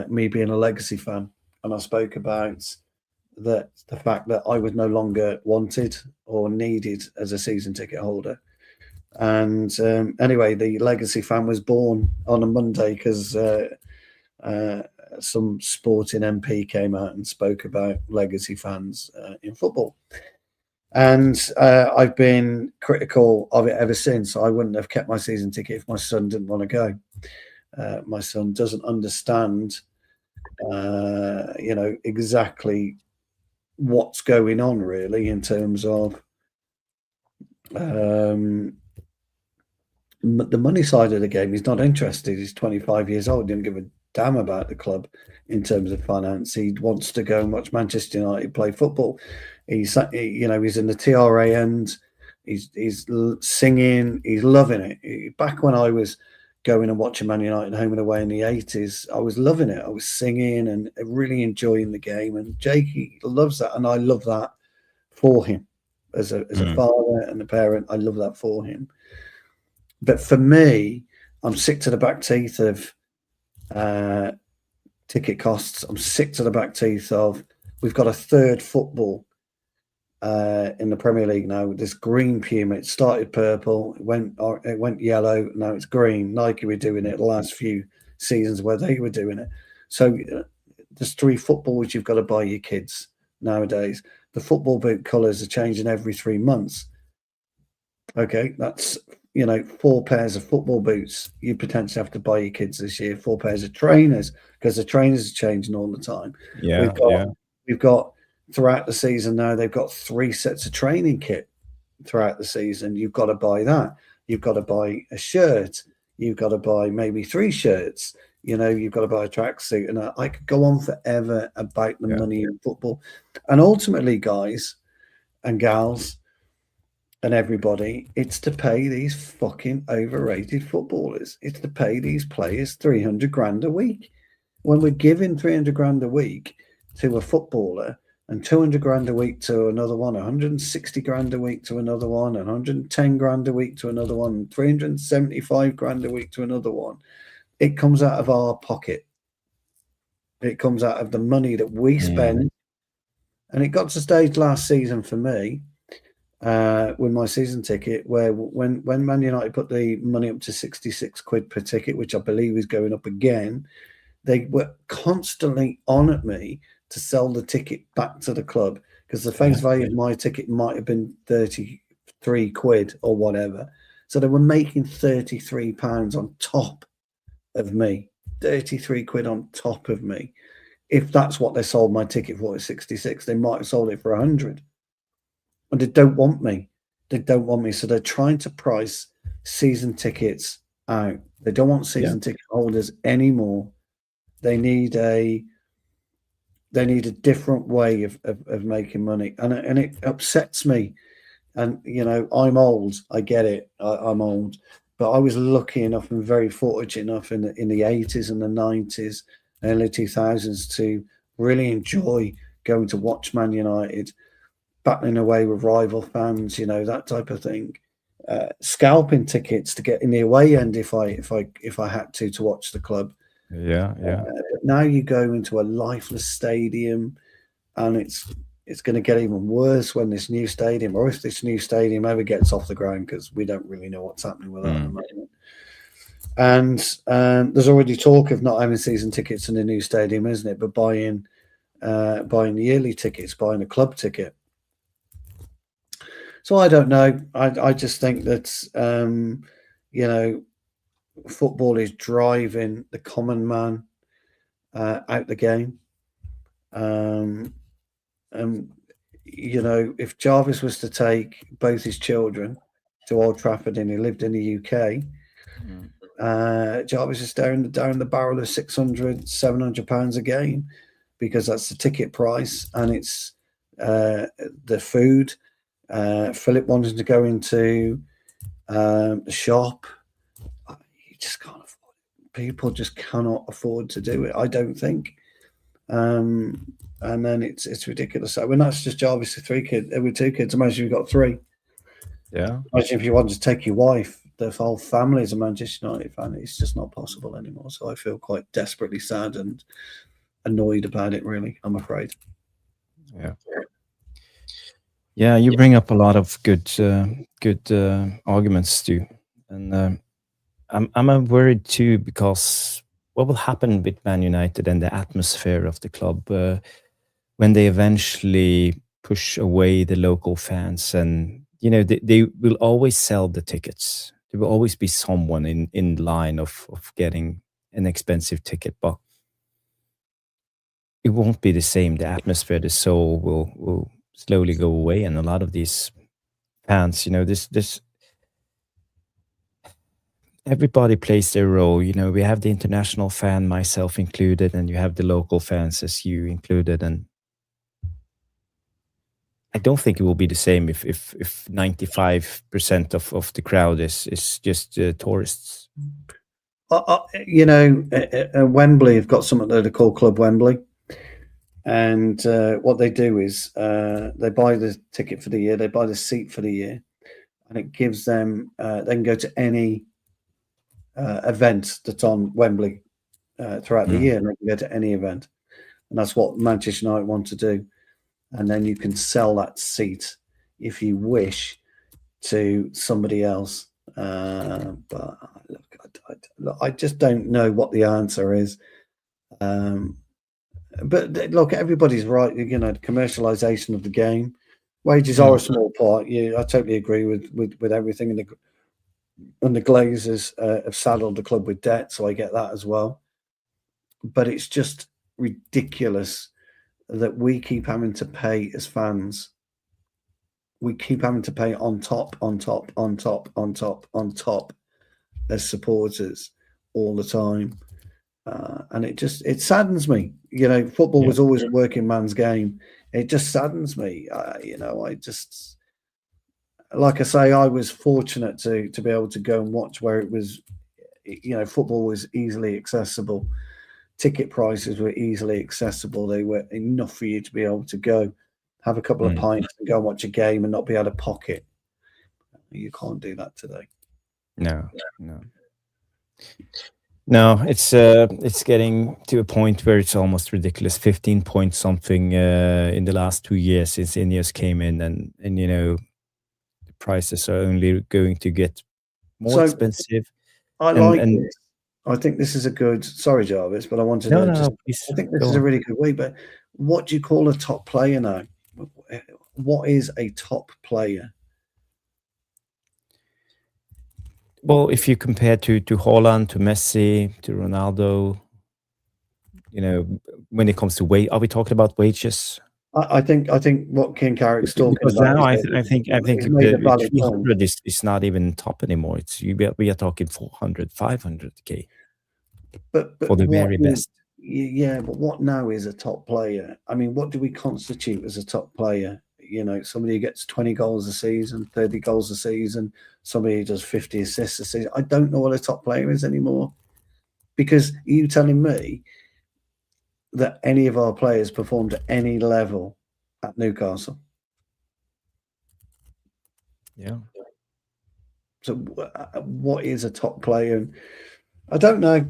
me being a legacy fan. And I spoke about the fact that I was no longer wanted or needed as a season ticket holder. And anyway, the legacy fan was born on a Monday, because some sporting MP came out and spoke about legacy fans in football. And I've been critical of it ever since. I wouldn't have kept my season ticket if my son didn't want to go. My son doesn't understand, exactly what's going on, really, in terms of the money side of the game. He's not interested. He's 25 years old. He didn't give a damn about the club in terms of finance. He wants to go and watch Manchester United play football. He's in the TRA end. He's singing. He's loving it. Back when I was going and watching Man United home and away in the 80s, I was loving it. I was singing and really enjoying the game. And Jakey loves that, and I love that for him as a father and a parent. I love that for him. But for me, I'm sick to the back teeth of ticket costs. I'm sick to the back teeth of, we've got a third football in the Premier League now. This green Puma, it started purple, it went yellow, now it's green. Nike were doing it the last few seasons where they were doing it. So there's 3 footballs you've got to buy your kids nowadays. The football boot colours are changing every 3 months. Okay, that's 4 pairs of football boots you potentially have to buy your kids this year. 4 pairs of trainers, because the trainers are changing all the time. We've got throughout the season now, they've got 3 sets of training kit throughout the season. You've got to buy that. You've got to buy a shirt. You've got to buy maybe 3 shirts. You've got to buy a tracksuit. And I could go on forever about the money in football. And ultimately, guys and gals and everybody, it's to pay these fucking overrated footballers. It's to pay these players 300 grand a week. When we're giving 300 grand a week to a footballer, and 200 grand a week to another one, 160 grand a week to another one, 110 grand a week to another one, 375 grand a week to another one, it comes out of our pocket. It comes out of the money that we spend. And it got to stage last season for me, with my season ticket, where when Man United put the money up to 66 quid per ticket, which I believe is going up again, they were constantly on at me to sell the ticket back to the club, because the face value of my ticket might have been 33 quid or whatever. So they were making £33 on top of me, 33 quid on top of me. If that's what they sold my ticket for, 66, they might have sold it for 100. And they don't want me. They don't want me. So they're trying to price season tickets out. They don't want season ticket holders anymore. They need a different way of making money. And it upsets me. And, you know, I'm old. I get it. I'm old. But I was lucky enough and very fortunate enough in the 80s and the 90s, early 2000s to really enjoy going to watch Man United, battling away with rival fans, you know, that type of thing. Scalping tickets to get in the away end if I had to watch the club. But now you go into a lifeless stadium, and it's going to get even worse when this new stadium, or if this new stadium ever gets off the ground, because we don't really know what's happening with that at the moment. And there's already talk of not having season tickets in the new stadium, isn't it? But buying yearly tickets, buying a club ticket. So I don't know. I just think that you know, football is driving the common man out the game. You know, if Jarvis was to take both his children to Old Trafford and he lived in the UK, Jarvis is down the barrel of £600-700 a game, because that's the ticket price, and it's the food. Philip wanted to go into the shop. You just can't afford it. People just cannot afford to do it, I don't think. And then it's ridiculous. So when that's just Jarvis with 3 kids, with 2 kids, imagine you've got 3. Yeah. Imagine if you wanted to take your wife, the whole family is a Manchester United fan. It's just not possible anymore. So I feel quite desperately sad and annoyed about it, really, I'm afraid. Yeah, you bring up a lot of good arguments, Stu, and I'm worried too, because what will happen with Man United and the atmosphere of the club when they eventually push away the local fans, and you know they will always sell the tickets. There will always be someone in line of getting an expensive ticket, but it won't be the same. The atmosphere, the soul will slowly go away, and a lot of these fans, you know, this everybody plays their role. You know, we have the international fan, myself included, and you have the local fans, as you included, and I don't think it will be the same if 95% of the crowd is just tourists. You know, Wembley have got something that they call Club Wembley. And what they do is they buy the ticket for the year, they buy the seat for the year, and it gives them, they can go to any event that's on Wembley throughout the year, and they can go to any event. And that's what Manchester United want to do. And then you can sell that seat, if you wish, to somebody else. But look, I just don't know what the answer is. But look, everybody's right. You know, the commercialization of the game, wages are a small part. I totally agree with everything. And the Glazers have saddled the club with debt, so I get that as well. But it's just ridiculous that we keep having to pay as fans. We keep having to pay on top as supporters all the time. And it saddens me. You know, football was always a working man's game. It just saddens me. You know, I just, like I say, I was fortunate to be able to go and watch where it was, you know, football was easily accessible. Ticket prices were easily accessible. They were enough for you to be able to go have a couple of pints and go and watch a game and not be out of pocket. You can't do that today. No, it's getting to a point where it's almost ridiculous. 15 point something in the last 2 years since Ineos came in, and you know the prices are only going to get more expensive. I think this is a good. Sorry, Jarvis, but I wanted to. I think this is a really good way. But what do you call a top player now? what is a top player? Well, if you compare to Haaland, to Messi, to Ronaldo, when it comes to weight, are we talking about wages? I think what King Carrick's talking because about. Now I think the 300 is not even top anymore. We are talking 400, 500k. But for the very best. Yeah, but what now is a top player? I mean, what do we constitute as a top player? Somebody who gets 20 goals a season, 30 goals a season, somebody who does 50 assists a season. I don't know what a top player is anymore. Because are you telling me that any of our players performed at any level at Newcastle? Yeah. So what is a top player? I don't know.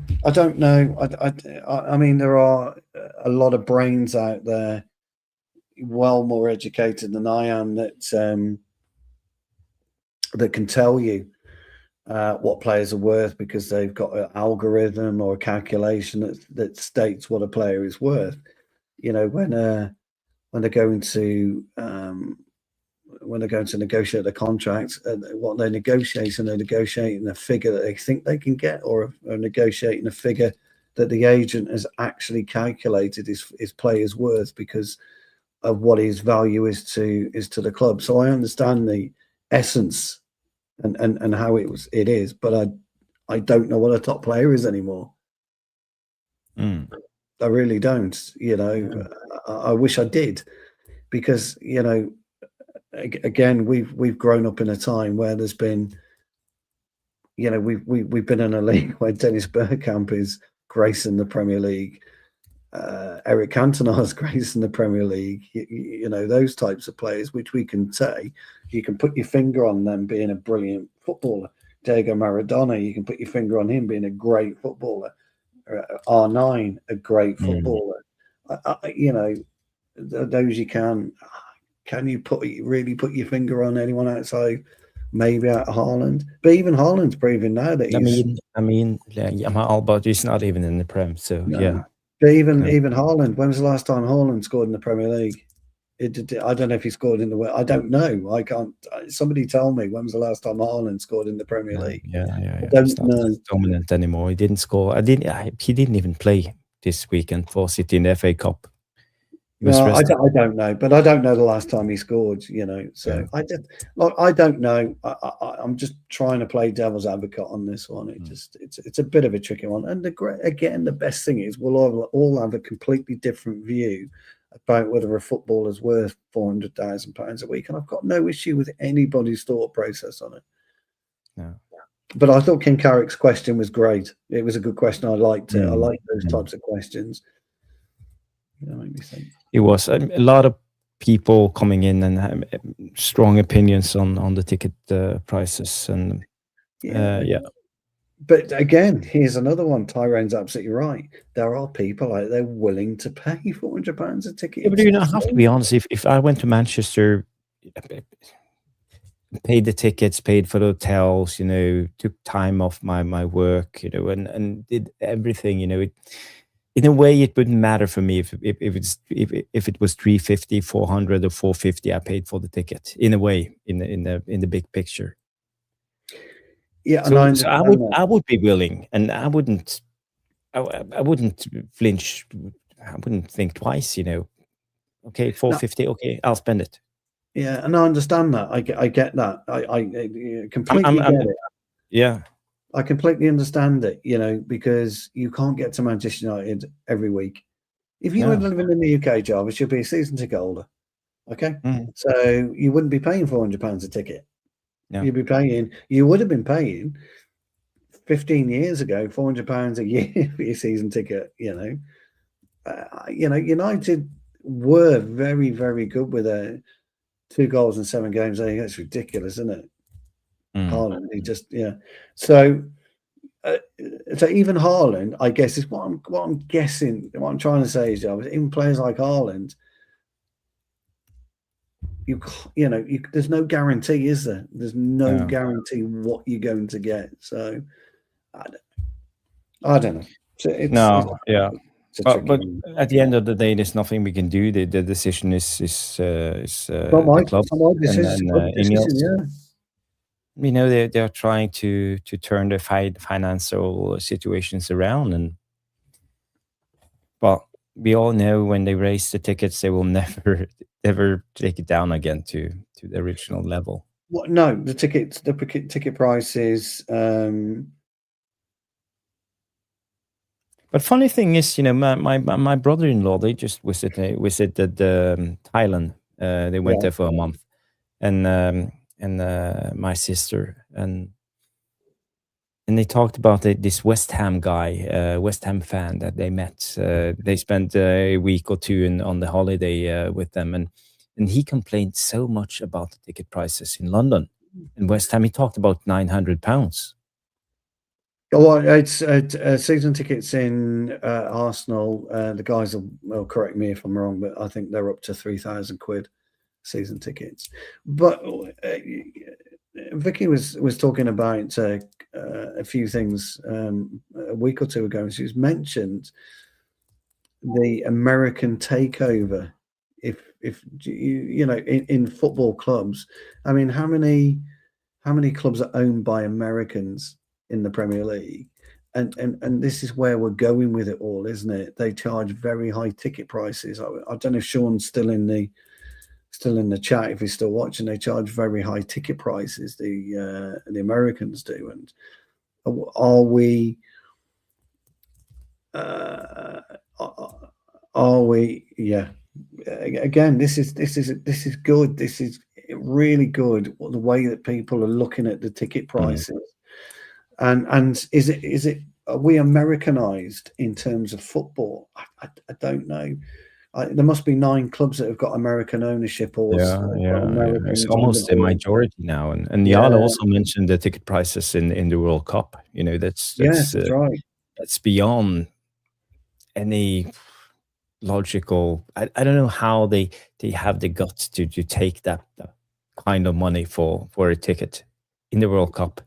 I mean, there are a lot of brains out there, well more educated than I am, that can tell you what players are worth, because they've got an algorithm or a calculation that states what a player is worth. When they're going to negotiate a contract, what they're negotiating a figure that they think they can get, or negotiating a figure that the agent has actually calculated his player's worth because of what his value is to the club. So I understand the essence and how it is, but I don't know what a top player is anymore. I really don't. I wish I did, because again, we've grown up in a time where there's been, we've been in a league where Dennis Bergkamp is gracing the Premier League, Eric Cantona is gracing the Premier League. Those types of players, which we can say, you can put your finger on them being a brilliant footballer. Diego Maradona, you can put your finger on him being a great footballer. R9, a great footballer. Those you can. Can you really put your finger on anyone outside, maybe out of Haaland? But even Haaland's proving now that he's. I mean, Alba is not even in the Prem, so no. Yeah. But even Haaland, when was the last time Haaland scored in the Premier League? I don't know if he scored in the. I don't know. I can't. Somebody tell me, when was the last time Haaland scored in the Premier League? Yeah. I don't know. Dominant anymore. He didn't score. He didn't even play this weekend for City in the FA Cup. No, I don't know, but I don't know the last time he scored. So yeah. I don't know. I'm just trying to play devil's advocate on this one. It's a bit of a tricky one. And the best thing is we'll all have a completely different view about whether a footballer's worth £400,000 a week, and I've got no issue with anybody's thought process on it. No. But I thought King Carrick's question was great. It was a good question. I liked it. I like those types of questions. Make me think. It was a lot of people coming in and have strong opinions on the ticket prices, and yeah. But again, here's another one. Tyrone's absolutely right. There are people out there willing to pay £400 a ticket. Yeah, but you don't have to be honest. If I went to Manchester, paid the tickets, paid for the hotels, took time off my work, and did everything, in a way, it wouldn't matter for me if it was 350, 400, or 450. I paid for the ticket. In a way, in the big picture. Yeah, so I would be willing, and I wouldn't flinch. I wouldn't think twice. Okay, 450. Okay, I'll spend it. Yeah, and I understand that. I get that. I completely get it. Yeah. I completely understand it, because you can't get to Manchester United every week. If you were living in the UK, Jarvis, you'd be a season ticket holder. Okay? So you wouldn't be paying £400 a ticket. Yeah. You would have been paying 15 years ago, £400 a year for your season ticket, United were very, very good with 2 goals in 7 games. I think that's ridiculous, isn't it? Haaland, So even Haaland, I guess, is what I'm guessing. What I'm trying to say is, even players like Haaland, there's no guarantee, is there? There's no guarantee what you're going to get. So I don't know. But at the end of the day, there's nothing we can do. The decision is the club and Ineos. You know, they're trying to turn the financial situations around, but we all know when they raise the tickets, they will never ever take it down again to the original level. Well, no, the ticket prices. But funny thing is, you know, my brother-in-law, they just visited Thailand. They went there for a month, and my sister and they talked about this West Ham guy, West Ham fan that they met. They spent a week or two on the holiday with them, and he complained so much about the ticket prices in London and West Ham. He talked about £900. Oh, it's season tickets in Arsenal. The guys will correct me if I'm wrong, but I think they're up to £3,000 season tickets. But Vicky was talking about a few things a week or two ago. She's mentioned the American takeover. If you know, in football clubs, I mean, how many clubs are owned by Americans in the Premier League? And this is where we're going with it all, isn't it? They charge very high ticket prices. I don't know if Sean's still in the chat, if he's still watching. They charge very high ticket prices, the Americans do. And are we yeah, again, this is good. This is really good, the way that people are looking at the ticket prices. And is it are we Americanized in terms of football? I don't know. There must be 9 clubs that have got American ownership, or It's almost a majority now. And Jan also mentioned the ticket prices in the World Cup. You know, that's right. That's beyond any logical. I don't know how they have the guts to take that kind of money for a ticket in the World Cup.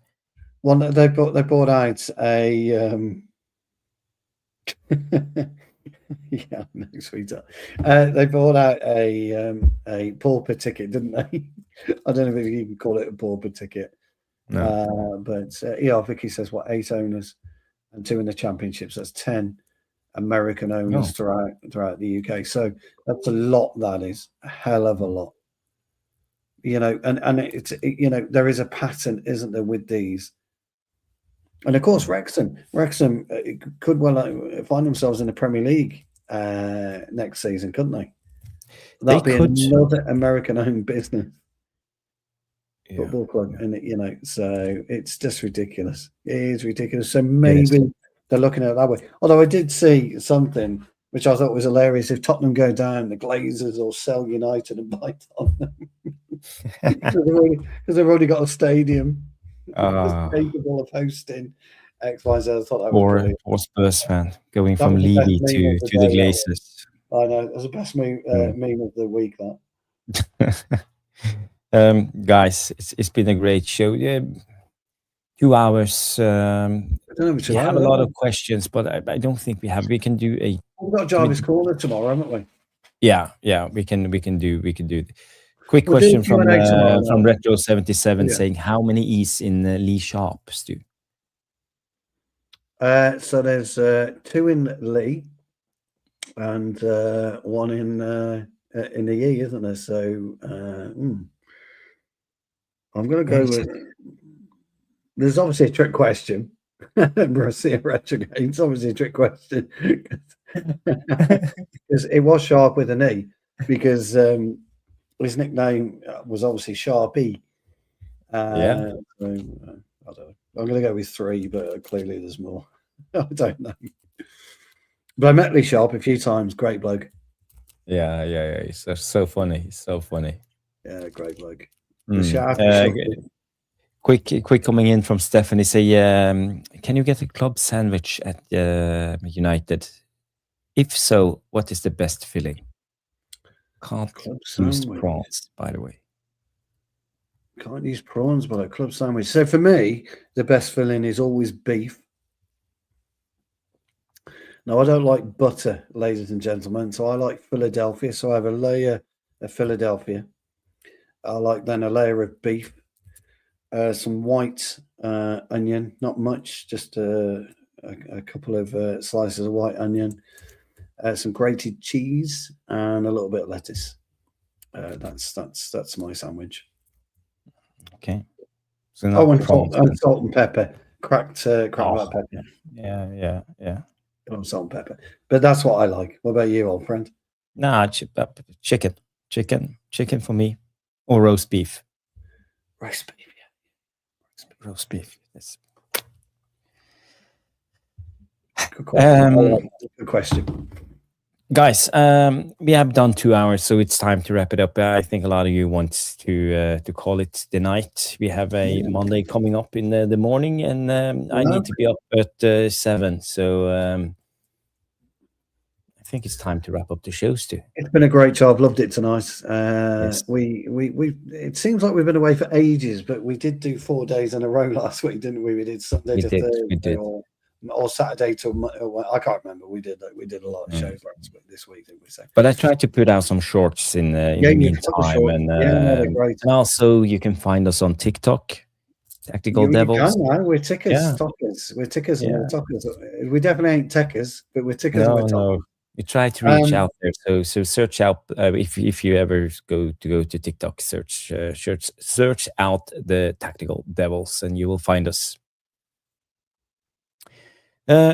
Well, they bought out a yeah, no, sweetheart. They bought out a pauper ticket, didn't they? I don't know if you can call it a pauper ticket. No. But Vicky says 8 owners and 2 in the championships. That's 10 American owners throughout the UK. So that's a lot. That is a hell of a lot. You know, and it's there is a pattern, isn't there, with these? And of course, Wrexham could well find themselves in the Premier League next season, couldn't they? That'd be another American-owned business football club, and so it's just ridiculous. It is ridiculous. So maybe they're looking at it that way. Although I did see something which I thought was hilarious: if Tottenham go down, the Glazers will sell United and buy Tottenham because they've already got a stadium capable of hosting XYZ. I thought that was brilliant. Or Spurs fan going from Levy to the Glazers. I know, it was the best meme of the week. That guys, it's been a great show. 2 hours. We have a lot of questions, but I don't think we have. We can do a. We've got Jarvis Corner tomorrow, haven't we? Yeah, we can do. Quick question from Retro 77 saying, how many E's in Lee Sharp, Stu? So there's 2 in Lee and 1 in the E, isn't there? So I'm going to go with. There's obviously a trick question. Brazil Retro Games, obviously a trick question because it was Sharp with an E, because his nickname was obviously Sharpie. So, I don't know. I'm going to go with 3, but clearly there's more. I don't know. But I met Lee Sharp a few times. Great bloke. Yeah. He's so funny. He's so funny. Yeah, great bloke. Quick coming in from Stephanie. Say, can you get a club sandwich at United? If so, what is the best filling? Can't use prawns, by the way. Can't use prawns, but a club sandwich. So for me, the best filling is always beef. Now, I don't like butter, ladies and gentlemen, so I like Philadelphia. So I have a layer of Philadelphia. I like then a layer of beef, some white onion, not much, just a couple of slices of white onion, some grated cheese, and a little bit of lettuce. That's my sandwich. Okay. So salt and pepper, cracked black pepper. Yeah. Salt and pepper. But that's what I like. What about you, old friend? Nah, chicken for me, or roast beef. Roast beef, yeah. Roast beef. Yes. Good question. Good question. Guys, we have done 2 hours, so it's time to wrap it up. I think a lot of you want to call it the night. We have a Monday coming up in the morning, and I need to be up at 7. So I think it's time to wrap up the shows too. It's been a great show. I've loved it tonight. Yes. We it seems like we've been away for ages, but we did do 4 days in a row last week, didn't we? We did Sunday to Thursday, or Saturday to I can't remember. We did a lot of shows this week, didn't we? But I tried to put out some shorts in the meantime, and also you can find us on TikTok. Tactical Devils. We're tickers, talkers. We're tickers and we're talkers. We definitely ain't techers, but we're tickers and we're talkers. We try to reach out there, so search out if you ever go to TikTok, search out the Tactical Devils, and you will find us.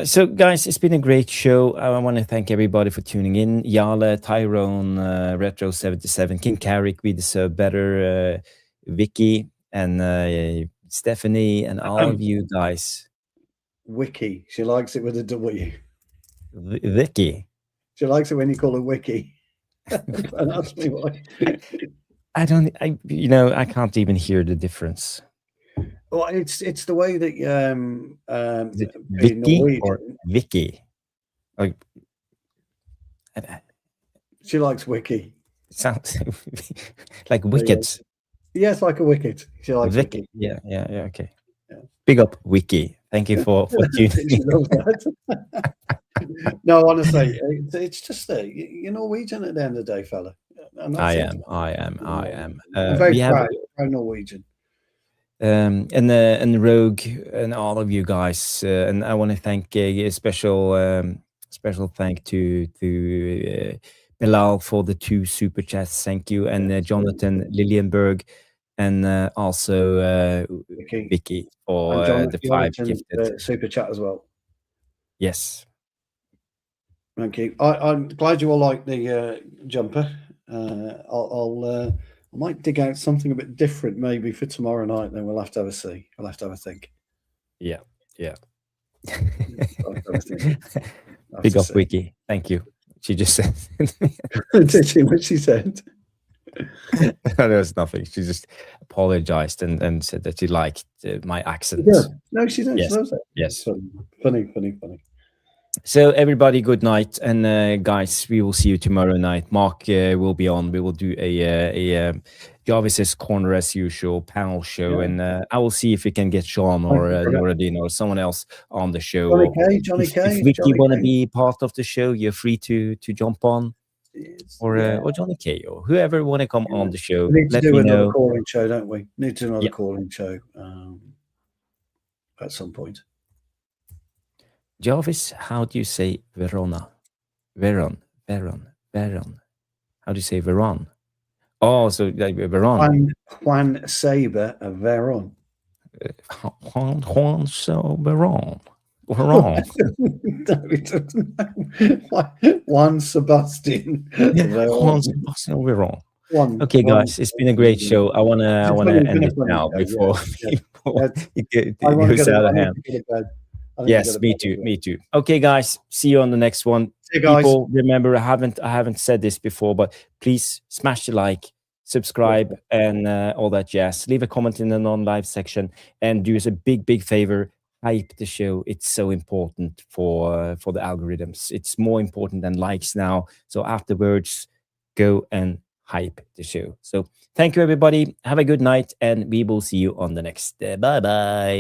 So, guys, it's been a great show. I want to thank everybody for tuning in. Yale, Tyrone, Retro 77, King Carrick, We Deserve Better, Vicky, and Stephanie, and all of you guys. Wiki, she likes it with a W. Vicky. She likes it when you call her Wiki. And ask me why. I can't even hear the difference. Well, it's the way that Vicky or Vicky. She likes Wiki. It sounds like wickets. Yes, like a wicket. She likes Wiki. Yeah. Okay. Yeah. Big up, Wiki. Thank you for tuning in. No, honestly, it's just you're Norwegian at the end of the day, fella. I am. I'm very proud. I'm Norwegian. And Rogue and all of you guys, and I want to thank a special thank to Bilal for the 2 super chats. Thank you, and Jonathan Lilienberg, and also Vicky for the 5 gifted super chat as well. Yes, thank you. I'm glad you all like the jumper. I might dig out something a bit different maybe for tomorrow night. Then we'll have to have a see. We'll have to have a think. Yeah. Big up, Wiki. Thank you. She just said. Did she? What she said? No, there was nothing. She just apologized and said that she liked my accent. Yeah. No, she didn't. Yes. Funny. So everybody, good night, and guys, we will see you tomorrow night. Mark will be on. We will do a Jarvis's Corner as usual panel show, and I will see if we can get Sean or Noradin or someone else on the show. Johnny K. If Vicky want to be part of the show, you're free to jump on, or Johnny K or whoever want to come on the show. We need to do another calling show, don't we? Need to do another calling show at some point. Jarvis, how do you say Verona? Veron. How do you say Veron? Oh, so like Veron. Juan Saber Veron. Juan so Veron. No, it doesn't know. Juan Sebastian. Juan Sebastian Veron. Okay, guys, it's been a great show. I wanna end it now before it goes out of hand. Yes, me too. Okay, guys, see you on the next one. See you guys. People, remember, I haven't said this before, but please smash the like, subscribe, and all that jazz. Leave a comment in the non-live section, and do us a big favor. Hype the show. It's so important for the algorithms. It's more important than likes now. So afterwards, go and hype the show. So thank you, everybody. Have a good night, and we will see you on the next. Bye bye.